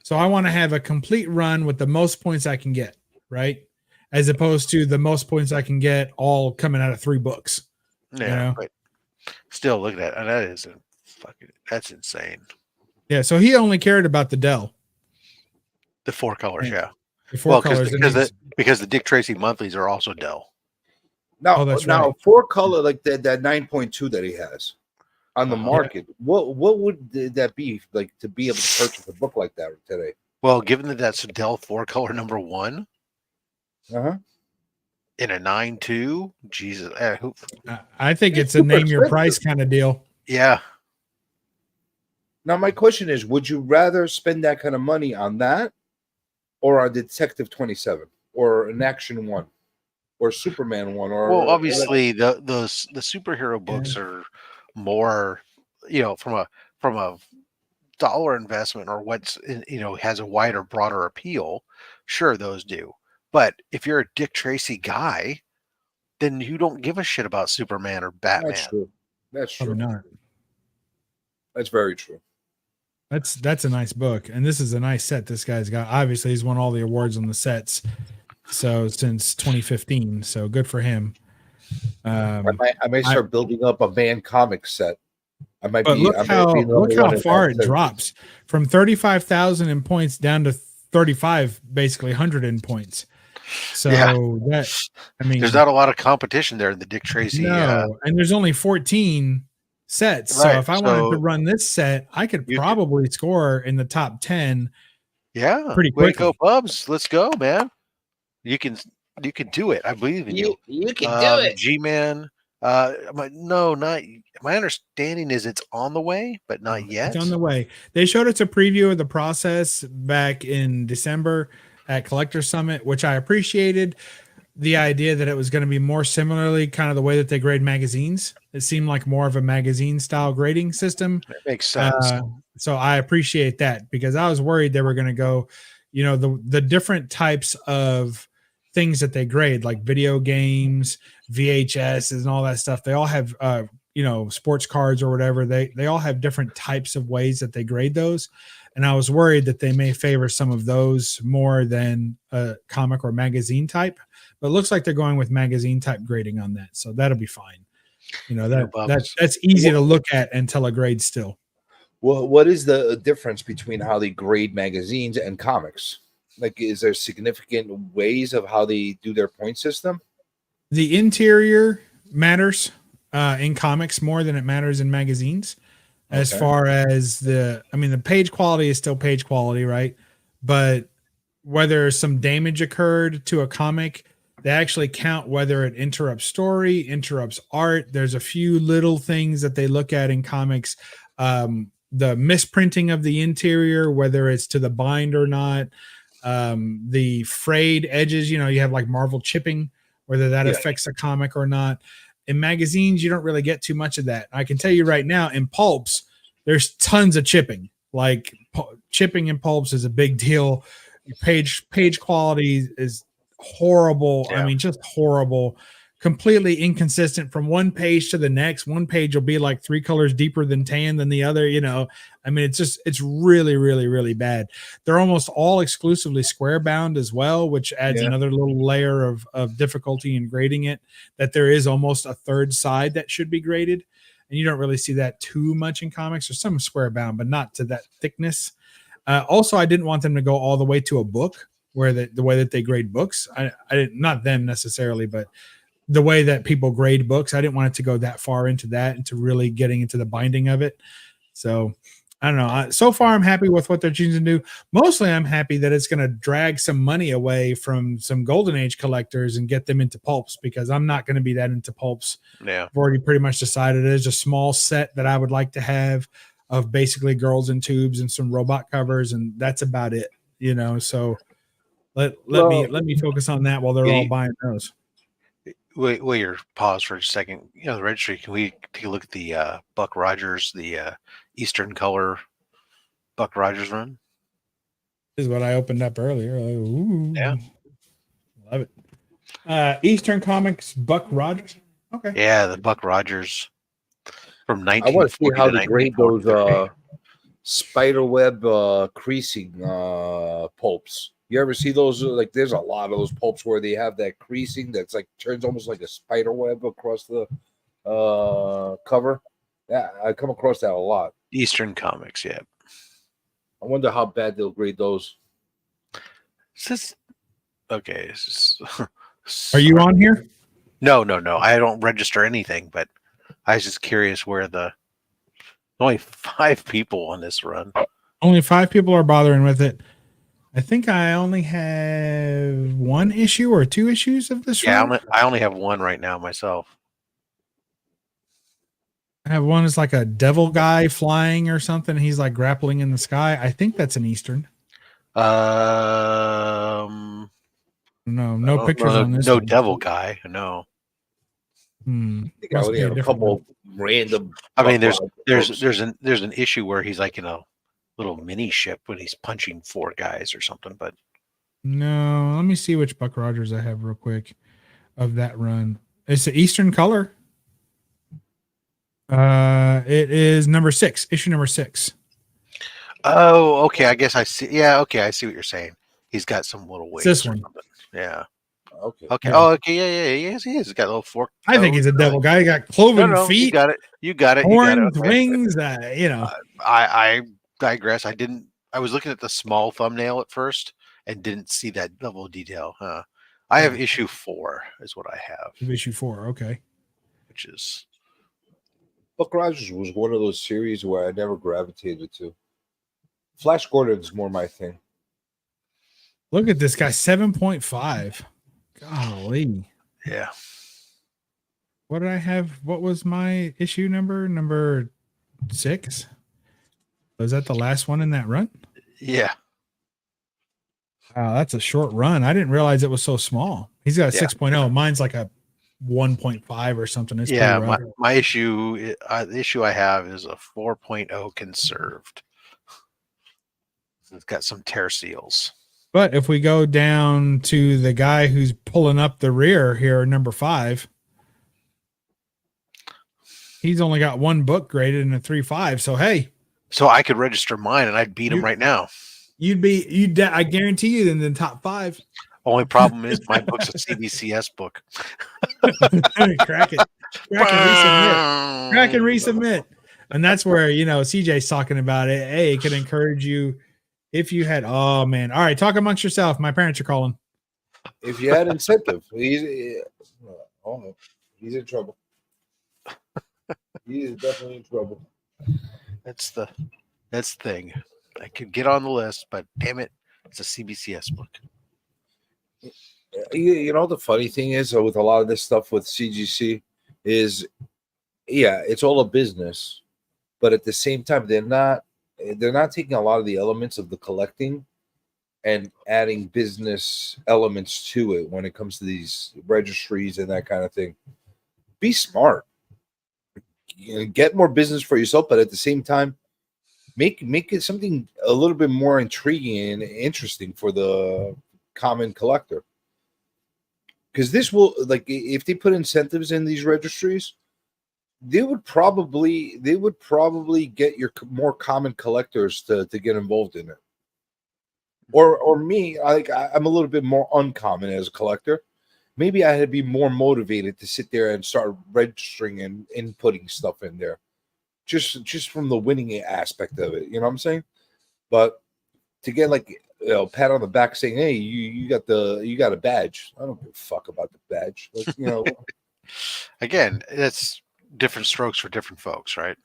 So I want to have a complete run with the most points I can get, right? As opposed to the most points I can get all coming out of 3 books. Yeah, You know? but still, look at that. That is that's insane. Yeah. So he only cared about the Dell. The 4 colors, yeah. The 4 Well, colors. because the Dick Tracy monthlies are also Dell. Now, that's now right. 4 color like that 9.2 that he has on the Uh-huh. market. What would that be like to be able to purchase a book like that today? Well, given that that's a Dell 4 color number 1 Uh-huh. in a 9.2, Jesus, I think it's a super name your expensive. price kind of deal. yeah. Now, my question is, would you rather spend that kind of money on that or on Detective 27 or an Action 1 or Superman 1? Well, obviously the superhero books are more, from a dollar investment or has a wider, broader appeal. Sure, those do. But if you're a Dick Tracy guy, then you don't give a shit about Superman or Batman. That's true. That's true. Probably not. That's very true. That's a nice book, and this is a nice set this guy's got. Obviously, he's won all the awards on the sets, so since 2015. So good for him. I might start building up a man comic set. I might be. Look how far it too. drops from 35,000 in points down to 35, basically 100 in points. So there's not a lot of competition there in the Dick Tracy. No, and there's only 14 sets. Right, so if I wanted to run this set, I could probably score in the top 10. Yeah, pretty quickly. Way to go, Bubs. Let's go, man. You can do it. I believe in you. You can do it. G-Man. My understanding is it's on the way, but not yet. It's on the way. They showed us a preview of the process back in December at Collector Summit, which I appreciated. The idea that it was going to be more similarly kind of the way that they grade magazines. It seemed like more of a magazine style grading system. That makes sense. So I appreciate that, because I was worried they were going to go, the different types of things that they grade, like video games, VHS and all that stuff. They all have, sports cards or whatever. They all have different types of ways that they grade those. And I was worried that they may favor some of those more than a comic or magazine type, but it looks like they're going with magazine type grading on that. So that'll be fine. That's easy to look at and tell a grade still. Well, what is the difference between how they grade magazines and comics? Like, is there significant ways of how they do their point system? The interior matters in comics more than it matters in magazines. As far as the page quality is still page quality, right? But whether some damage occurred to a comic, they actually count whether it interrupts story, interrupts art. There's a few little things that they look at in comics. The misprinting of the interior, whether it's to the bind or not, the frayed edges, you have like Marvel chipping, whether that affects a comic or not. In magazines, you don't really get too much of that. I can tell you right now, in pulps, there's tons of chipping. Like chipping in pulps is a big deal. Page quality is horrible. Yeah. Just horrible. Completely inconsistent from one page to the next. One page will be like 3 colors deeper than tan than the other. It's really, really, really bad. They're almost all exclusively square bound as well, which adds another little layer of difficulty in grading it, that there is almost a third side that should be graded. And you don't really see that too much in comics. There's some square bound, but not to that thickness. Also, I didn't want them to go all the way to a book, where the way that they grade books. I didn't, not them necessarily, but the way that people grade books, I didn't want it to go that far into that, into really getting into the binding of it. So I don't know. So far, I'm happy with what they're choosing to do. Mostly, I'm happy that it's going to drag some money away from some Golden Age collectors and get them into pulps, because I'm not going to be that into pulps. Yeah. I've already pretty much decided there's a small set that I would like to have of basically girls in tubes and some robot covers, and that's about it. So let me focus on that while they're all buying those. Wait, pause for a second. The registry. Can we take a look at the Buck Rogers, the Eastern Color Buck Rogers run? This is what I opened up earlier. Ooh, yeah, love it. Eastern Comics Buck Rogers. Okay. Yeah, the Buck Rogers from 1940. I want to see how they grade those spiderweb creasing pulps. You ever see those? Like, there's a lot of those pulps where they have that creasing that's like turns almost like a spider web across the cover. Yeah, I come across that a lot. Eastern Comics, yeah. I wonder how bad they'll grade those. Is this okay? Are you on here? No. I don't register anything, but I was just curious where the only 5 people on this run. Only 5 people are bothering with it. I think I only have 1 issue or 2 issues of this Yeah, run. I only have 1 right now myself. I have one is like a devil guy flying or something. He's like grappling in the sky. I think that's an Eastern. No pictures on this No one. devil guy. No. I think I Must only be a have a different couple one. random. I mean, books. there's an issue where he's like in a little mini ship when he's punching 4 guys or something. But No, let me see which Buck Rogers I have real quick of that run. It's the Eastern color. It is number 6, issue number 6. oh, okay. I guess I see. Yeah, okay. I see what you're saying. He's got some little It's weights this or one. something. Yeah. Okay. Okay. Yeah. Oh, okay. Yeah. Yes, he is. He's got a little fork. I think he's a toes, devil really. guy. He got cloven No. feet, You got it. horns, Okay. wings. I digress. I was looking at the small thumbnail at first and didn't see that level of detail. I have issue 4 is what I have, Issue 4. Okay. which is Buck Rogers was one of those series where I never gravitated to. Flash Gordon's more my thing. Look at this guy, 7.5. Golly. yeah. What did I have? What was my issue number? Number 6? Was that the last one in that run? Yeah. Wow, that's a short run. I didn't realize it was so small. He's got a Yeah. 6.0. Mine's like a 1.5 or something. It's Yeah. pretty rough. My issue, the issue I have is a 4.0 conserved. It's got some tear seals. But if we go down to the guy who's pulling up the rear here, number 5, he's only got 1 book graded in a 3.5. So hey, So I could register mine and I'd beat him right now. I guarantee you in the top 5. Only problem is my book's a CBCS book. Crack it. Crack and resubmit. And that's where, CJ's talking about it. Hey, it could encourage you if you had, oh man. All right. Talk amongst yourself. My parents are calling. If you had incentive, he's in trouble. He is definitely in trouble. That's the thing. I could get on the list, but damn it, it's a CBCS book. You know, the funny thing is with a lot of this stuff with CGC is, yeah, it's all a business, but at the same time, they're not taking a lot of the elements of the collecting and adding business elements to it when it comes to these registries and that kind of thing. Be smart. Get more business for yourself, but at the same time, make it something a little bit more intriguing and interesting for the common collector. Because this will, like, if they put incentives in these registries, they would probably get your more common collectors to get involved in it. Or me, I'm a little bit more uncommon as a collector. Maybe I had to be more motivated to sit there and start registering and inputting stuff in there, just from the winning aspect of it. You know what I'm saying? But to get pat on the back saying, "Hey, you got a badge." I don't give a fuck about the badge. Again, that's different strokes for different folks, right?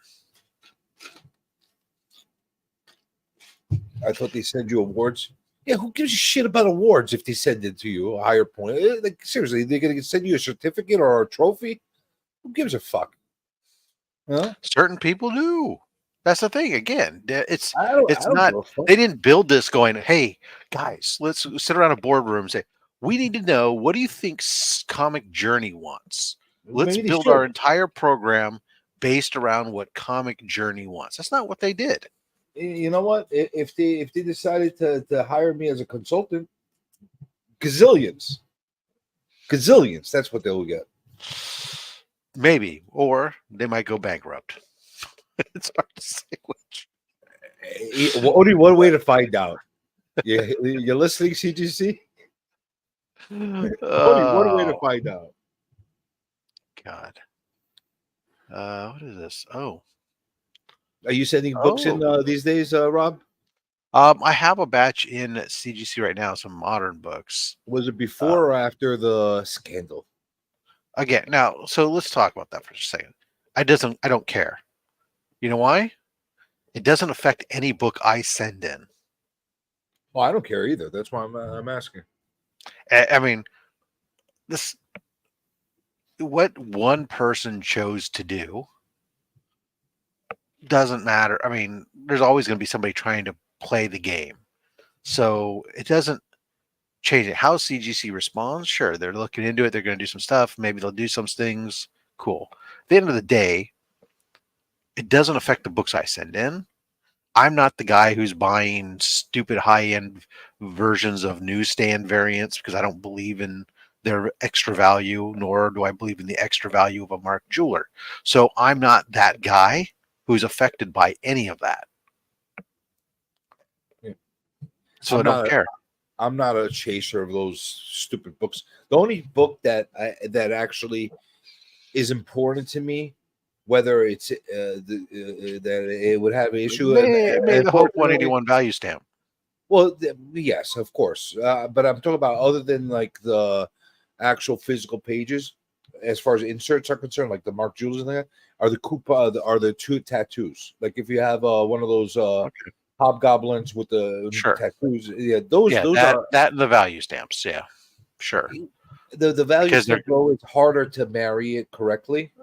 I thought they send you awards. Yeah, who gives a shit about awards if they send it to you a higher point? Like, seriously, they're gonna send you a certificate or a trophy? Who gives a fuck? Huh? Certain people do. That's the thing. Again, it's I don't not. give a fuck. They didn't build this going, "Hey, guys, let's sit around a boardroom and say we need to know what do you think Comic Journey wants. Let's Maybe they build should. our entire program based around what Comic Journey wants." That's not what they did. You know what? If they decided to hire me as a consultant, gazillions. That's what they'll get. Maybe, or they might go bankrupt. It's hard to say which. Only one way to find out. You're listening, CGC? Only one way to find out. God. What is this? Oh. Are you sending books in these days, Rob? I have a batch in CGC right now, some modern books. Was it before or after the scandal? Again, now, so let's talk about that for a second. I don't care. You know why? It doesn't affect any book I send in. Well, I don't care either. That's why I'm asking. I mean, this what one person chose to do doesn't matter. I mean, there's always going to be somebody trying to play the game, so it doesn't change it. How CGC responds, sure, they're looking into it. They're going to do some stuff. Maybe they'll do some things. Cool. At the end of the day, it doesn't affect the books I send in. I'm not the guy who's buying stupid high-end versions of newsstand variants because I don't believe in their extra value, nor do I believe in the extra value of a Mark Jeweler. So I'm not that guy who's affected by any of that. Yeah. So I don't care. I'm not a chaser of those stupid books. The only book that actually is important to me, whether it's that it would have an issue, Maybe the Hope 181 value stamp. Well, yes, of course, but I'm talking about other than like the actual physical pages, as far as inserts are concerned, like the Mark Jewels and that, are the are the two tattoos. Like if you have one of those hobgoblins with the tattoos, yeah, those are that and the value stamps, yeah, sure. The value stamp though, it's harder to marry it correctly.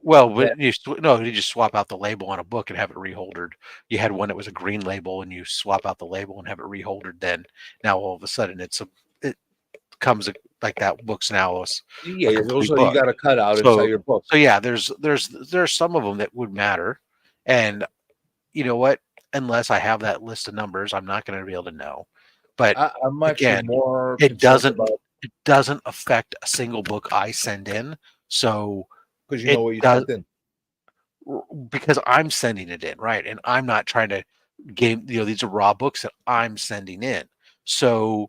Well, you just swap out the label on a book and have it reholdered. You had one that was a green label, and you swap out the label and have it reholdered. Then now all of a sudden it comes like that. Books now, yeah. Also, you got to cut out inside your book. So yeah, there's some of them that would matter, and you know what? Unless I have that list of numbers, I'm not going to be able to know. But I'm actually again, more. It doesn't affect a single book I send in. So. Because you know what you sent in. Because I'm sending it in, right? And I'm not trying to game, these are raw books that I'm sending in. So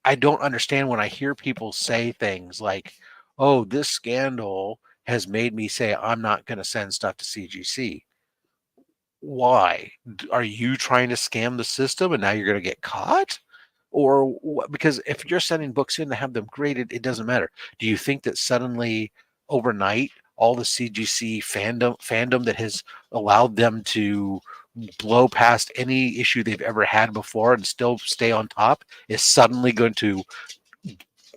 I don't understand when I hear people say things like, oh, this scandal has made me say I'm not going to send stuff to CGC. Why? Are you trying to scam the system and now you're going to get caught? Or what? Because if you're sending books in to have them graded, it doesn't matter. Do you think that suddenly overnight all the CGC fandom that has allowed them to blow past any issue they've ever had before and still stay on top is suddenly going to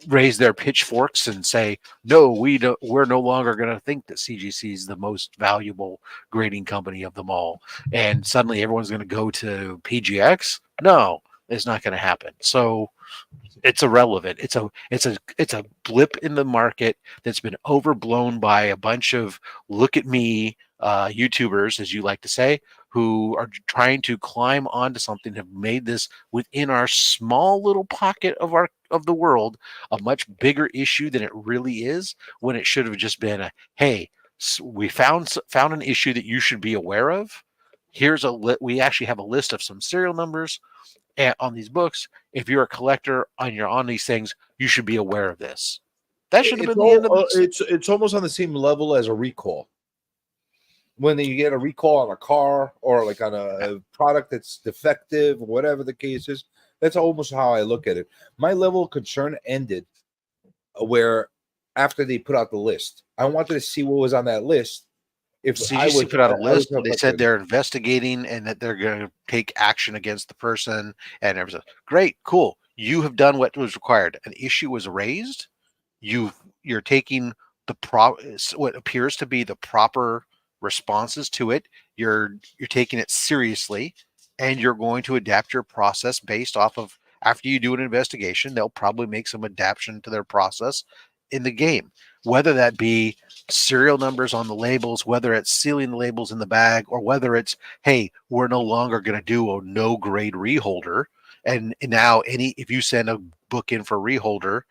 raise their pitchforks and say, no, we're no longer going to think that CGC is the most valuable grading company of them all, and suddenly everyone's going to go to PGX? No, it's not going to happen. So it's irrelevant. It's a blip in the market that's been overblown by a bunch of look at me YouTubers, as you like to say, who are trying to climb onto something, have made this within our small little pocket of the world a much bigger issue than it really is, when it should have just been a, hey, we found an issue that you should be aware of. Here's we actually have a list of some serial numbers on these books. If you're a collector and you're on these things, you should be aware of this. That should have been the end of this. It's almost on the same level as a recall. When you get a recall on a car or like on a product that's defective, or whatever the case is, that's almost how I look at it. My level of concern ended where after they put out the list, I wanted to see what was on that list. If CGC put out a list, they said they're investigating and that they're going to take action against the person and everything. Great, cool. You have done what was required. An issue was raised. You're taking what appears to be the proper responses to it. You're taking it seriously, and you're going to adapt your process based off of, after you do an investigation, they'll probably make some adaptation to their process in the game, whether that be serial numbers on the labels, whether it's sealing the labels in the bag, or whether it's, hey, we're no longer going to do a no grade reholder. And now if you send a book in for reholder,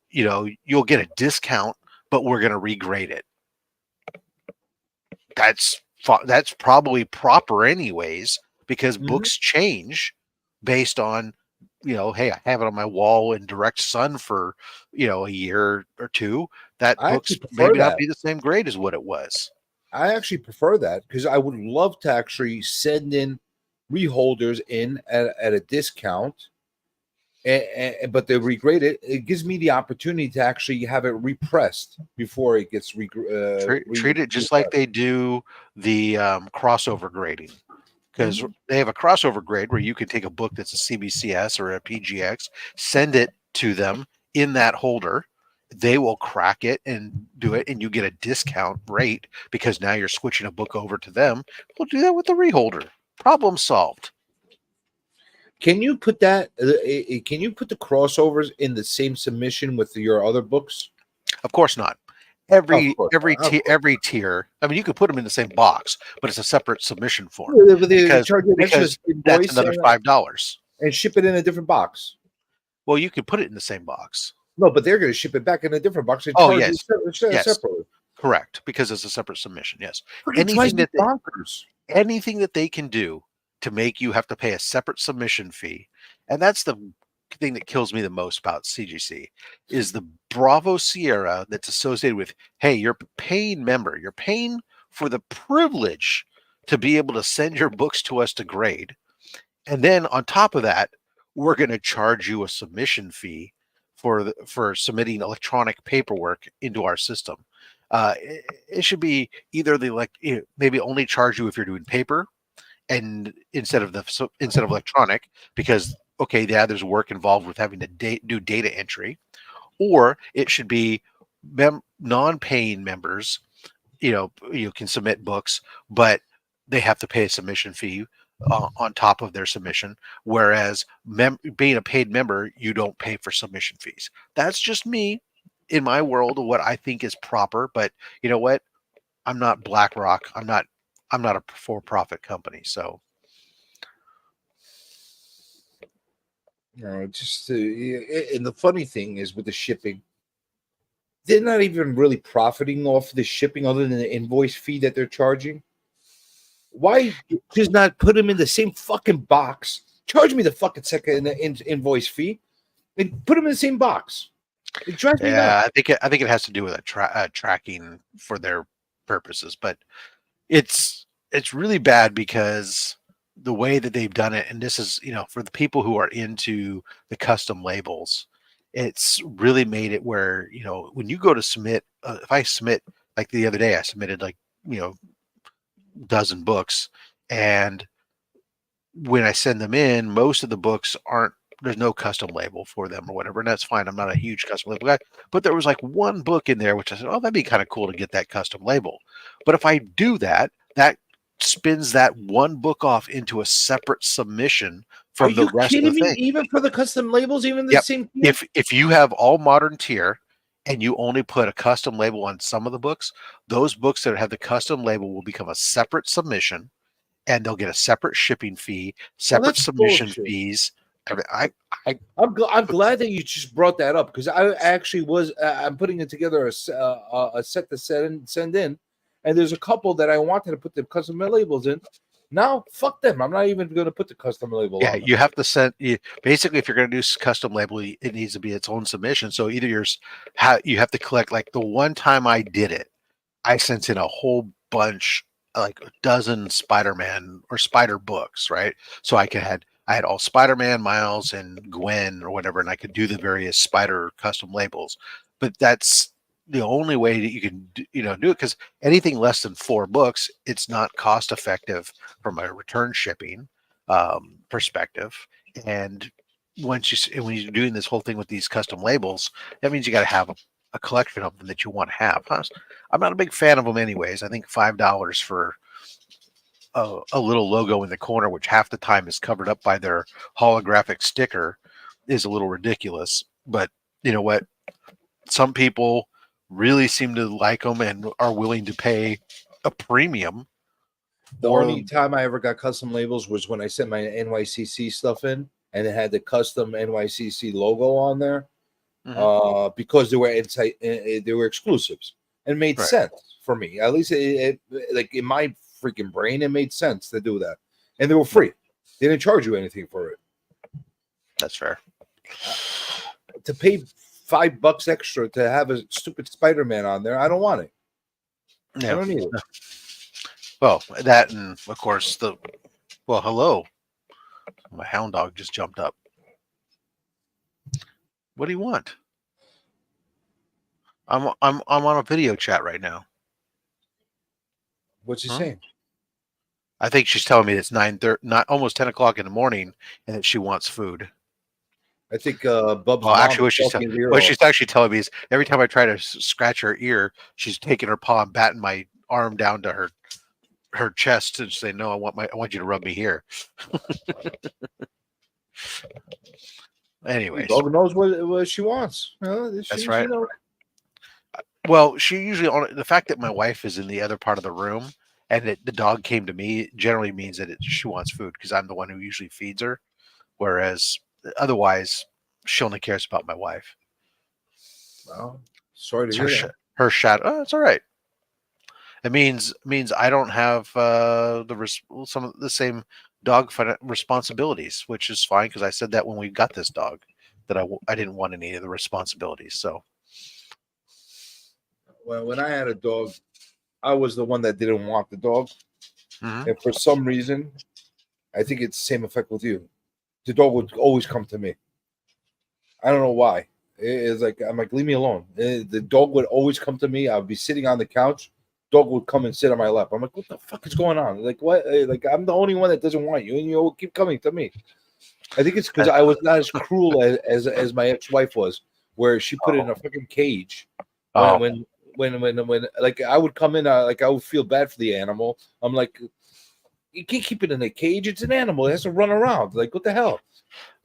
you'll get a discount, but we're going to regrade it. That's probably proper anyways, because books change based on, hey, I have it on my wall in direct sun for, a year or two. That book's maybe not be the same grade as what it was. I actually prefer that, because I would love to actually send in reholders in at a discount, but they regrade it. It gives me the opportunity to actually have it repressed before it gets Treat it just like they do the crossover grading, because they have a crossover grade where you can take a book that's a CBCS or a PGX, send it to them in that holder. They will crack it and do it, and you get a discount rate because now you're switching a book over to them. We'll do that with the reholder. Problem solved. Can you put that? Can you put the crossovers in the same submission with your other books? Of course not. Every tier. I mean, you could put them in the same box, but it's a separate submission form because that's another $5 and ship it in a different box. Well, you could put it in the same box. No, but they're going to ship it back in a different box. Oh, yes. Separately. Correct, because it's a separate submission. Yes. Anything that they can do to make you have to pay a separate submission fee, and that's the thing that kills me the most about CGC, is the Bravo Sierra that's associated with, hey, you're a paying member. You're paying for the privilege to be able to send your books to us to grade. And then on top of that, we're going to charge you a submission fee for submitting electronic paperwork into our system. It should be either maybe only charge you if you're doing paper, and instead of electronic, because okay, yeah, there's work involved with having to do data entry, or it should be non-paying members. You can submit books, but they have to pay a submission fee on top of their submission. Whereas being a paid member, you don't pay for submission fees. That's just me in my world of what I think is proper. But you know what? I'm not BlackRock. I'm not a for-profit company. So. No, and the funny thing is with the shipping, they're not even really profiting off the shipping other than the invoice fee that they're charging. Why just not put them in the same fucking box? Charge me the fucking second invoice fee and put them in the same box. It drives me nuts. I think it has to do with a tracking for their purposes, but it's really bad because the way that they've done it, and this is, for the people who are into the custom labels, it's really made it where, when you go to submit, if I submit, like the other day, I submitted dozen books, and when I send them in, most of the books there's no custom label for them or whatever, and that's fine. I'm not a huge custom label guy, but there was like one book in there which I said, oh, that'd be kind of cool to get that custom label. But if I do that spins that one book off into a separate submission from the rest of the thing. Even for the custom labels, even the same tier? If you have all modern tier and you only put a custom label on some of the books, those books that have the custom label will become a separate submission, and they'll get a separate shipping fee, separate submission fees. I'm glad that you just brought that up, because I actually I'm putting it together a set to send in. And there's a couple that I wanted to put the custom labels in. Now, fuck them. I'm not even going to put the custom label on. Yeah, you have to send. Basically, if you're going to do custom label, it needs to be its own submission. So either you have to collect, like the one time I did it, I sent in a whole bunch, like a dozen Spider-Man or Spider books, right? So I had all Spider-Man, Miles, and Gwen or whatever, and I could do the various Spider custom labels. But that's the only way that you can do it, because anything less than 4 books, it's not cost effective from a return shipping perspective. And when you're doing this whole thing with these custom labels, that means you got to have a collection of them that you want to have. I'm not a big fan of them anyways. I think $5 for a little logo in the corner, which half the time is covered up by their holographic sticker, is a little ridiculous. But you know what? Some people really seem to like them and are willing to pay a premium. The only time I ever got custom labels was when I sent my NYCC stuff in, and it had the custom NYCC logo on there, because they were exclusives, and it made sense for me. At least it like in my freaking brain, it made sense to do that, and they were free. They didn't charge you anything for it. That's fair. To pay $5 extra to have a stupid Spider-Man on there, I don't want it. I don't need it. Well, that, and of course hello, My hound dog just jumped up. What do you want? I'm on a video chat right now. What's he Huh? saying? I think she's telling me it's 9:30, not almost 10 o'clock in the morning, and that she wants food. I think Bub's Well, mom actually, is talking to what she's actually telling me is every time I try to scratch her ear, she's taking her paw and batting my arm down to her chest and saying, "No, I want you to rub me here." Anyways, dog knows what she wants. that's right. Well, she usually the fact that my wife is in the other part of the room and that the dog came to me generally means that she wants food because I'm the one who usually feeds her, whereas otherwise she only cares about my wife. Well, sorry to It's hear that. her shadow. Oh, it's all right. It means I don't have some of the same dog responsibilities, which is fine because I said that when we got this dog that I didn't want any of the responsibilities. So When I had a dog, I was the one that didn't want the dog, mhm. and for some reason, I think it's the same effect with you. The dog would always come to me. I don't know why. It's like I'm like, leave me alone. The dog would always come to me. I'd be sitting on the couch. Dog would come and sit on my lap. I'm like, what the fuck is going on? Like what? Like I'm the only one that doesn't want you, and you keep coming to me. I think it's because I was not as cruel as my ex-wife was, where she put it in a fucking cage. Oh, When like I would come in, like I would feel bad for the animal. I'm like, you can't keep it in a cage. It's an animal. It has to run around. Like what the hell?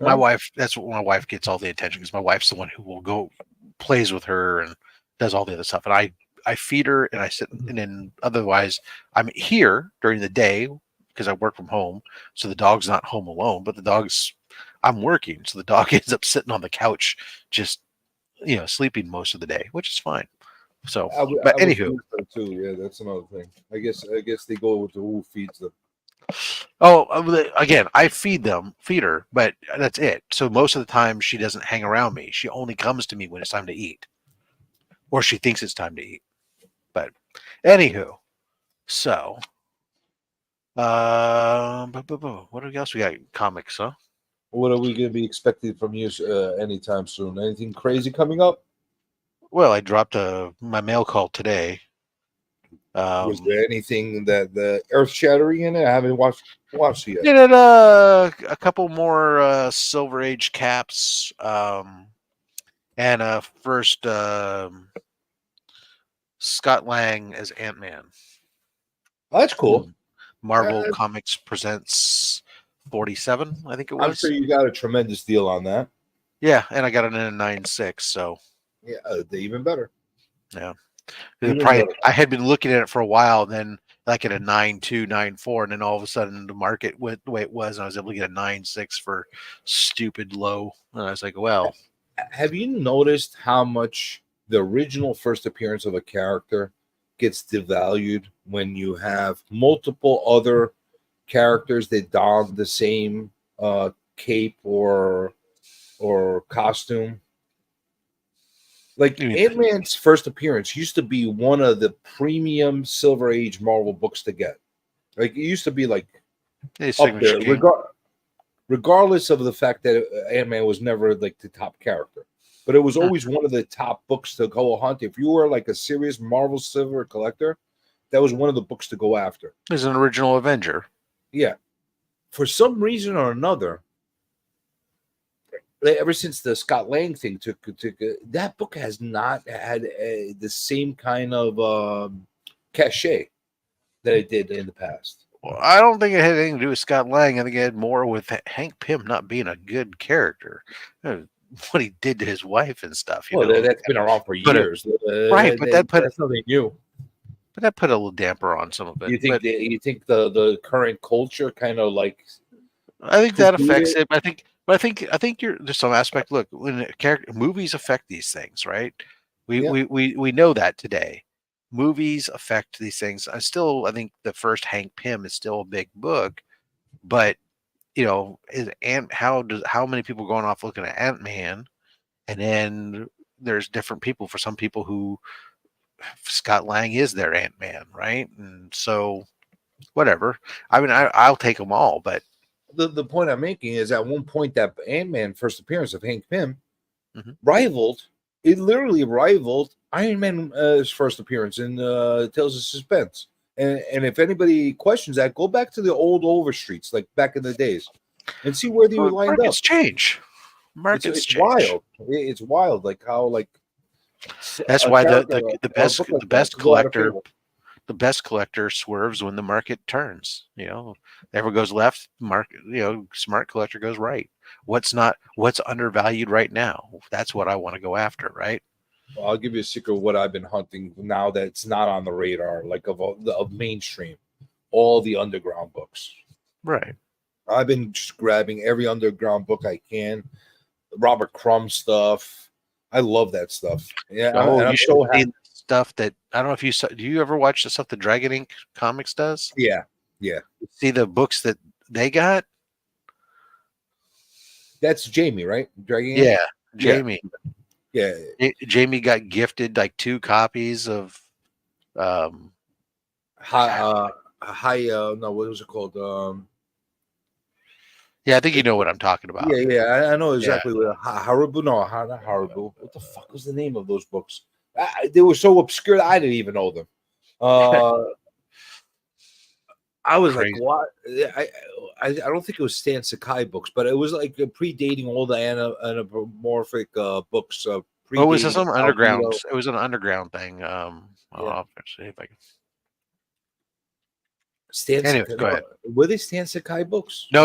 my wife. That's what my wife gets all the attention because my wife's the one who will go plays with her and does all the other stuff, and I feed her and I sit and then otherwise I'm here during the day because I work from home, so the dog's not home alone, but I'm working, so the dog ends up sitting on the couch just sleeping most of the day, which is fine. So, but I would anywho, feed her too. Yeah, that's another thing. I guess they go with who feeds them. again, I feed her, but that's it. So most of the time she doesn't hang around me. She only comes to me when it's time to eat, or she thinks it's time to eat. But anywho, so what else we got? Comics, huh? What are we going to be expecting from you anytime soon? Anything crazy coming up? Well, I dropped my mail call today. Was there anything that the earth shattering in it? I haven't watched it yet. Did it a couple more Silver Age caps, and first Scott Lang as Ant-Man. Oh, that's cool. Marvel Comics presents 47, I think it was. I'm sure you got a tremendous deal on that. Yeah, and I got it in a 9.6, so yeah, even better. Yeah, better. I had been looking at it for a while, then like at a 9.2, 9.4, and then all of a sudden the market went the way it was, and I was able to get a 9.6 for stupid low, and I was like, well. Have you noticed how much the original first appearance of a character gets devalued when you have multiple other characters that don the same cape or costume? Like Ant-Man's first appearance used to be one of the premium Silver Age Marvel books to get. Like it used to be like up there, regardless of the fact that Ant-Man was never like the top character, but it was always one of the top books to go hunt. If you were like a serious Marvel Silver collector, that was one of the books to go after. As an original Avenger. Yeah. For some reason or another, ever since the Scott Lang thing took that book has not had the same kind of cachet that it did in the past. Well, I don't think it had anything to do with Scott Lang. I think it had more with Hank Pym not being a good character. What he did to his wife and stuff. That's been around for years, right? But that's nothing new. But that put a little damper on some of it. You think the current culture kind of like? I think that affects it. But I think there's some aspect. Look, when movies affect these things, right? We know that today. Movies affect these things. I think the first Hank Pym is still a big book, but how many people going off looking at Ant-Man, and then there's different people. For some people who Scott Lang is their Ant-Man, right? And so whatever. I mean, I'll take them all, but the point I'm making is at one point that Ant-Man first appearance of Hank Pym Mhm. rivaled. It literally rivaled Iron Man's first appearance in Tales of Suspense. And if anybody questions that, go back to the old Overstreets, like back in the days, and see where they Well, lined up. markets change. It's, Markets it's change. wild. It's wild, like how like That's a why character, the a best book like the that best could go out of collector favor. the best collector swerves when the market turns. You know, never goes left. Market, smart collector goes right. What's undervalued right now? That's what I want to go after, right? Well, I'll give you a secret of what I've been hunting now that it's not on the radar, like of mainstream, all the underground books. Right. I've been just grabbing every underground book I can. Robert Crumb stuff. I love that stuff. Yeah, Oh, and you I'm should so have happy. seen stuff that I don't know if you saw. Do you ever watch the stuff that Dragon Ink Comics does? Yeah. See the books that they got? That's Jamie, right? Dragging Yeah, it? Jamie. Yeah. Jamie got gifted like 2 copies of. No, what was it called? Yeah, I think you know what I'm talking about. Yeah, I know exactly what Haribo. No, not Haribo. What the fuck was the name of those books? They were so obscure that I didn't even know them. I was Crazy. like, what? I don't think it was Stan Sakai books, but it was like predating all the anamorphic books. Oh, was this Predating some underground? Albedo. It was an underground thing. Yeah. I'll see if I can. Stan Anyways, Sakai. go ahead. Were they Stan Sakai books? No.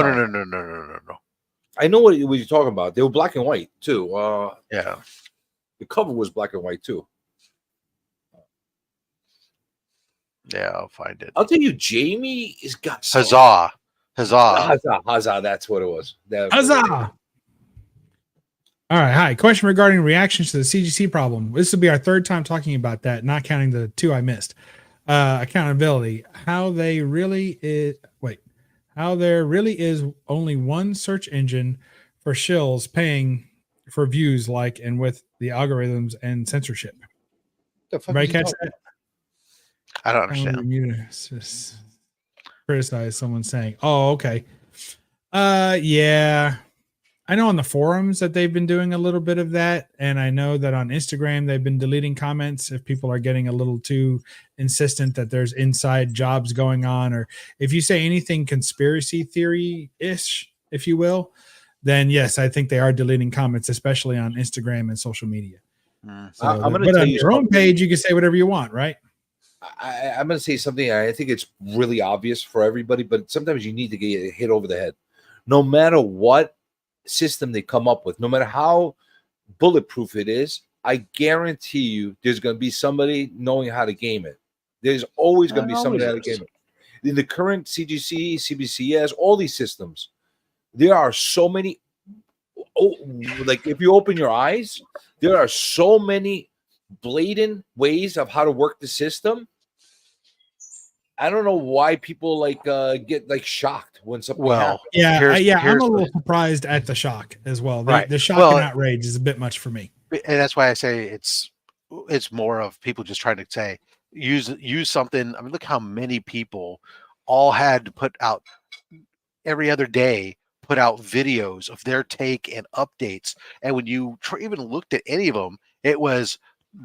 I know what you're talking about. They were black and white too. Yeah. The cover was black and white too. Yeah, I'll find it. I'll tell you, Jamie has got some. Huzzah. Huzzah. That's what it was. Huzzah! All right. Hi. Question regarding reactions to the CGC problem. This will be our 3rd time talking about that, not counting the 2 I missed. Accountability. How there really is only one search engine for shills paying for views, like, and with the algorithms and censorship. Everybody catch that? I don't understand. Criticize someone saying, "Oh, okay." Yeah. I know on the forums that they've been doing a little bit of that, and I know that on Instagram they've been deleting comments if people are getting a little too insistent that there's inside jobs going on, or if you say anything conspiracy theory-ish, if you will, then yes, I think they are deleting comments, especially on Instagram and social media. So, I'm going to but tell on you your own something. page, you can say whatever you want, right? I'm going to say something. I think it's really obvious for everybody, but sometimes you need to get hit over the head. No matter what system they come up with, no matter how bulletproof it is, I guarantee you there's going to be somebody knowing how to game it. There's always going to be somebody how to game it. In the current CGC, CBCS, all these systems, there are so many. Like if you open your eyes, there are so many blatant ways of how to work the system. I don't know why people get like shocked when something happens. I'm a little surprised at the shock as well. The shock and outrage is a bit much for me, and that's why I say it's more of people just trying to say use something. I mean, look how many people all had to put out every other day, put out videos of their take and updates, and when you even looked at any of them, it was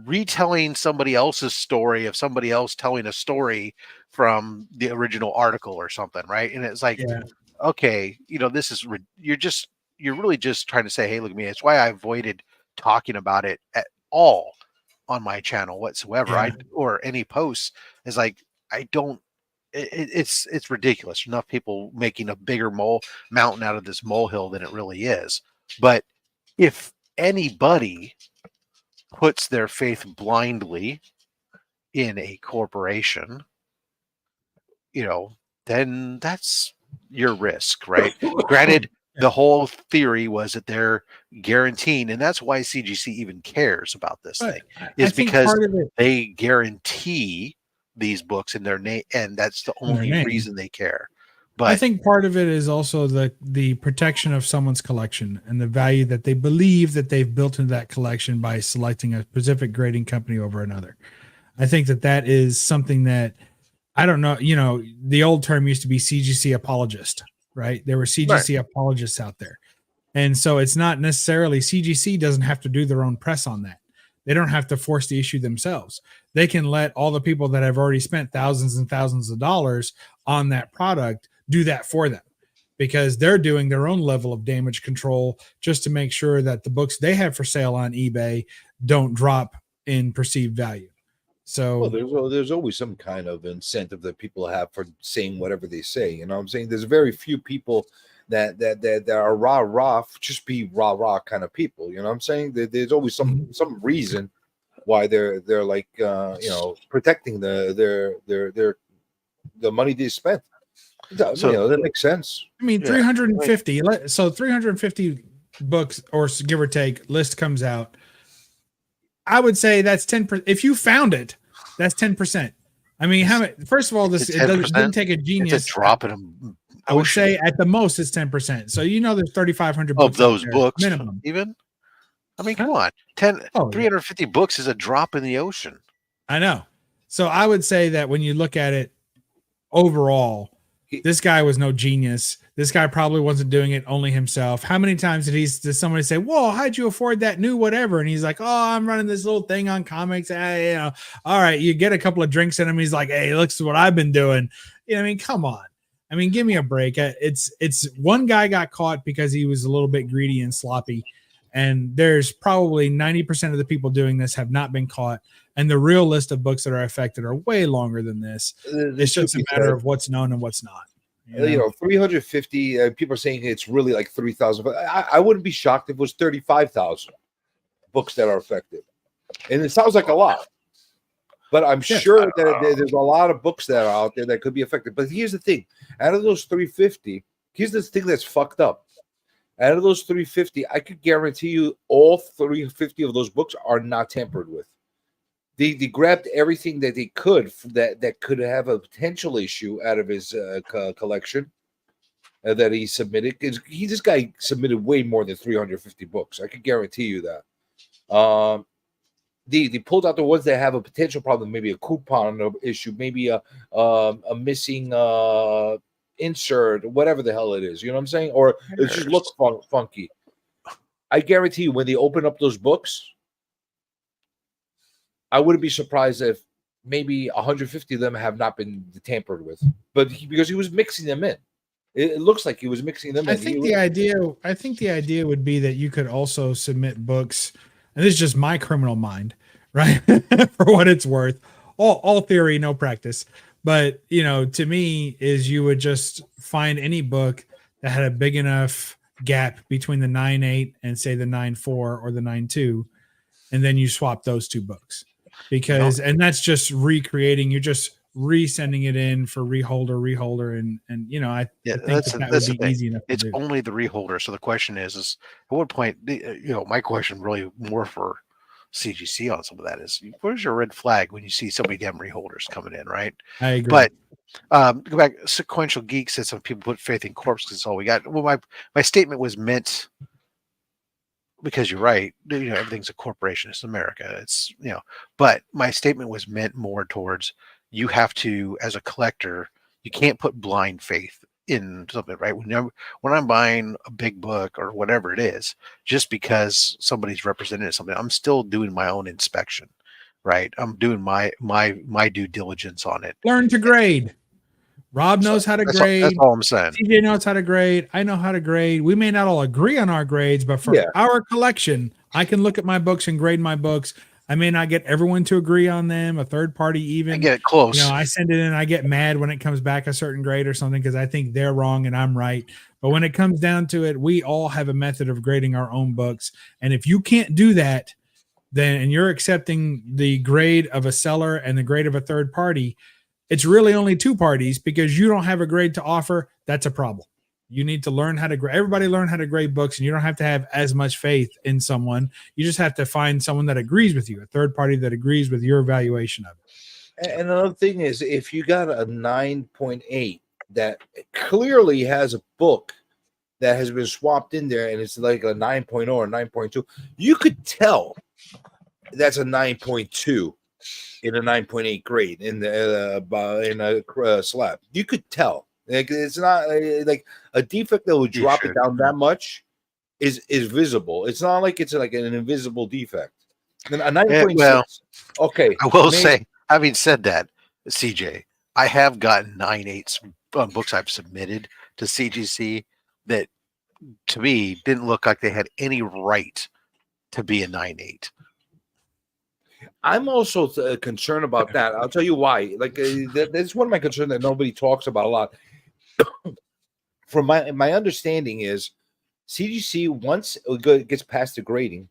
retelling somebody else's story of somebody else telling a story from the original article or something, right? And it's like, okay, this is you're really just trying to say, hey, look at me. It's why I avoided talking about it at all on my channel whatsoever. Or any posts is like, I don't. It's ridiculous. Enough people making a bigger mountain out of this molehill than it really is. But if anybody puts their faith blindly in a corporation, then that's your risk, right? Granted, the whole theory was that they're guaranteeing, and that's why CGC even cares about this thing, is because they guarantee these books in their name, and that's the only reason they care. But I think part of it is also the protection of someone's collection and the value that they believe that they've built into that collection by selecting a specific grading company over another. I think that is something that, I don't know, the old term used to be CGC apologist. right? There were CGC apologists out there. And so it's not necessarily CGC doesn't have to do their own press on that. They don't have to force the issue themselves. They can let all the people that have already spent thousands and thousands of dollars on that product do that for them, because they're doing their own level of damage control just to make sure that the books they have for sale on eBay don't drop in perceived value. So there's always some kind of incentive that people have for saying whatever they say. You know what I'm saying? There's very few people that are rah just be rah kind of people. You know what I'm saying? There's always some reason why they're like protecting the money they spent. So that makes sense. I mean, 350. So 350 books, or give or take, list comes out. I would say that's 10%. If you found it, that's 10%. I mean, first of all, it didn't take a genius. It's a drop in them. I would say at the most it's 10%. So there's 3,500 books of those books minimum. Even, I mean, come on, 350 books is a drop in the ocean. I know. So I would say that when you look at it overall, this guy was no genius. This guy probably wasn't doing it only himself. How many times did somebody say, "Whoa, how'd you afford that new whatever?" And he's like, "Oh, I'm running this little thing on comics." All right, you get a couple of drinks in him. He's like, "Hey, look what I've been doing." I mean, come on. I mean, give me a break. It's one guy got caught because he was a little bit greedy and sloppy, and there's probably 90% of the people doing this have not been caught. And the real list of books that are affected are way longer than this. It's just a matter of what's known and what's not. 350 people are saying it's really like 3,000. I wouldn't be shocked if it was 35,000 books that are affected, and it sounds like a lot. But I'm sure that there's a lot of books that are out there that could be affected. But here's the thing: out of those 350, here's the thing that's fucked up. Out of those 350, I could guarantee you all 350 of those books are not tampered with. They grabbed everything that they could that could have a potential issue out of his collection that he submitted. Because this guy submitted way more than 350 books. I can guarantee you that. They pulled out the ones that have a potential problem, maybe a coupon issue, maybe a missing insert, whatever the hell it is. You know what I'm saying? Or it just looks funky. I guarantee you, when they open up those books, I wouldn't be surprised if maybe 150 of them have not been tampered with, but because he was mixing them in, it looks like he was mixing them in. I think the idea would be that you could also submit books, and this is just my criminal mind, right? For what it's worth, all theory, no practice. But to me, is you would just find any book that had a big enough gap between the 9.8 and say the 9.4 or the 9.2, and then you swap those two books. And that's just recreating. You're just resending it in for reholder, and I think that would be easy enough. It's only the reholder. So the question is at what point? My question really more for CGC on some of that is, where's your red flag when you see so many damn reholders coming in, right? I agree. But go back. Sequential Geek said some people put faith in corpse because it's all we got. Well, my statement was meant. Because you're right, everything's a corporation. It's America. It's but my statement was meant more towards you have to, as a collector, you can't put blind faith in something, right? When I'm buying a big book or whatever it is, just because somebody's represented something, I'm still doing my own inspection, right? I'm doing my due diligence on it. Learn to grade. Rob knows how to grade. That's all I'm saying. TJ knows how to grade. I know how to grade. We may not all agree on our grades, but for our collection, I can look at my books and grade my books. I may not get everyone to agree on them, a third party even. I get it close. I send it in. I get mad when it comes back a certain grade or something because I think they're wrong and I'm right. But when it comes down to it, we all have a method of grading our own books. And if you can't do that, and you're accepting the grade of a seller and the grade of a third party, it's really only two parties because you don't have a grade to offer. That's a problem. You need to learn how to grade. Everybody learn how to grade books, and you don't have to have as much faith in someone. You just have to find someone that agrees with you, a third party that agrees with your evaluation of it. And another thing is, if you got a 9.8 that clearly has a book that has been swapped in there, and it's like a 9.0 or 9.2, you could tell that's a 9.2. In a 9.8 grade in a slab, you could tell Like it's not like a defect that would You drop it should. down that much is visible. It's not like it's like an invisible defect. Then a 9.6. Well, Okay, I will maybe. say, having said that, CJ, I have gotten 9.8s on books I've submitted to CGC that to me didn't look like they had any right to be a 9.8. I'm also concerned about that. I'll tell you why. Like that's one of my concerns that nobody talks about a lot. From my understanding is CGC once it gets past the grading,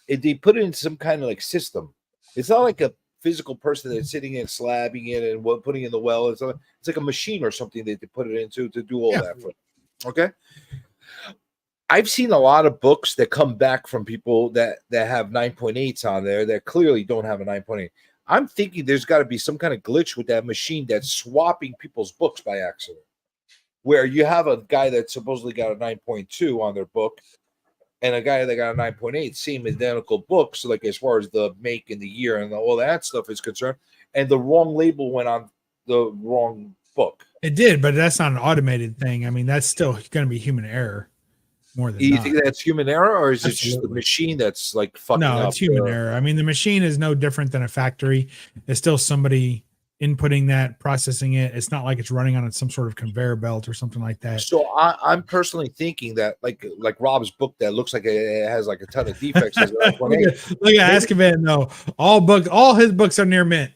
they put it in some kind of like system. It's not like a physical person that's sitting and slabbing it and putting in the well. It's like a machine or something that they put it into to do all that for. Okay. I've seen a lot of books that come back from people that have 9.8s on there that clearly don't have a 9.8. I'm thinking there's got to be some kind of glitch with that machine that's swapping people's books by accident, where you have a guy that supposedly got a 9.2 on their book and a guy that got a 9.8, same identical books, like as far as the make and the year and all that stuff is concerned, and the wrong label went on the wrong book. It did, but that's not an automated thing. I mean, that's still going to be human error more than Do you not. think that's human error, or is it just the Absolutely. machine that's like fucking up? No, it's human error. I mean, the machine is no different than a factory. It's still somebody inputting that, processing it. It's not like it's running on some sort of conveyor belt or something like that. So I'm personally thinking that like Rob's book that looks like it has like a ton of defects. Look at Azkaban, though. All his books are near mint.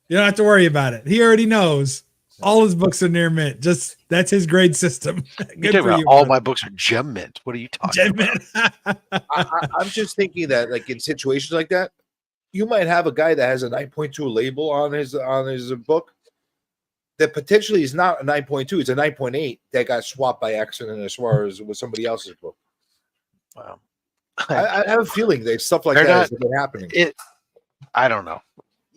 You don't have to worry about it. He already knows. All his books are near mint. Just that's his grade system. Good for you. All my books are gem mint. What are you talking about? I'm just thinking that like in situations like that, you might have a guy that has a 9.2 label on his book that potentially is not a 9.2, it's a 9.8 that got swapped by accident as far as with somebody else's book. Wow. I have a feeling that stuff like that has been happening. I don't know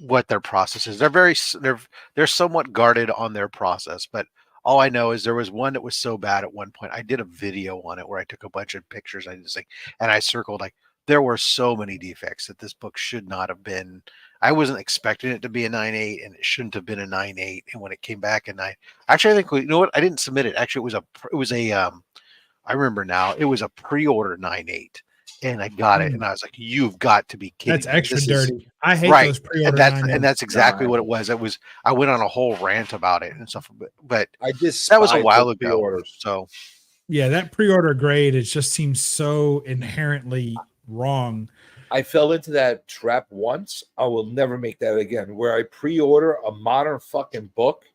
what their process is. They're somewhat guarded on their process, but all I know is there was one that was so bad at one point. I did a video on it where I took a bunch of pictures. And I circled like there were so many defects that this book should not have been. I wasn't expecting it to be a 9.8, and it shouldn't have been a 9.8. And when it came back at 9, actually, I think you know what? I didn't submit it. Actually, it was a I remember now. It was a pre-order 9.8. And I got it, and I was like, "You've got to be kidding!" That's extra dirty. I hate those pre-order. And that's exactly what it was. I went on a whole rant about it and stuff, but that was a while ago. So yeah, that pre-order grade it just seems so inherently wrong. I fell into that trap once. I will never make that again. Where I pre-order a modern fucking book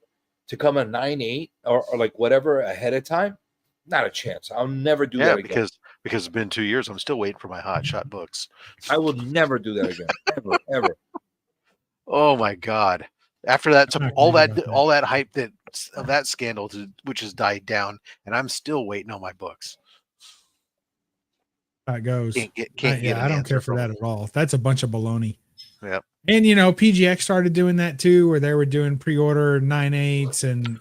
to come a 9.8 or like whatever ahead of time. Not a chance. I'll never do that again. Because it's been 2 years. I'm still waiting for my Hot Shot books. I will never do that again. ever. Oh my God. After that, all that hype of that scandal, which has died down, and I'm still waiting on my books. How it goes. I don't care for that at all. That's a bunch of baloney. Yeah. And PGX started doing that too, where they were doing pre-order 9.8s and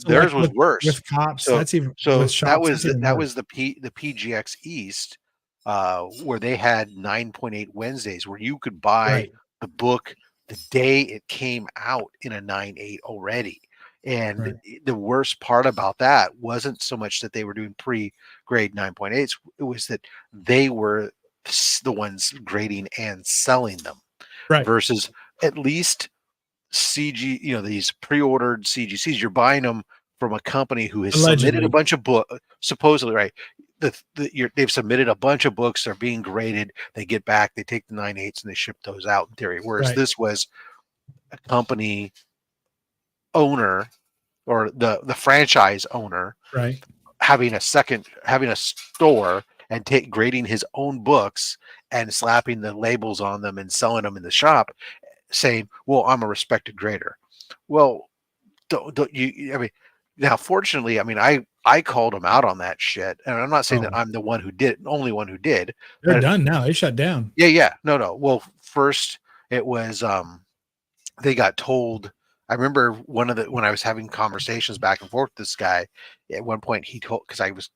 theirs was worse with cops. So, that's even so with shops, that was the PGX East, where they had 9.8 Wednesdays, where you could buy the book the day it came out in a 9.8 already. And the worst part about that wasn't so much that they were doing pre-grade 9.8s; it was that they were the ones grading and selling them. Right. Versus at least CG, these pre-ordered CGCs, you're buying them from a company who has submitted a bunch of books, supposedly, right? They've submitted a bunch of books, they're being graded, they get back, they take the 9.8s and they ship those out in theory. Whereas this was a company owner or the franchise owner, right, having a store and grading his own books and slapping the labels on them and selling them in the shop, saying, "Well, I'm a respected grader." Well, don't you? I mean, now fortunately, I mean, I called him out on that shit, and I'm not saying that I'm the only one who did. They're done now. They shut down. Yeah, no. Well, first it was they got told. I remember when I was having conversations back and forth with this guy, at one point he told, because I was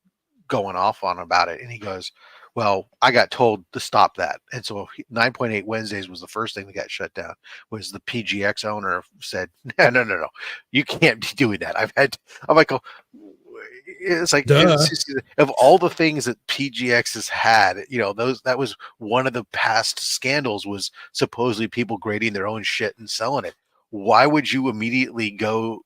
going off on about it, and he goes, Well, I got told to stop that, and so 9.8 Wednesdays was the first thing that got shut down. Was the PGX owner said, no, you can't be doing that. I'm like, oh, it's like Duh. of all the things that PGX has had, that was one of the past scandals, was supposedly people grading their own shit and selling it. Why would you immediately go,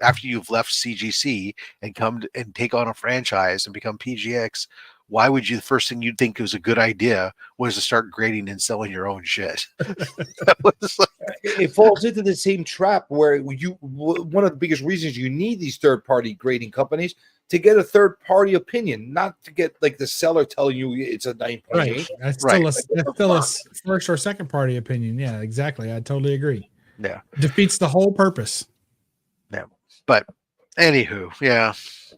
after you've left CGC and and take on a franchise and become PGX? Why would you, the first thing you'd think was a good idea was to start grading and selling your own shit? That was like, It falls into the same trap where one of the biggest reasons you need these third-party grading companies to get a third-party opinion, not to get like the seller telling you it's a 9.8. Right. That's still a first or second party opinion. Yeah, exactly. I totally agree. Yeah. Defeats the whole purpose. Yeah. But anywho, yeah.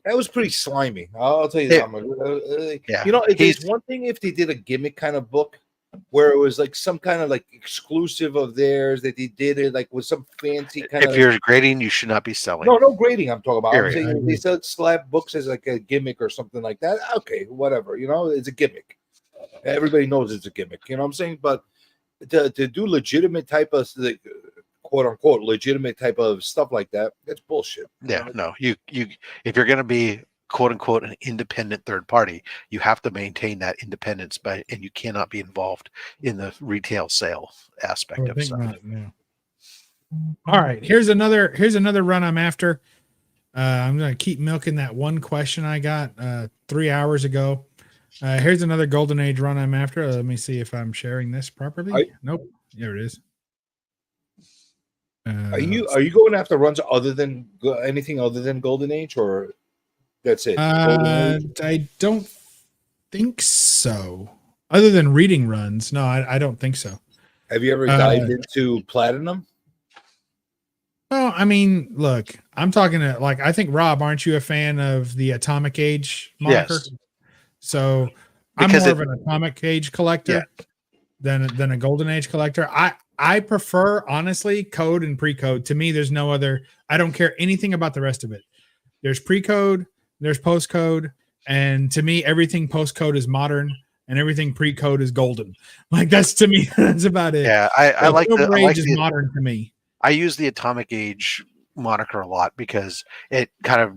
That was pretty slimy. I'll tell you that. Yeah. It's one thing if they did a gimmick kind of book where it was like some kind of like exclusive of theirs that they did it like with some fancy kind of. If you're grading, you should not be selling. No grading. I'm talking about. I'm Period. saying they sell slab books as like a gimmick or something like that. Okay, whatever. It's a gimmick. Everybody knows it's a gimmick. You know what I'm saying? But to do legitimate type of like, quote unquote legitimate type of stuff like that, that's bullshit. Yeah, no, you if you're going to be quote unquote an independent third party, you have to maintain that independence, and you cannot be involved in the retail sale aspect of stuff. Not, no. All right, here's another run I'm after. I'm going to keep milking that one question I got 3 hours ago. Here's another Golden Age run I'm after. Let me see if I'm sharing this properly. Nope. There it is. Are you going after runs other than anything other than Golden Age, or that's it? I don't think so. Other than reading runs, no, I don't think so. Have you ever dived into Platinum? Well, I mean, look, I'm talking to I think Rob, aren't you a fan of the Atomic Age moniker? Yes. So I'm more of an Atomic Age collector than a Golden Age collector. I prefer, honestly, code and pre-code. To me, there's no other. I don't care anything about the rest of it. There's pre-code, there's post-code, and to me, everything post-code is modern, and everything pre-code is golden. Like that's to me, that's about it. Yeah, I like the Age is modern to me. I use the Atomic Age moniker a lot because it kind of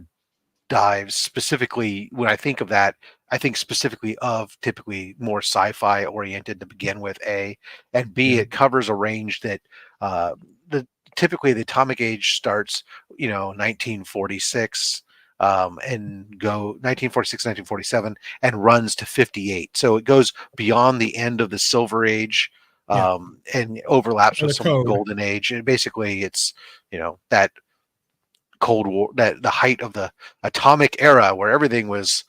dives specifically when I think of that. I think specifically of typically more sci-fi oriented to begin with, A, and B, it covers a range that typically the Atomic Age starts, 1946 and go 1946, 1947 and runs to 58. So it goes beyond the end of the Silver Age and overlaps with some of the Golden Age. And basically it's, that Cold War, that the height of the atomic era where everything was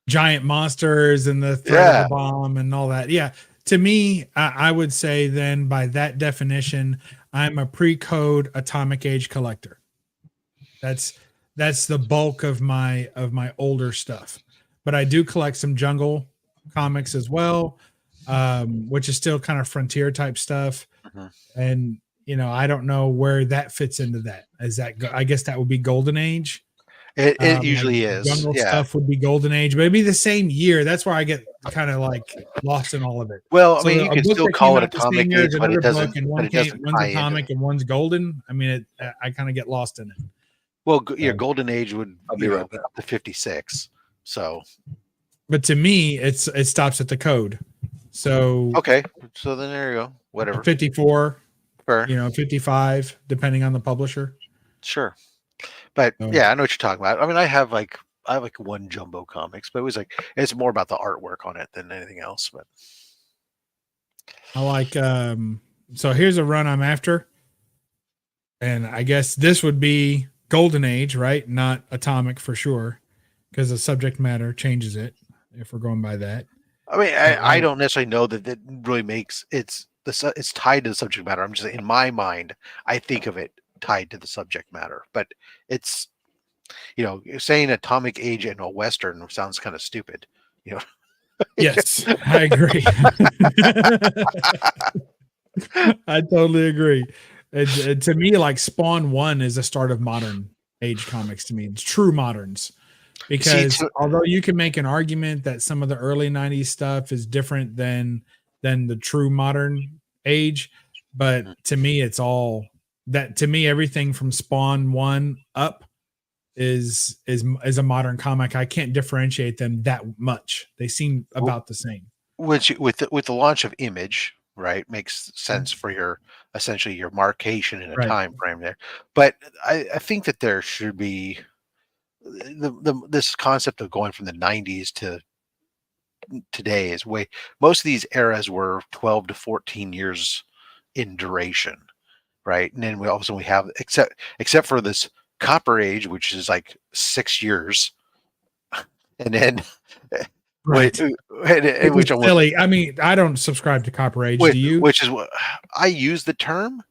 giant monsters and the threat of the bomb and all that. Yeah. To me, I would say then by that definition, I'm a pre-code Atomic Age collector. That's the bulk of my older stuff. But I do collect some Jungle comics as well, which is still kind of frontier type stuff. And I don't know where that fits into that. I guess that would be Golden Age. It usually is. Jungle stuff would be Golden Age, but it'd be the same year. That's where I get kind of lost in all of it. Well, I mean, you can still call it Atomic Age, but it doesn't. One's Atomic and one's Golden. I mean, I kind of get lost in it. Well, your Golden Age would be up to 56. So, but to me, it stops at the code. So okay, so then there you go. Whatever. 54. Fair. 55, depending on the publisher. Sure. But yeah, I know what you're talking about. I mean, I have one Jumbo comics, but it's more about the artwork on it than anything else. But I like so here's a run I'm after. And I guess this would be Golden Age, right? Not Atomic for sure, because the subject matter changes it if we're going by that. I mean, I don't necessarily know that it really makes it's tied to the subject matter. I'm just in my mind, I think of it tied to the subject matter, but it's saying Atomic Age in a Western sounds kind of stupid. Yes, I agree. I totally agree. To me, like Spawn 1 is the start of modern age comics to me. It's true moderns. because although you can make an argument that some of the early 90s stuff is different than the true modern age, but to me it's all that. To me, everything from Spawn 1 up is a modern comic. I can't differentiate them that much. They seem about the same. Which with the launch of Image, right, makes sense for your essentially your markation in a time frame there. But I think that there should be this concept of going from the 90s to today is way. Most of these eras were 12 to 14 years in duration, right? And then we have except for this Copper Age, which is like 6 years, and then Right. Which silly. I mean, I don't subscribe to Copper Age. Do you? Which is what I use the term,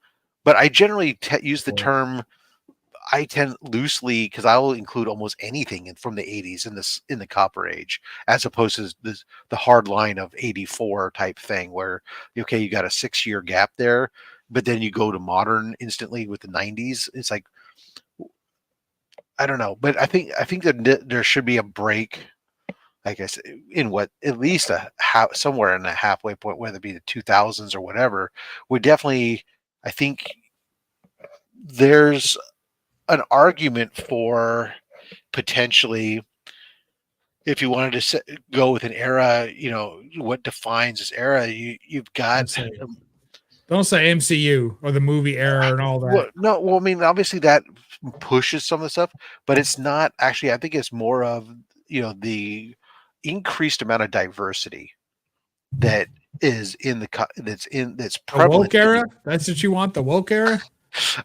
but I generally use the term. I tend loosely because I will include almost anything from the 80s in the Copper Age, as opposed to the hard line of 84 type thing, where okay, you got a 6-year gap there, but then you go to modern instantly with the 90s. It's like I don't know, but I think that there should be a break. I guess in what at least somewhere in the halfway point, whether it be the 2000s or whatever, would definitely. I think there's an argument for potentially, if you wanted to go with an era, what defines this era? You've got. Don't say MCU or the movie era and all that. Well, I mean, obviously that pushes some of the stuff, but it's not actually. I think it's more of the increased amount of diversity that is that's prevalent. The woke era? That's what you want, the woke era?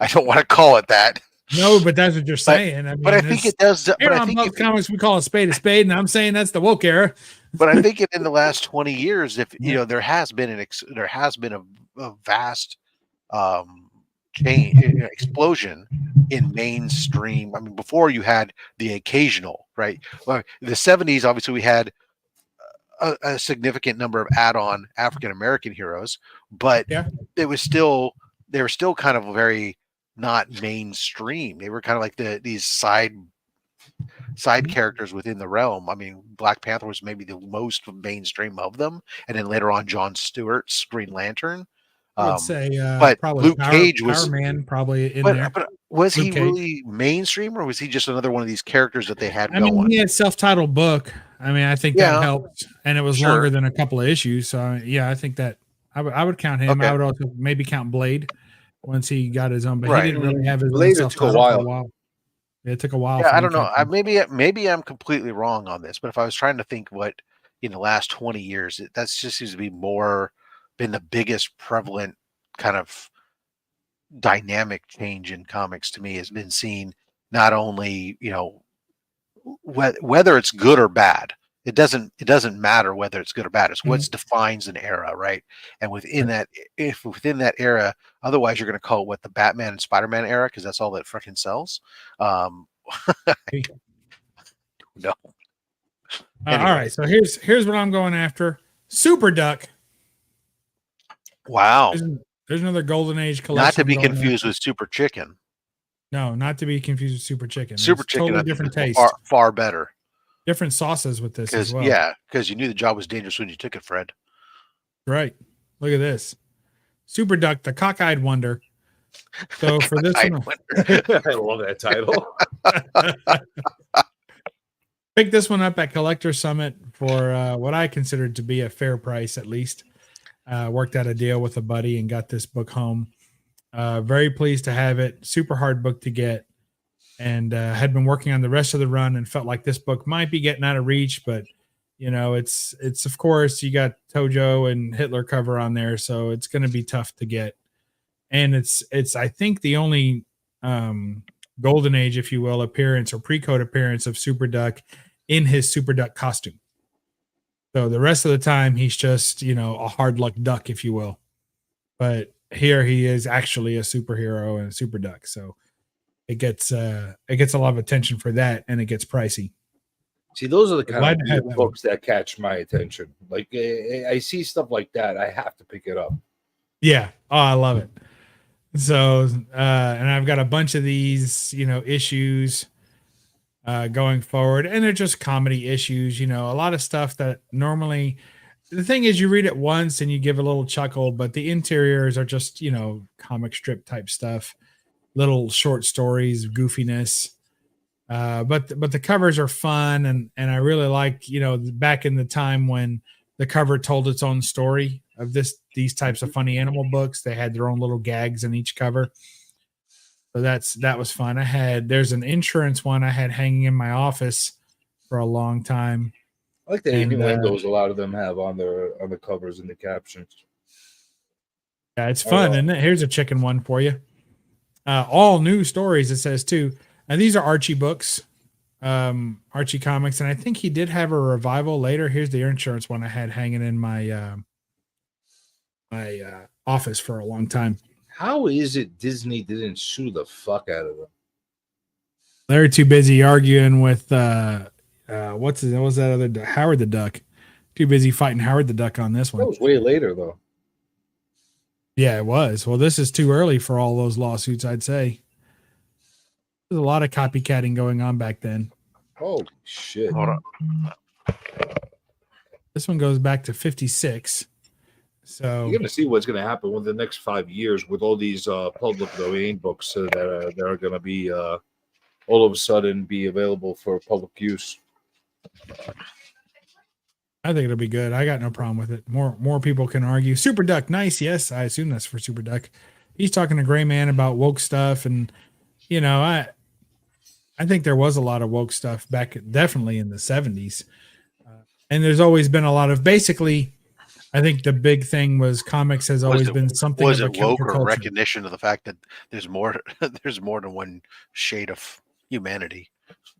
I don't want to call it that. No, but that's what you're saying. But I think it does. Here on Bub's Comics, we call a spade, and I'm saying that's the woke era. But I think in the last 20 years, if there has been a vast explosion in mainstream. I mean, before you had the occasional, right? Well, the 70s, obviously, we had a significant number of add-on African American heroes, but they were still kind of very not mainstream. They were kind of like these side characters within the realm. I mean, Black Panther was maybe the most mainstream of them, and then later on, John Stewart's Green Lantern. I would say, but probably Luke Cage was Power Man, probably in there. But was he really mainstream, or was he just another one of these characters that they had? I mean, he had a self-titled book. I mean, I think that helped, and it was longer than a couple of issues. So yeah, I think that I would count him. Okay. I would also maybe count Blade once he got his own, but he didn't really have his own self-titled for a while. It took a while. Yeah, I don't know. Maybe I'm completely wrong on this, but if I was trying to think what in the last 20 years, that just seems to be been the biggest prevalent kind of dynamic change in comics to me has been seen. Not only whether it's good or bad, it doesn't matter whether it's good or bad. It's what defines an era, right? And within that era, otherwise you're going to call it what, the Batman and Spider-Man era, because that's all that freaking sells. No. All right, so here's what I'm going after. Super Duck. Wow. There's another Golden Age collection. Not to be confused with Super Chicken. No, not to be confused with Super Chicken. Super Chicken, totally different taste. Far better. Different sauces with this as well. Yeah, because you knew the job was dangerous when you took it, Fred. Right. Look at this. Super Duck, the cockeyed wonder. So for this one, I love that title. Picked this one up at Collector Summit for what I considered to be a fair price, at least. Worked out a deal with a buddy and got this book home. Very pleased to have it. Super hard book to get, and had been working on the rest of the run and felt like this book might be getting out of reach, but it's of course you got Tojo and Hitler cover on there, so it's going to be tough to get. And it's I think the only Golden Age, if you will, appearance or pre-code appearance of Super Duck in his Super Duck costume. So the rest of the time he's just a hard luck duck, if you will. But here he is actually a superhero and a super duck. So it gets a lot of attention for that, and it gets pricey. See, those are the kind of books that catch my attention. Like I see stuff like that, I have to pick it up. Yeah. Oh, I love it. So and I've got a bunch of these, issues. going forward. And they're just comedy issues, a lot of stuff that normally, the thing is, you read it once and you give a little chuckle, but the interiors are just, comic strip type stuff, little short stories, goofiness. But the covers are fun, and I really like, back in the time when the cover told its own story of these types of funny animal books. They had their own little gags in each cover. So that was fun. There's an insurance one I had hanging in my office for a long time. I like the innuendos a lot of them have on the covers and the captions. Yeah, it's fun. And here's a chicken one for you. All new stories, it says too. And these are Archie books, Archie comics, and I think he did have a revival later. Here's the insurance one I had hanging in my office for a long time. How is it Disney didn't sue the fuck out of them? They're too busy arguing with what was that other Howard the Duck? Too busy fighting Howard the Duck on this one. That was way later though. Yeah, it was. Well, this is too early for all those lawsuits, I'd say. There's a lot of copycatting going on back then. Oh shit! Hold on. This one goes back to 56. So you're gonna see what's gonna happen within the next 5 years with all these public domain books that are gonna be all of a sudden be available for public use. I think it'll be good. I got no problem with it. More people can argue. Super Duck, nice. Yes, I assume that's for Super Duck. He's talking to Gray Man about woke stuff, and I think there was a lot of woke stuff back, definitely in the 70s. And there's always been a lot of, basically, I think the big thing was comics has always been something. Was it woke or recognition of the fact that there's more than one shade of humanity?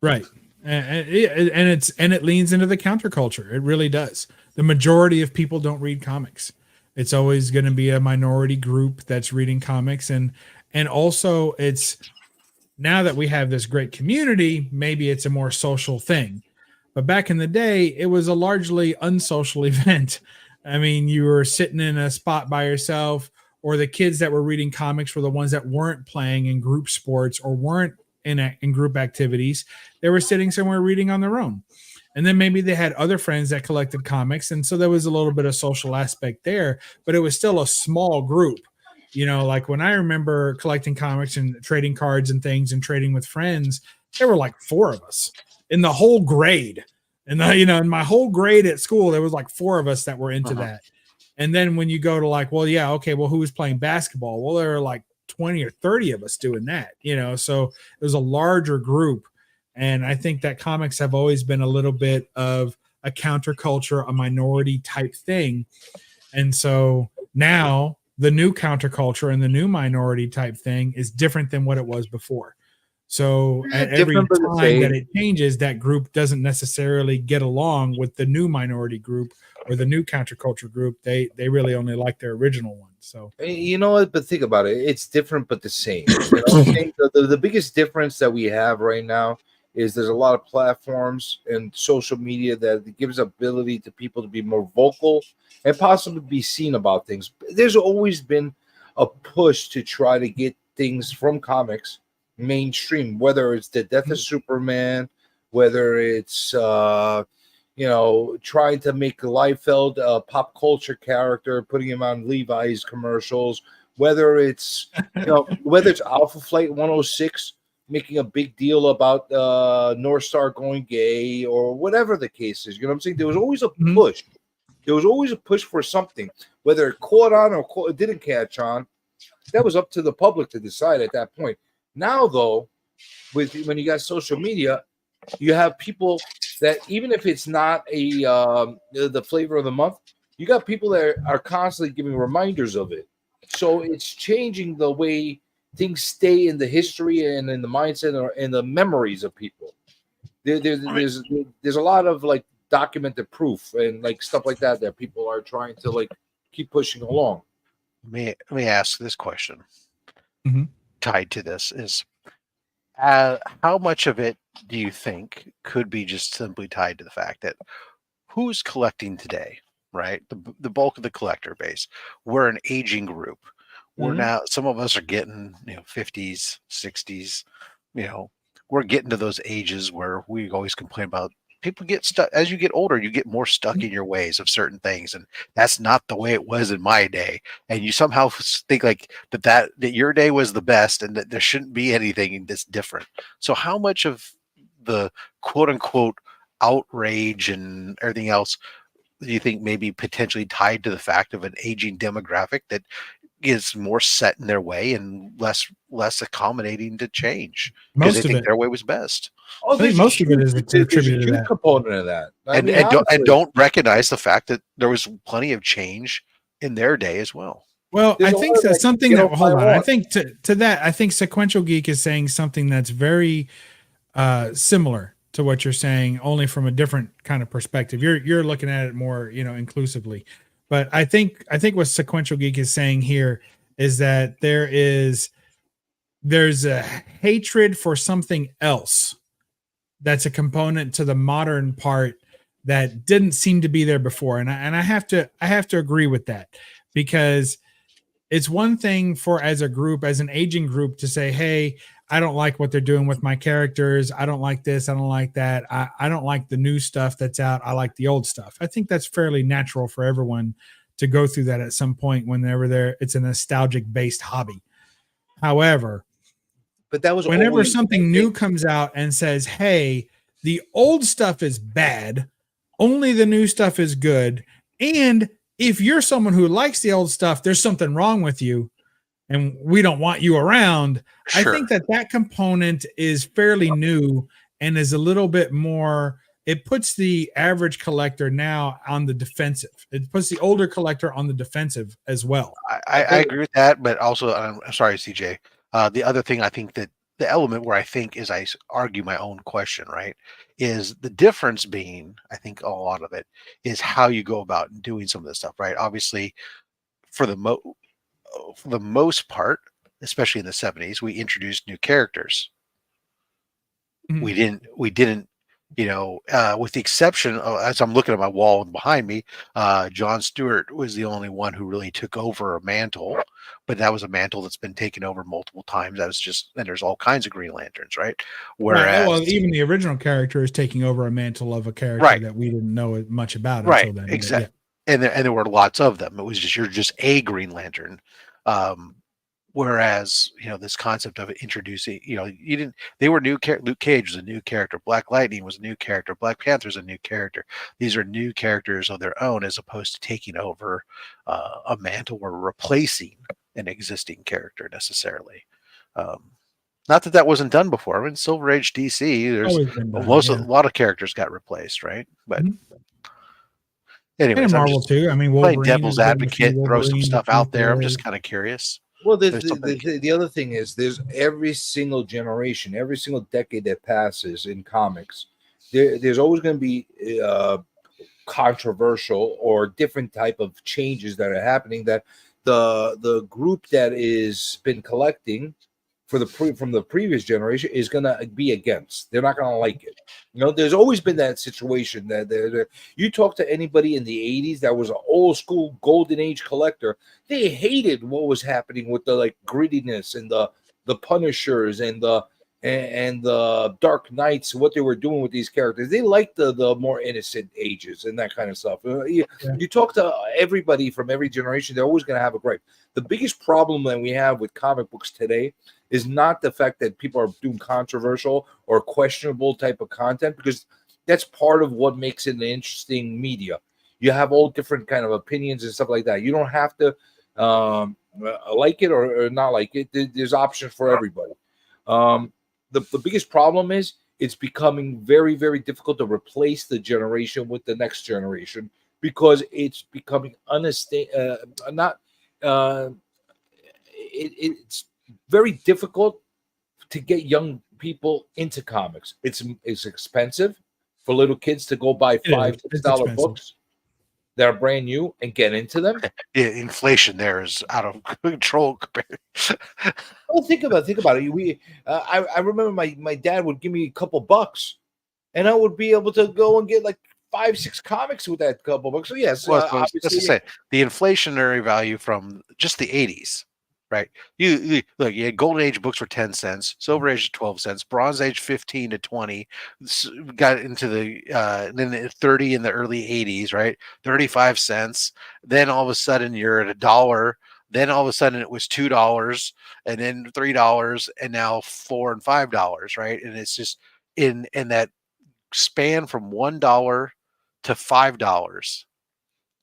Right. And it leans into the counterculture. It really does. The majority of people don't read comics. It's always going to be a minority group that's reading comics. And also it's, now that we have this great community, maybe it's a more social thing. But back in the day, it was a largely unsocial event. I mean, you were sitting in a spot by yourself, or the kids that were reading comics were the ones that weren't playing in group sports or weren't in group activities. They were sitting somewhere reading on their own. And then maybe they had other friends that collected comics. And so there was a little bit of social aspect there, but it was still a small group. Like when I remember collecting comics and trading cards and things and trading with friends, there were like 4 of us in the whole grade. And in my whole grade at school, there was like 4 of us that were into that. And then when you go to like, well, yeah, okay, well, who was playing basketball? Well, there were like 20 or 30 of us doing that, so it was a larger group. And I think that comics have always been a little bit of a counterculture, a minority type thing. And so now the new counterculture and the new minority type thing is different than what it was before. So at every time that it changes, that group doesn't necessarily get along with the new minority group or the new counterculture group. They really only like their original one. So you know what? But think about it. It's different, but the same. I think the biggest difference that we have right now is there's a lot of platforms and social media that gives ability to people to be more vocal and possibly be seen about things. There's always been a push to try to get things from comics mainstream, whether it's the death of Superman, whether it's trying to make Liefeld a pop culture character, putting him on Levi's commercials, whether it's whether it's Alpha Flight 106 making a big deal about North Star going gay, or whatever the case is. You know what I'm saying? There was always a push. There was always a push for something, whether it caught on or it didn't catch on. That was up to the public to decide at that point. Now, though, when you got social media, you have people that, even if it's not the flavor of the month, you got people that are constantly giving reminders of it. So it's changing the way things stay in the history and in the mindset or in the memories of people. There's a lot of like documented proof and like stuff like that people are trying to like keep pushing along. Let me ask this question. Tied to this is how much of it do you think could be just simply tied to the fact that who's collecting today, right? The bulk of the collector base. We're an aging group. We're now, some of us are getting 50s, 60s, we're getting to those ages where we always complain about people get stuck. As you get older, you get more stuck in your ways of certain things, and that's not the way it was in my day. And you somehow think like that your day was the best, and that there shouldn't be anything that's different. So how much of the quote unquote outrage and everything else do you think maybe potentially tied to the fact of an aging demographic that is more set in their way and less accommodating to change because they Most of think it. their way was best, Oh, I think most of it is there's a attributed to huge that. component of that. I mean, and honestly, don't recognize the fact that there was plenty of change in their day as well. Well, there's I a think lot of, that's like, something get that, off hold my on. I lawn. think to that, I think Sequential Geek is saying something that's very similar to what you're saying, only from a different kind of perspective. You're looking at it more, inclusively. But I think what Sequential Geek is saying here is that there's a hatred for something else that's a component to the modern part that didn't seem to be there before. And I have to agree with that, because it's one thing for, as a group, as an aging group, to say, hey, I don't like what they're doing with my characters. I don't like this. I don't like that. I don't like the new stuff that's out. I like the old stuff. I think that's fairly natural for everyone to go through that at some point whenever it's a nostalgic based hobby. However, But that was whenever always, something new comes out and says, hey, the old stuff is bad, only the new stuff is good, and if you're someone who likes the old stuff, there's something wrong with you and we don't want you around. Sure. I think that component is fairly new and is a little bit more, it puts the average collector now on the defensive. It puts the older collector on the defensive as well. I agree with that, but also I'm sorry, CJ. The other thing I think that the element where I think is I argue my own question, right, is the difference being, I think a lot of it is how you go about doing some of this stuff, right? Obviously, for the most part, especially in the 70s, we introduced new characters. Mhm. We didn't, with the exception of, as I'm looking at my wall behind me, Jon Stewart was the only one who really took over a mantle, but that was a mantle that's been taken over multiple times. That was just, and there's all kinds of Green Lanterns, right? Right. Well, Whereas, even the original character is taking over a mantle of a character right, that we didn't know much about right, until then. exactly. Yeah. And there were lots of them. It was just, you're just a Green Lantern. Whereas, this concept of introducing, they were new. Luke Cage was a new character. Black Lightning was a new character. Black Panther's a new character. These are new characters of their own, as opposed to taking over a mantle or replacing an existing character necessarily. Not that wasn't done before. I mean, Silver Age DC, there's Always been done, a lot of characters got replaced, right? But and anyways, in I'm Marvel just too. I mean, playing Wolverine devil's has been a few advocate, throw some Wolverines, a stuff few out there. I'm Thors. just kind of curious. Well, There's something- the other thing is, there's every single generation, every single decade that passes in comics, there's always going to be controversial or different type of changes that are happening that the group that is been collecting for from the previous generation is going to be against. They're not going to like it. There's always been that situation that you talk to anybody in the 80s that was an old school golden age collector, they hated what was happening with the like grittiness and the Punishers and the Dark Knights, what they were doing with these characters. They liked the more innocent ages and that kind of stuff. You talk to everybody from every generation, they're always going to have a gripe. The biggest problem that we have with comic books today is not the fact that people are doing controversial or questionable type of content, because that's part of what makes it an interesting media. You have all different kind of opinions and stuff like that. You don't have to like it or not like it. There's options for everybody. The biggest problem is it's becoming very, very difficult to replace the generation with the next generation, because it's becoming it's very difficult to get young people into comics. It's expensive for little kids to go buy $5-6 books that are brand new and get into them. Yeah, inflation there is out of control. Well, think about it. I remember my dad would give me a couple bucks, and I would be able to go and get like 5-6 comics with that couple bucks. So yes, Well, obviously, let's just say the inflationary value from just the 80s right? You look, you had Golden Age books for 10 cents, Silver Age 12 cents, Bronze Age 15 to 20. Got into the then the 30 in the early 80s, right? 35 cents. Then all of a sudden you're at $1. Then all of a sudden it was $2, and then $3, and now $4 and $5, right? And it's just in that span from $1 to $5,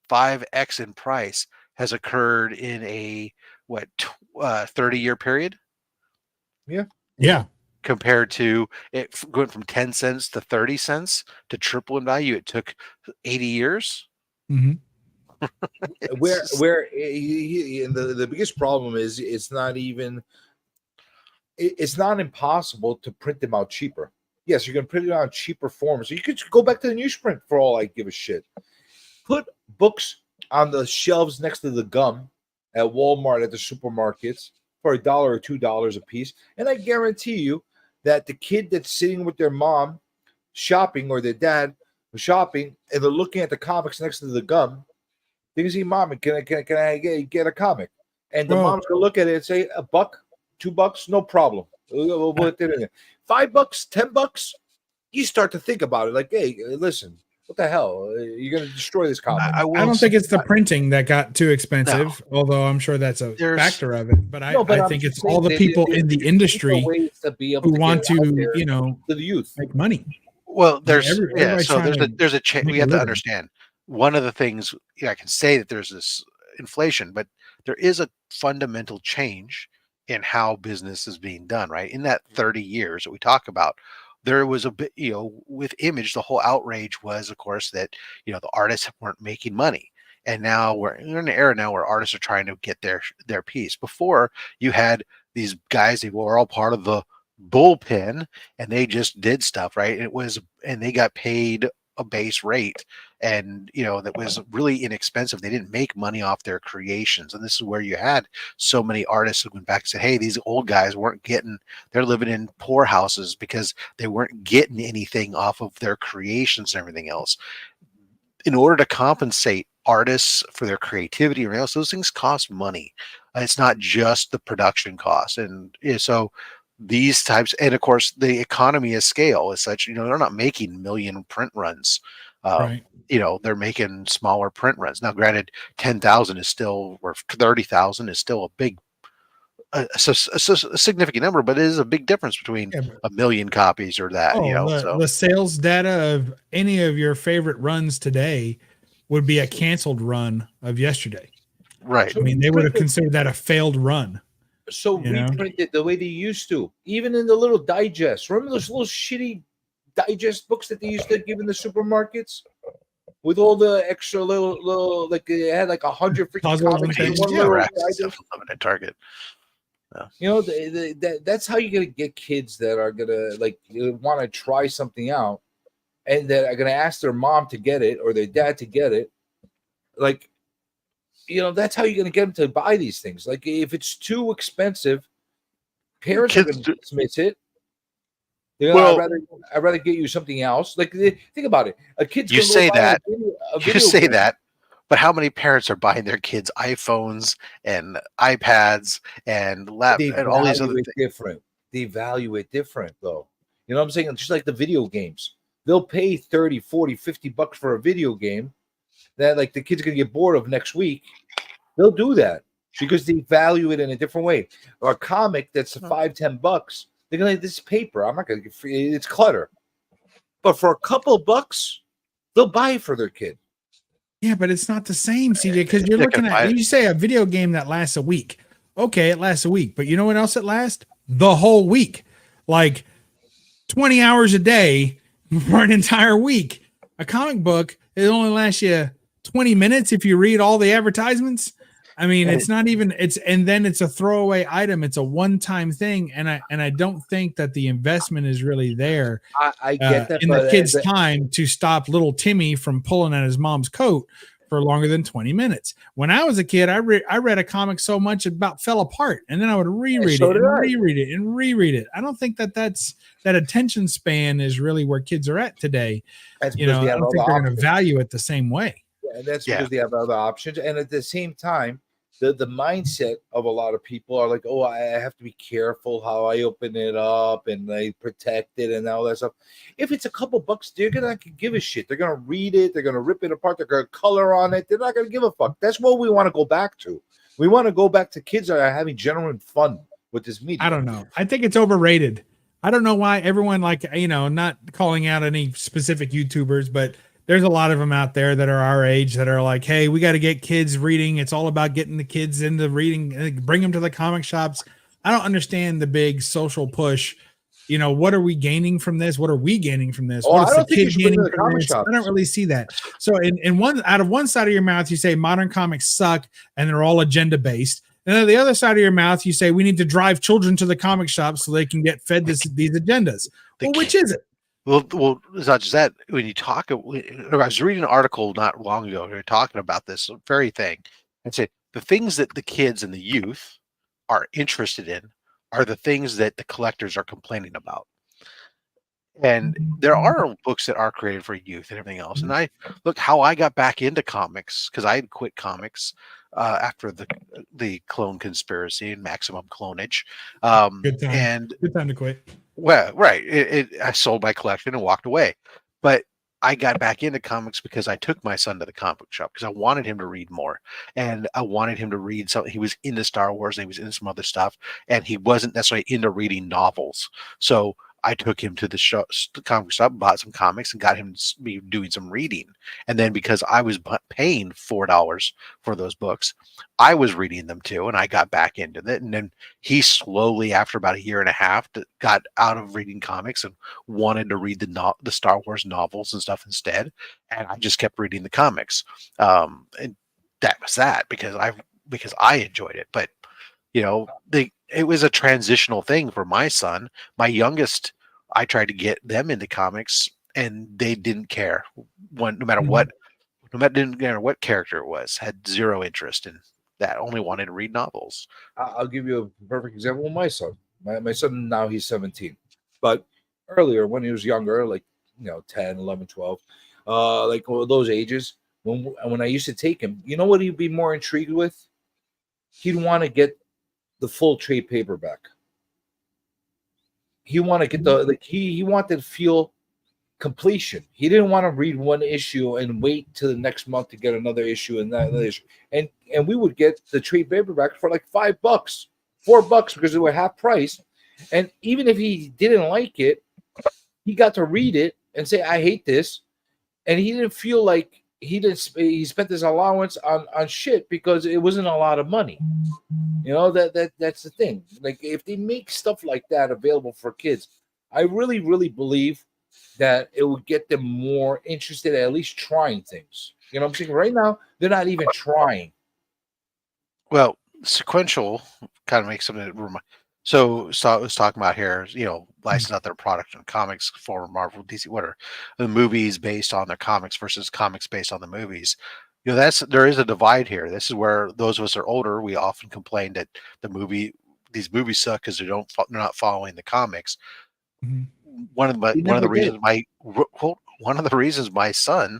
5x in price has occurred in a 30-year period. Yeah. Compared to it going from 10 cents to 30 cents to triple in value, it took 80 years. Mm-hmm. And the biggest problem is it's not impossible to print them out cheaper. Yes, you're gonna print it out in cheaper forms. So you could go back to the newsprint for all I give a shit. Put books on the shelves next to the gum at Walmart, at the supermarkets for $1 or $2 a piece, and I guarantee you that the kid that's sitting with their mom shopping or their dad shopping, and they're looking at the comics next to the gum, they can see, "Mom, can I get a comic?" And the mom's gonna look at it and say, $1, $2, no problem. We'll put it in there. $5, $10. You start to think about it, like, hey, listen, what the hell? You're gonna destroy this comic. I don't think it's the printing that got too expensive, although I'm sure that's a factor of it. But I think it's all the people in the industry who want to, to the youth, make money. Well, there's so there's a change. We have to understand. One of the things I can say that there's this inflation, but there is a fundamental change in how business is being done, right? In that 30 years that we talk about, there was a bit, with Image, the whole outrage was, of course, that, the artists weren't making money. And now we're in an era now where artists are trying to get their piece. Before, you had these guys, they were all part of the bullpen, and they just did stuff, right? And they got paid a base rate, and that was really inexpensive. They didn't make money off their creations, and this is where you had so many artists who went back and said, hey, these old guys they're living in poor houses because they weren't getting anything off of their creations and everything else. In order to compensate artists for their creativity and everything else, those things cost money. It's not just the production cost. And so these types, and of course the economy of scale is such, they're not making million print runs. Right. They're making smaller print runs. Now, granted, 10,000 is still, or 30,000 is still a big, a significant number, but it is a big difference between a million copies or that. The sales data of any of your favorite runs today would be a canceled run of yesterday. Right. I mean, they would have considered that a failed run. So reprint it the way they used to, even in the little digests. Remember those little shitty digest books that they used to give in the supermarkets with all the extra little like they had like 100 freaking comics in one little digest at Target. That's how you're gonna get kids that are gonna want to try something out, and that are gonna ask their mom to get it or their dad to get it. That's how you're going to get them to buy these things. Like, if it's too expensive, parents are going to dismiss it. I'd rather get you something else. Like, think about it. A kid's you say that, you say that, but how many parents are buying their kids iPhones and iPads and and all these other things? Different. They value it different, though. You know what I'm saying? Just like the video games. They'll pay $30, $40, $50 for a video game that the kid's gonna get bored of next week. They'll do that because they value it in a different way. Or a comic that's $5, $10, they're gonna this paper. I'm not gonna get free. It's clutter. But for a couple bucks, they'll buy it for their kid. Yeah, but it's not the same, CJ, because you're looking at, you say a video game that lasts a week. Okay, it lasts a week, but you know what else it lasts? The whole week. Like 20 hours a day for an entire week. A comic book, it only lasts you 20 minutes if you read all the advertisements. I mean, it's not even, and then it's a throwaway item. It's a one-time thing. And I don't think that the investment is really there. I get that in the kid's time to stop little Timmy from pulling at his mom's coat for longer than 20 minutes. When I was a kid, I read a comic so much it about fell apart, and then I would reread it. I don't think that attention span is really where kids are at today. I don't think they're going to value it the same way. And that's because they have other options. And at the same time, the mindset of a lot of people are like, oh, I have to be careful how I open it up and I protect it and all that stuff. If it's a couple bucks, they're gonna give a shit. They're gonna read it. They're gonna rip it apart. They're gonna color on it. They're not gonna give a fuck. That's what we want to go back to. We want to go back to kids that are having genuine fun with this media. I don't know. I think it's overrated. I don't know why everyone, like, you know, not calling out any specific YouTubers, but there's a lot of them out there that are our age that are like, hey, we got to get kids reading. It's all about getting the kids into reading, bring them to the comic shops. I don't understand the big social push. You know, what are we gaining from this? What are we gaining from this? Oh, What I is don't the think you kid should bring gaining them to the from comic this? shops. I don't really see that. So in one, out of one side of your mouth, you say modern comics suck and they're all agenda based. And then the other side of your mouth, you say we need to drive children to the comic shop so they can get fed these agendas. Well, which is it? Well, it's not just that. When you talk, I was reading an article not long ago. They're talking about this very thing, and say the things that the kids and the youth are interested in are the things that the collectors are complaining about. And there are books that are created for youth and everything else. And I look how I got back into comics because I had quit comics after the clone conspiracy and maximum clonage. Good time. And Good time to quit. well, right. I sold my collection and walked away. But I got back into comics because I took my son to the comic book shop because I wanted him to read more. And I wanted him to read something. He was into Star Wars and he was into some other stuff. And he wasn't necessarily into reading novels. So I took him to the comic shop, bought some comics, and got him to be doing some reading. And then because I was paying $4 for those books, I was reading them too, and I got back into it. And then he slowly, after about a year and a half, got out of reading comics and wanted to read the Star Wars novels and stuff instead. And I just kept reading the comics, and that was that because I enjoyed it. But you know, it was a transitional thing for my son. My youngest, I tried to get them into comics, and they didn't care. No matter what, didn't matter what character it was, had zero interest in that. Only wanted to read novels. I'll give you a perfect example with my son. My son now he's 17, but earlier when he was younger, like 10, 11, 12, like those ages, when I used to take him, you know what he'd be more intrigued with? He'd want to get the full trade paperback. He wanted to get he wanted to feel completion. He didn't want to read one issue and wait till the next month to get another issue and that issue. And we would get the trade paperback for like $5, $4 because it was half price. And even if he didn't like it, he got to read it and say, I hate this. And he didn't feel like he spent his allowance on shit because it wasn't a lot of money. That's the thing. Like if they make stuff like that available for kids, I really, really believe that it would get them more interested at least trying things. You know what I'm saying? Right now, they're not even trying. Well, sequential kind of makes something. So I was talking about here, license out their product in comics for Marvel, DC, whatever. The movies based on their comics versus comics based on the movies. There is a divide here. This is where those of us are older, we often complain that these movies suck because they're not following the comics. Mm-hmm. One of the reasons my son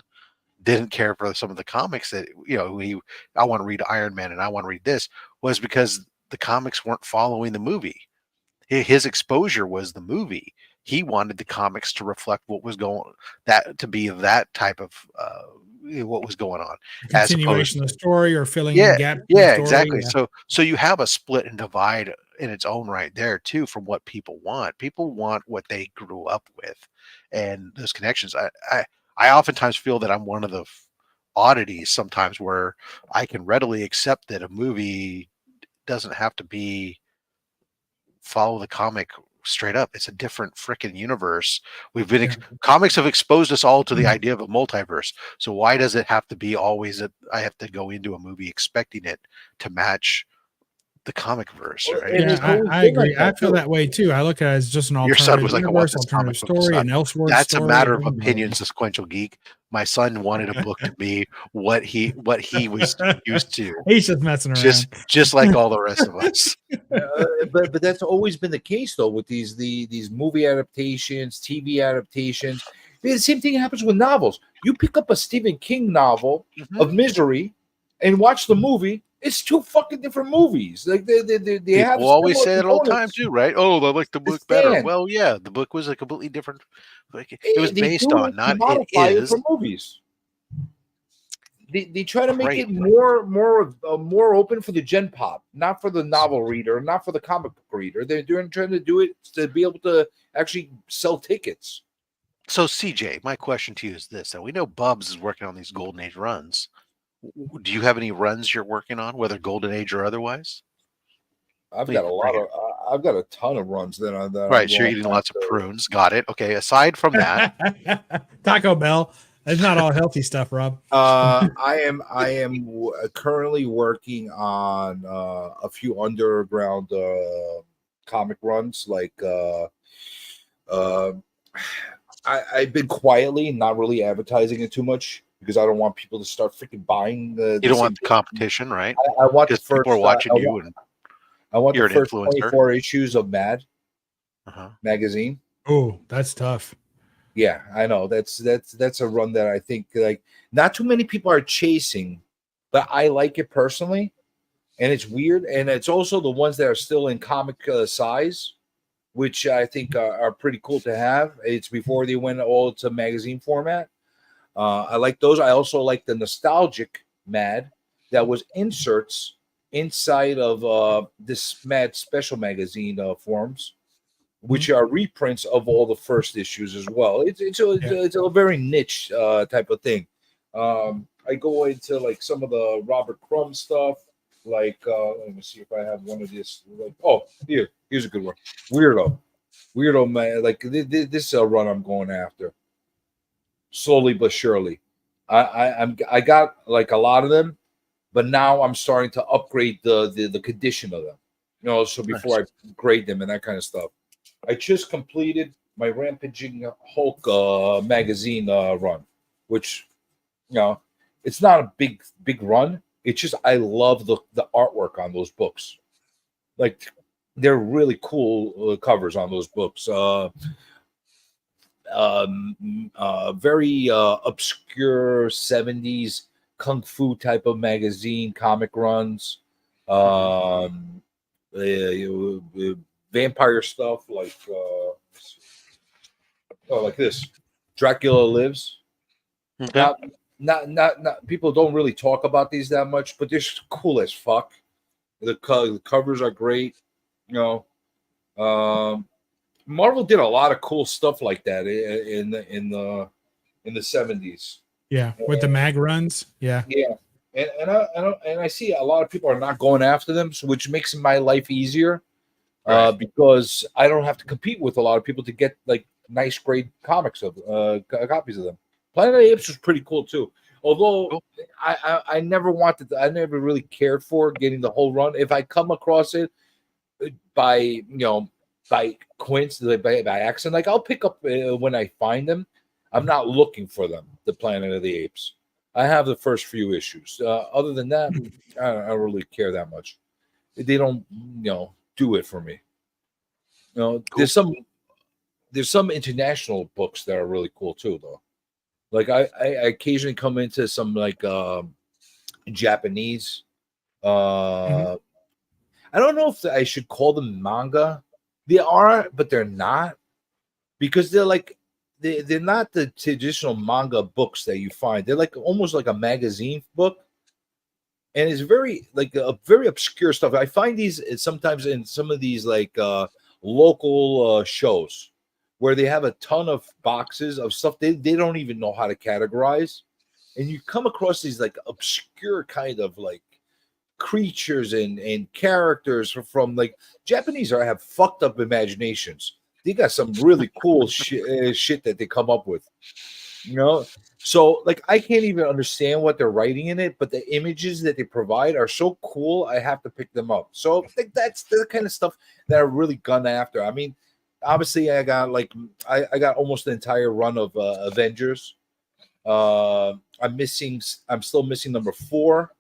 didn't care for some of the comics that I want to read Iron Man and I want to read this was because the comics weren't following the movie. His exposure was the movie. He wanted the comics to reflect what was to be that type of what was going on. Continuation of the story or filling in gaps. Yeah, exactly. Yeah. So you have a split and divide in its own right there too from what people want. People want what they grew up with and those connections. I oftentimes feel that I'm one of the oddities sometimes where I can readily accept that a movie doesn't have to follow the comic straight up. It's a different freaking universe. Comics have exposed us all to the idea of a multiverse. So why does it have to be always that I have to go into a movie expecting it to match the comic verse? Right? Yeah, I agree. I feel that way too. I look at it as just an alternative universe, alternative story, an Elseworld That's story. A matter of opinion, Sequential Geek. My son wanted a book to be what he was used to. He's just messing around, just like all the rest of us. But that's always been the case though with these movie adaptations, TV adaptations. The same thing happens with novels. You pick up a Stephen King novel of misery and watch the movie, It's two fucking different movies. Like they have People always similar say that all the time components. too, right? Oh, I like the book It's better. Dan. Well, yeah, the book was a completely different. Like, it was They based do on, it to not it modify it is. for movies. They try to make Great. it more open for the gen pop, not for the novel reader, not for the comic book reader. They're trying to do it to be able to actually sell tickets. So, CJ, my question to you is this: and we know Bubs is working on these Golden Age runs. Do you have any runs you're working on, whether Golden Age or otherwise? I've Please got a bring lot it. of I've got a ton of runs that I'm Right, so you're going eating lots of after. prunes. Got it. Okay. Aside from that, Taco Bell. It's not all healthy stuff, Rob. I am currently working on a few underground comic runs. Like I've been quietly not really advertising it too much because I don't want people to start freaking buying you the don't same want the thing. competition, right? I want the Because people are first. watching you, and I want you're the an first influencer. 24 issues of Mad Uh-huh. magazine. Oh, that's tough. Yeah, I know. That's a run that I think like not too many people are chasing, but I like it personally, and it's weird, and it's also the ones that are still in comic size, which I think are pretty cool to have. It's before they went all to magazine format. I like those. I also like the nostalgic Mad that was inserts inside of this Mad special magazine forms, which are reprints of all the first issues as well. It's a very niche type of thing. I go into like some of the Robert Crumb stuff. Like let me see if I have one of this. Like, oh, here's a good one. Weirdo man. Like this is a run I'm going after. Slowly but surely. I got like a lot of them, but now I'm starting to upgrade the condition of them. You know, so before Nice. I grade them and that kind of stuff. I just completed my Rampaging Hulk magazine run, which you know, it's not a big run. It's just I love the artwork on those books. Like they're really cool covers on those books. Very obscure 70s kung fu type of magazine comic runs. Um, vampire stuff like like this. Dracula Lives. Okay. Not people don't really talk about these that much, but they're cool as fuck. The covers are great. You know, Marvel did a lot of cool stuff like that in the 70s. Yeah, with the mag runs. Yeah. Yeah, and I see a lot of people are not going after them, so which makes my life easier. Right. Because I don't have to compete with a lot of people to get like nice grade comics of copies of them. Planet of the Apes was pretty cool too. Although Cool. I never really cared for getting the whole run. If I come across it by by coincidence, by accident, like I'll pick up when I find them. I'm not looking for them. The Planet of the Apes. I have the first few issues. Other than that, I don't really care that much. They don't do it for me. Cool. There's some international books that are really cool too, though. Like I occasionally come into some like Japanese. I don't know if I should call them manga. They are, but they're not because they're like they're not the traditional manga books that you find. They're like almost like a magazine book. And it's very like a very obscure stuff. I find these sometimes in some of these like local shows where they have a ton of boxes of stuff they don't even know how to categorize, and you come across these like obscure kind of like creatures and characters from like Japanese have fucked up imaginations. They got some really cool shit that they come up with, you know. So like I can't even understand what they're writing in it, but the images that they provide are so cool. I have to pick them up. So like, that's the kind of stuff that I really gone after. I mean, obviously I got like I got almost the entire run of Avengers. I'm still missing number 4,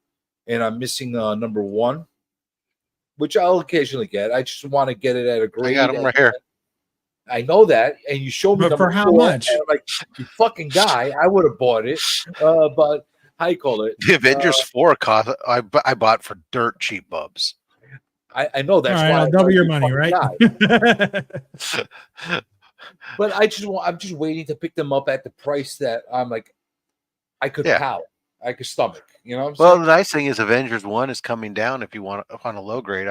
and I'm missing number 1, which I'll occasionally get. I just want to get it at a I grade. got them right here. I know that, and you showed me But number for how 4, much? and I'm like, you fucking guy, I would have bought it, but how you call it? The Avengers 4 cost I bought for dirt cheap Bubs. I know that's All right, why I'll I double love your you money, fucking right? guy. But I'm just waiting to pick them up at the price that I'm like, I could Yeah. pout, I could stomach. You know what I'm Well, saying? the nice thing is Avengers 1 is coming down if you want on a low grade.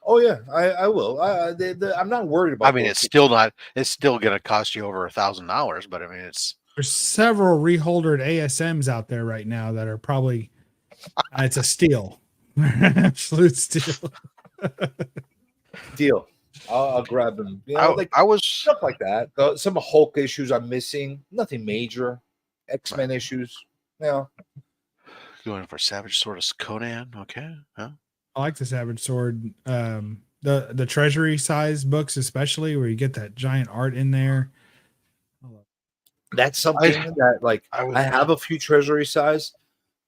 Oh yeah, I will. I'm not worried about. I mean, those it's things. still not. It's still going to cost you over $1,000, but I mean, it's There's several reholdered ASMs out there right now that are probably it's a steal. Absolute steal. Deal. I'll grab them. You know, like I was stuff like that. Some Hulk issues I'm missing. Nothing major. X-Men issues. You know. going for Savage Sword of Conan. Okay, huh? I like the Savage Sword. The treasury size books, especially where you get that giant art in there. That's something that like I have a few treasury size,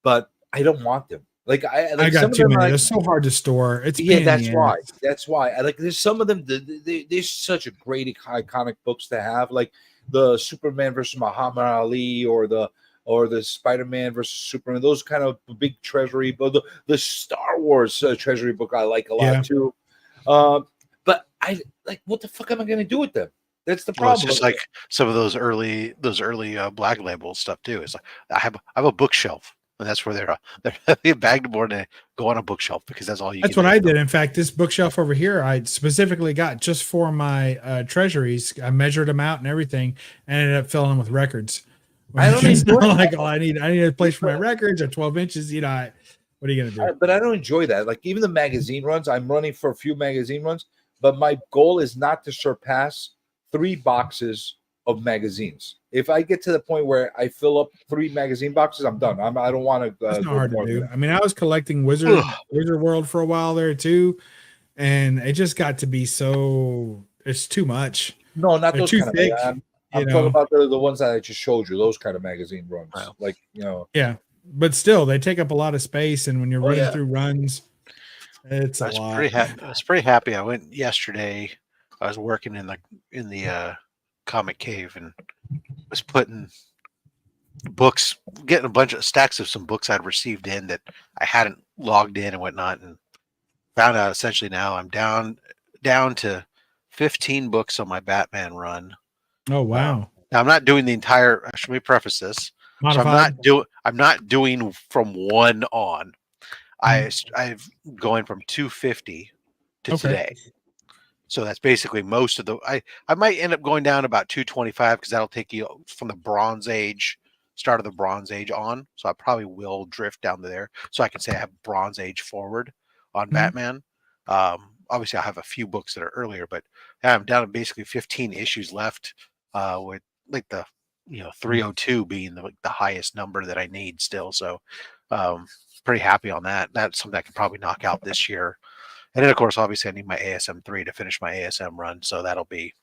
but I don't want them. Like I got some of too them many. are They're so hard to store. It's a yeah, pain in that's the why. ass. That's why. I like there's some of them. There's such a great iconic books to have, like the Superman versus Muhammad Ali, or the Spider-Man versus Superman. Those kind of big treasury, but the Star Wars treasury book I like a lot too. But I like, what the fuck am I gonna do with them? That's the Well, it's problem. just like some of those early Black Label stuff too. It's like I have a bookshelf, and that's where they're bagged more than they go on a bookshelf because that's all you. That's can what do. I did. In fact, this bookshelf over here, I specifically got just for my treasuries. I measured them out and everything, and ended up filling them with records. I don't enjoy like, oh, I need a place for my records or 12 inches. You know, what are you gonna do? But I don't enjoy that. Like even the magazine runs, I'm running for a few magazine runs, but my goal is not to surpass 3 boxes of magazines. If I get to the point where I fill up 3 magazine boxes, I'm done. I don't want to. That's not hard to do. I mean, I was collecting Wizard World for a while there too, and it just got to be so. It's too much. No, not They're those too kind thick. of. I'm talking about the ones that I just showed you. Those kind of magazine runs, like Yeah, but still, they take up a lot of space, and when you're running through runs, it's a lot. I was pretty happy. I went yesterday. I was working in the comic cave and was putting books, getting a bunch of stacks of some books I'd received in that I hadn't logged in and whatnot, and found out essentially now I'm down to 15 books on my Batman run. Oh wow! Now I'm not doing the entire. Let me preface this. Modified. So I'm not doing from 1 on. I've going from 250 to today. So that's basically most of the. I might end up going down about 225 because that'll take you from the Bronze Age, start of the Bronze Age on. So I probably will drift down to there. So I can say I have Bronze Age forward on Batman. Obviously, I have a few books that are earlier, but I'm down to basically 15 issues left, with like the 302 being the highest number that I need still. So pretty happy on that. That's something I can probably knock out this year. And then, of course, obviously, I need my ASM 3 to finish my ASM run. So that'll be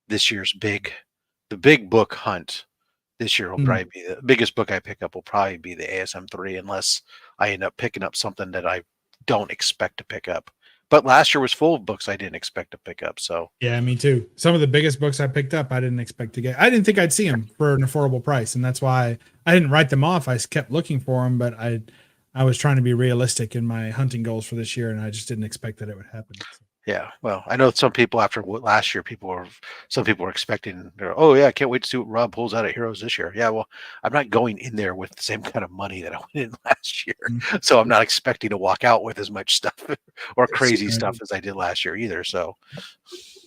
this year's the big book hunt. This year will probably be the biggest book I pick up will probably be the ASM 3, unless I end up picking up something that I don't expect to pick up. But last year was full of books I didn't expect to pick up. So yeah, me too. Some of the biggest books I picked up, I didn't expect to get. I didn't think I'd see them for an affordable price, and that's why I didn't write them off. I kept looking for them, but I was trying to be realistic in my hunting goals for this year, and I just didn't expect that it would happen. yeah, well, I know some people after last year, some people were expecting, oh yeah, I can't wait to see what Rob pulls out of Heroes this year. Yeah, well, I'm not going in there with the same kind of money that I went in last year, so I'm not expecting to walk out with as much stuff or crazy stuff as I did last year either. So,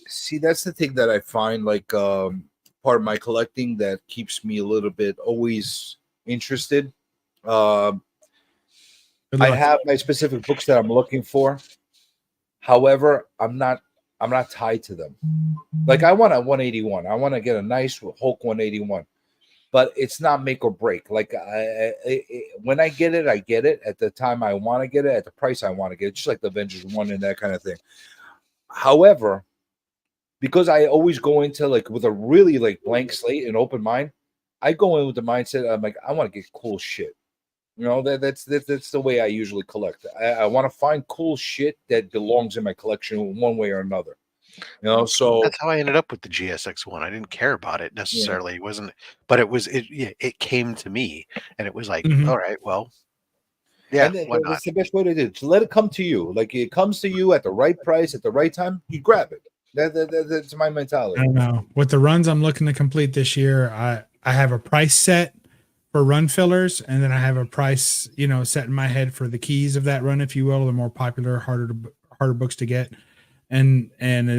see, that's the thing that I find like part of my collecting that keeps me a little bit always interested. I have my specific books that I'm looking for. However, I'm not tied to them. Like I want a 181. I want to get a nice Hulk 181, but it's not make or break. Like when I get it at the time I want to get it, at the price I want to get it, just like the Avengers 1 and that kind of thing. However, because I always go into like with a really like blank slate and open mind, I go in with the mindset I'm like, I want to get cool shit. You know, that's the way I usually collect. I want to find cool shit that belongs in my collection one way or another. So That's how I ended up with the GSX one. I didn't care about it necessarily. It wasn't, but it came to me, and it was like, Mhm. all right, well, yeah, and why not? that's the best way to do it. To let it come to you. Like it comes to you at the right price at the right time, you grab it. That's my I mentality. don't know. With the runs I'm looking to complete this year, I have a price set for run fillers, and then I have a price, set in my head for the keys of that run, if you will, the more popular, harder books to get. And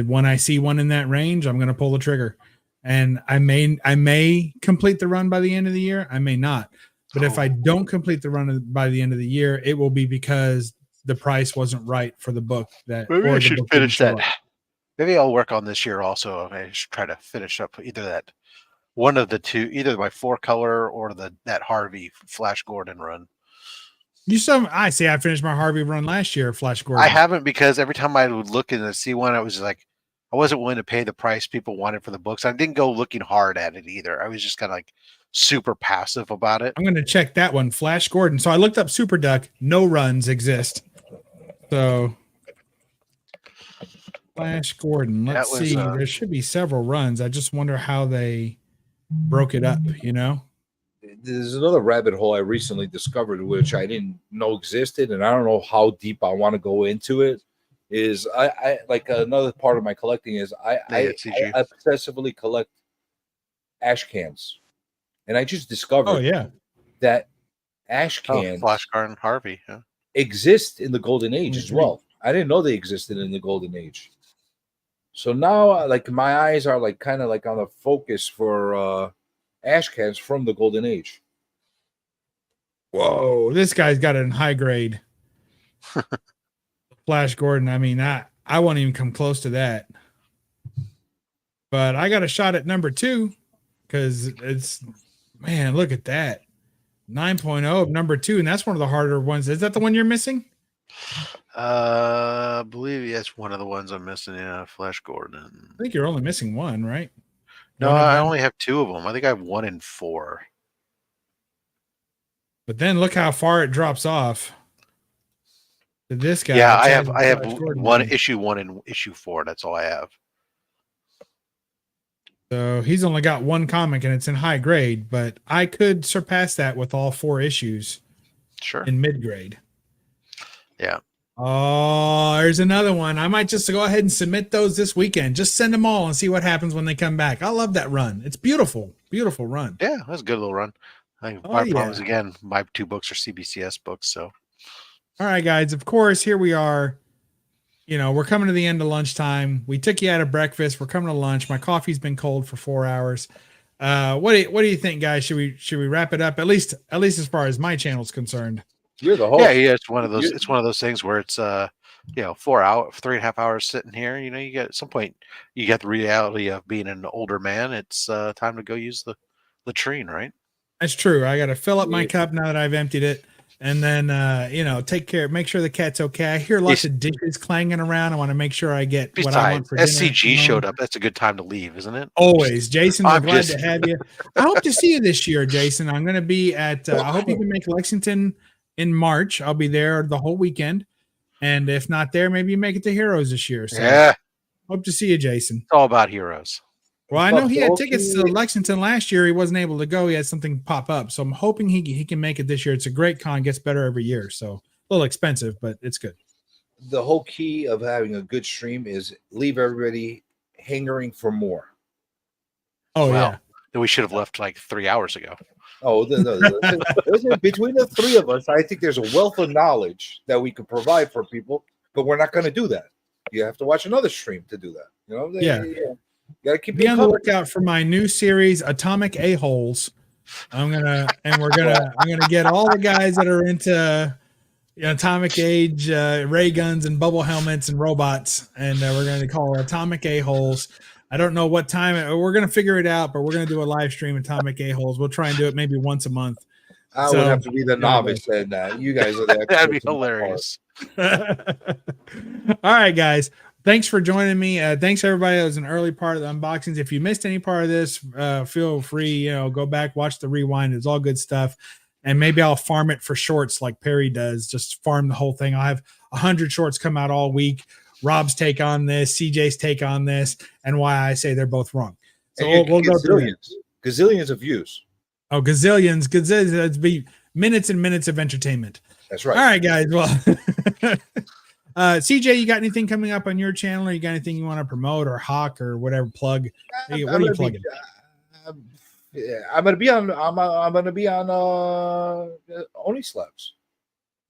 when I see one in that range, I'm going to pull the trigger. And I may complete the run by the end of the year. I may not. But if I don't complete the run by the end of the year, it will be because the price wasn't right for the book Maybe I the should book didn't finish show that. up. Maybe I'll work on this year also. I should try to finish up either that one of the two, either my 4-color or that Harvey Flash Gordon run. I see. I finished my Harvey run last year, Flash Gordon. I haven't, because every time I would look and see one, I was like, I wasn't willing to pay the price people wanted for the books. I didn't go looking hard at it either. I was just kind of like super passive about it. I'm going to check that one, Flash Gordon. So I looked up Super Duck. No runs exist. So Flash Gordon. Let's see. There should be several runs. I just wonder how they broke it up, There's another rabbit hole I recently discovered, which I didn't know existed, and I don't know how deep I want to go into it. Is I like another part of my collecting is I obsessively collect ash cans, and I just discovered that ash cans Flash Gordon Harvey exist in the Golden Age as well. I didn't know they existed in the Golden Age. So now, like, my eyes are like kind of like on the focus for ash cans from the Golden Age. Whoa, this guy's got it in high grade. Flash Gordon. I mean, I won't even come close to that. But I got a shot at number 2 because man, look at that. 9.0 of number 2, and that's one of the harder ones. Is that the one you're missing? I believe that's one of the ones I'm missing. Yeah, Flash Gordon. I think you're only missing one, right? No, I only have 2 of them. I think I have 1 and 4. But then look how far it drops off. To this guy. Yeah, I have issue 1 and issue 4. That's all I have. So he's only got 1 comic, and it's in high grade, but I could surpass that with all 4 issues. Sure. In mid grade. Yeah. Oh, there's another one. I might just go ahead and submit those this weekend. Just send them all and see what happens when they come back. I love that run. It's beautiful. Beautiful run. Yeah, that's a good little run. I think my problem is, again, my 2 books are CBCS books. So, all right, guys. Of course, here we are. We're coming to the end of lunchtime. We took you out of breakfast. We're coming to lunch. My coffee's been cold for 4 hours. What do you think, guys? Should we wrap it up? At least as far as my channel's concerned. You're the host. Yeah. It's one of those. It's one of those things where it's 3.5 hours sitting here. You get at some point you get the reality of being an older man. It's time to go use the latrine, right? That's true. I got to fill up my cup now that I've emptied it, and then take care. Make sure the cat's okay. I hear lots of dishes clanging around. I want to make sure I get what I want for dinner. SCG showed up. That's a good time to leave, isn't it? Always, Jason. We're glad to have you. I hope to see you this year, Jason. I'm going to be at. I hope you can make Lexington in March. I'll be there the whole weekend, and if not there, maybe you make it to Heroes this year. So yeah. Hope to see you, Jason. It's all about Heroes. Well, I know he had tickets to Lexington last year. He wasn't able to go. He had something pop up. So I'm hoping he can make it this year. It's a great con. Gets better every year. So a little expensive, but it's good. The whole key of having a good stream is leave everybody hangering for more. Oh, yeah. Then we should have left like 3 hours ago. Oh, between the 3 of us, I think there's a wealth of knowledge that we could provide for people, but we're not going to do that. You have to watch another stream to do that. You gotta keep be on the lookout for my new series, Atomic A-Holes. I'm gonna get all the guys that are into atomic age ray guns and bubble helmets and robots, and we're gonna call it Atomic A-Holes. I don't know what time we're gonna figure it out, but we're gonna do a live stream Atomic A-Holes. We'll try and do it maybe once a month. I would have to be the novice in that. You guys are the that'd be hilarious. All right, guys. Thanks for joining me. Thanks everybody that was an early part of the unboxings. If you missed any part of this, feel free, go back, watch the rewind. It's all good stuff. And maybe I'll farm it for shorts like Perry does. Just farm the whole thing. I'll have 100 shorts come out all week. Rob's take on this, CJ's take on this, and why I say they're both wrong. So And we'll go through it. Gazillions of views. Oh, gazillions. It'd be minutes and minutes of entertainment. That's right. All right, guys. Well, CJ, you got anything coming up on your channel, or you got anything you want to promote, or hawk, or whatever plug? What are you plugging? I'm gonna be on. I'm gonna be on Only Slabs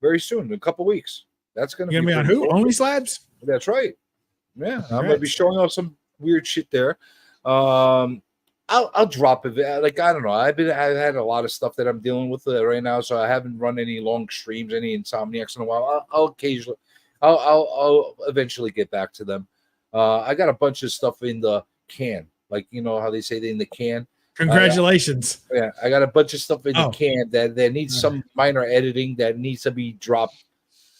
very soon, in a couple weeks. That's gonna be on who? Cool. Only Slabs? That's right. Yeah, congrats. I'm gonna be showing off some weird shit there. I'll drop it. Like, I don't know. I've had a lot of stuff that I'm dealing with right now, so I haven't run any long streams, any Insomniacs in a while. I'll occasionally, I'll eventually get back to them. I got a bunch of stuff in the can, like, you know how they say they in the can. Congratulations. Yeah, I got a bunch of stuff in the can that needs some minor editing that needs to be dropped.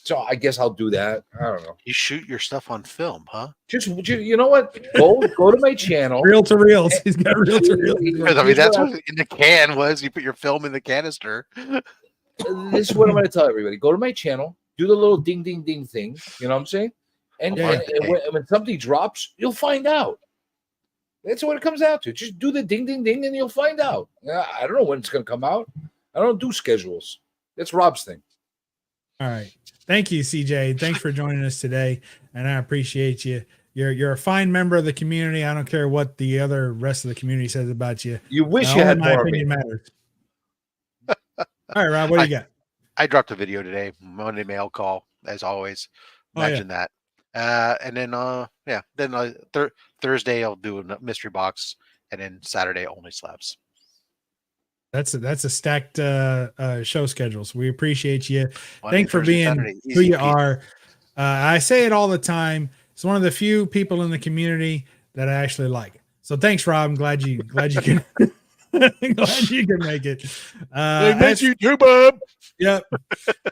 So I guess I'll do that. I don't know. You shoot your stuff on film, huh? Just, you know what? Go to my channel. Reel to reels. He's got reel to reels. I mean, that's what in the can was. You put your film in the canister. This is what I'm going to tell everybody. Go to my channel. Do the little ding, ding, ding thing. You know what I'm saying? And when something drops, you'll find out. That's what it comes out to. Just do the ding, ding, ding, and you'll find out. I don't know when it's going to come out. I don't do schedules. That's Rob's thing. All right. Thank you, CJ. Thanks for joining us today, and I appreciate you. You're a fine member of the community. I don't care what the other rest of the community says about you. You wish you had my more opinion matters. All right, Rob, what do you got? I dropped a video today. Monday mail call, as always. Imagine that. And then Thursday I'll do a mystery box, and then Saturday Only Slabs. That's a stacked show schedules. We appreciate you. Thanks for Thursday, being Saturday, who you are. I say it all the time. It's one of the few people in the community that I actually like. So thanks, Rob. I'm glad you can glad you can make it. Thank you too, Bob. Yep.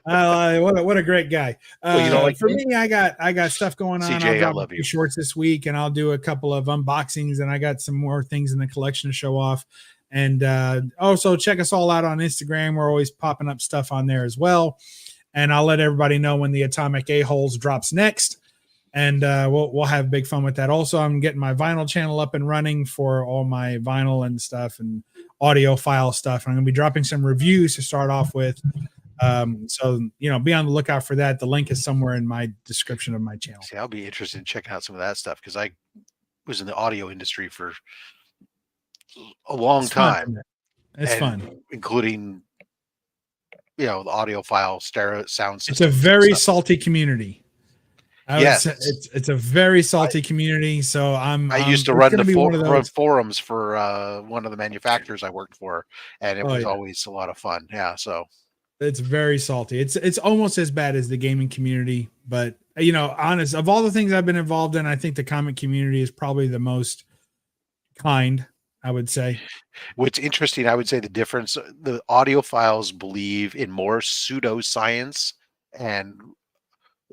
What a great guy. For me, I got stuff going on. CJ, I love you. Shorts this week, and I'll do a couple of unboxings, and I got some more things in the collection to show off. And also check us all out on Instagram. We're always popping up stuff on there as well. And I'll let everybody know when the Atomic A-Holes drops next. And we'll have big fun with that. Also, I'm getting my vinyl channel up and running for all my vinyl and stuff and audio file stuff. I'm going to be dropping some reviews to start off with. So, be on the lookout for that. The link is somewhere in my description of my channel. See, I'll be interested in checking out some of that stuff because I was in the audio industry for a long time. It's fun, including the audio file stereo sound system. It's a very salty community. Yes, it's a very salty community. So I used to run the forums for one of the manufacturers I worked for, and it was always a lot of fun. Yeah, so it's very salty. It's almost as bad as the gaming community, but honest, of all the things I've been involved in, I think the comic community is probably the most kind, I would say. What's interesting, I would say the difference, the audiophiles believe in more pseudoscience, and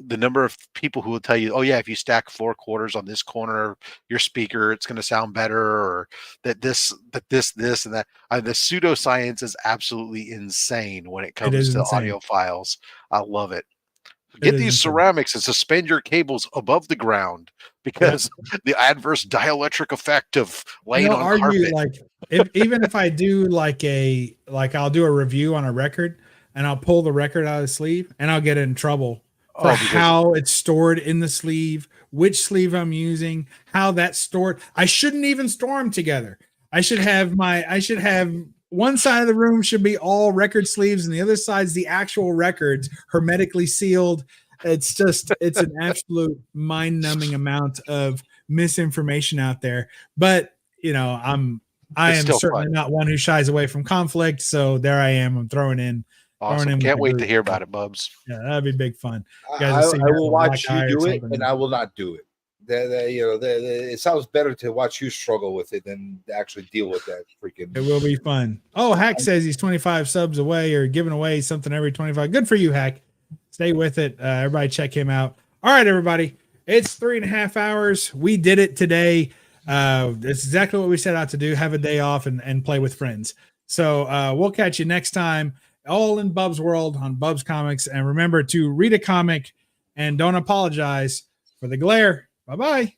the number of people who will tell you, oh yeah, if you stack 4 quarters on this corner of your speaker, it's going to sound better, or that this and that. The pseudoscience is absolutely insane when it comes to audiophiles. I love it. Get these ceramics and suspend your cables above the ground because the adverse dielectric effect of laying on carpet. Like even if I do I'll do a review on a record and I'll pull the record out of the sleeve and I'll get in trouble for how it's stored in the sleeve, which sleeve I'm using, how that's stored. I shouldn't even store them together. I should have one side of the room should be all record sleeves and the other side's the actual records hermetically sealed. It's an absolute mind-numbing amount of misinformation out there. But I am certainly not one who shies away from conflict. So there I am. I'm throwing in. Awesome. Can't wait to hear about it, Bubs. Yeah, that'd be big fun. I will watch you do it, and I will not do it. It sounds better to watch you struggle with it than to actually deal with that freaking. It will be fun. Oh, Hack says he's 25 subs away or giving away something every 25. Good for you, Hack. Stay with it. Everybody check him out. All right, everybody. It's 3.5 hours. We did it today. It's exactly what we set out to do. Have a day off and play with friends. So we'll catch you next time. All in Bub's World on Bub's Comics. And remember to read a comic and don't apologize for the glare. Bye-bye.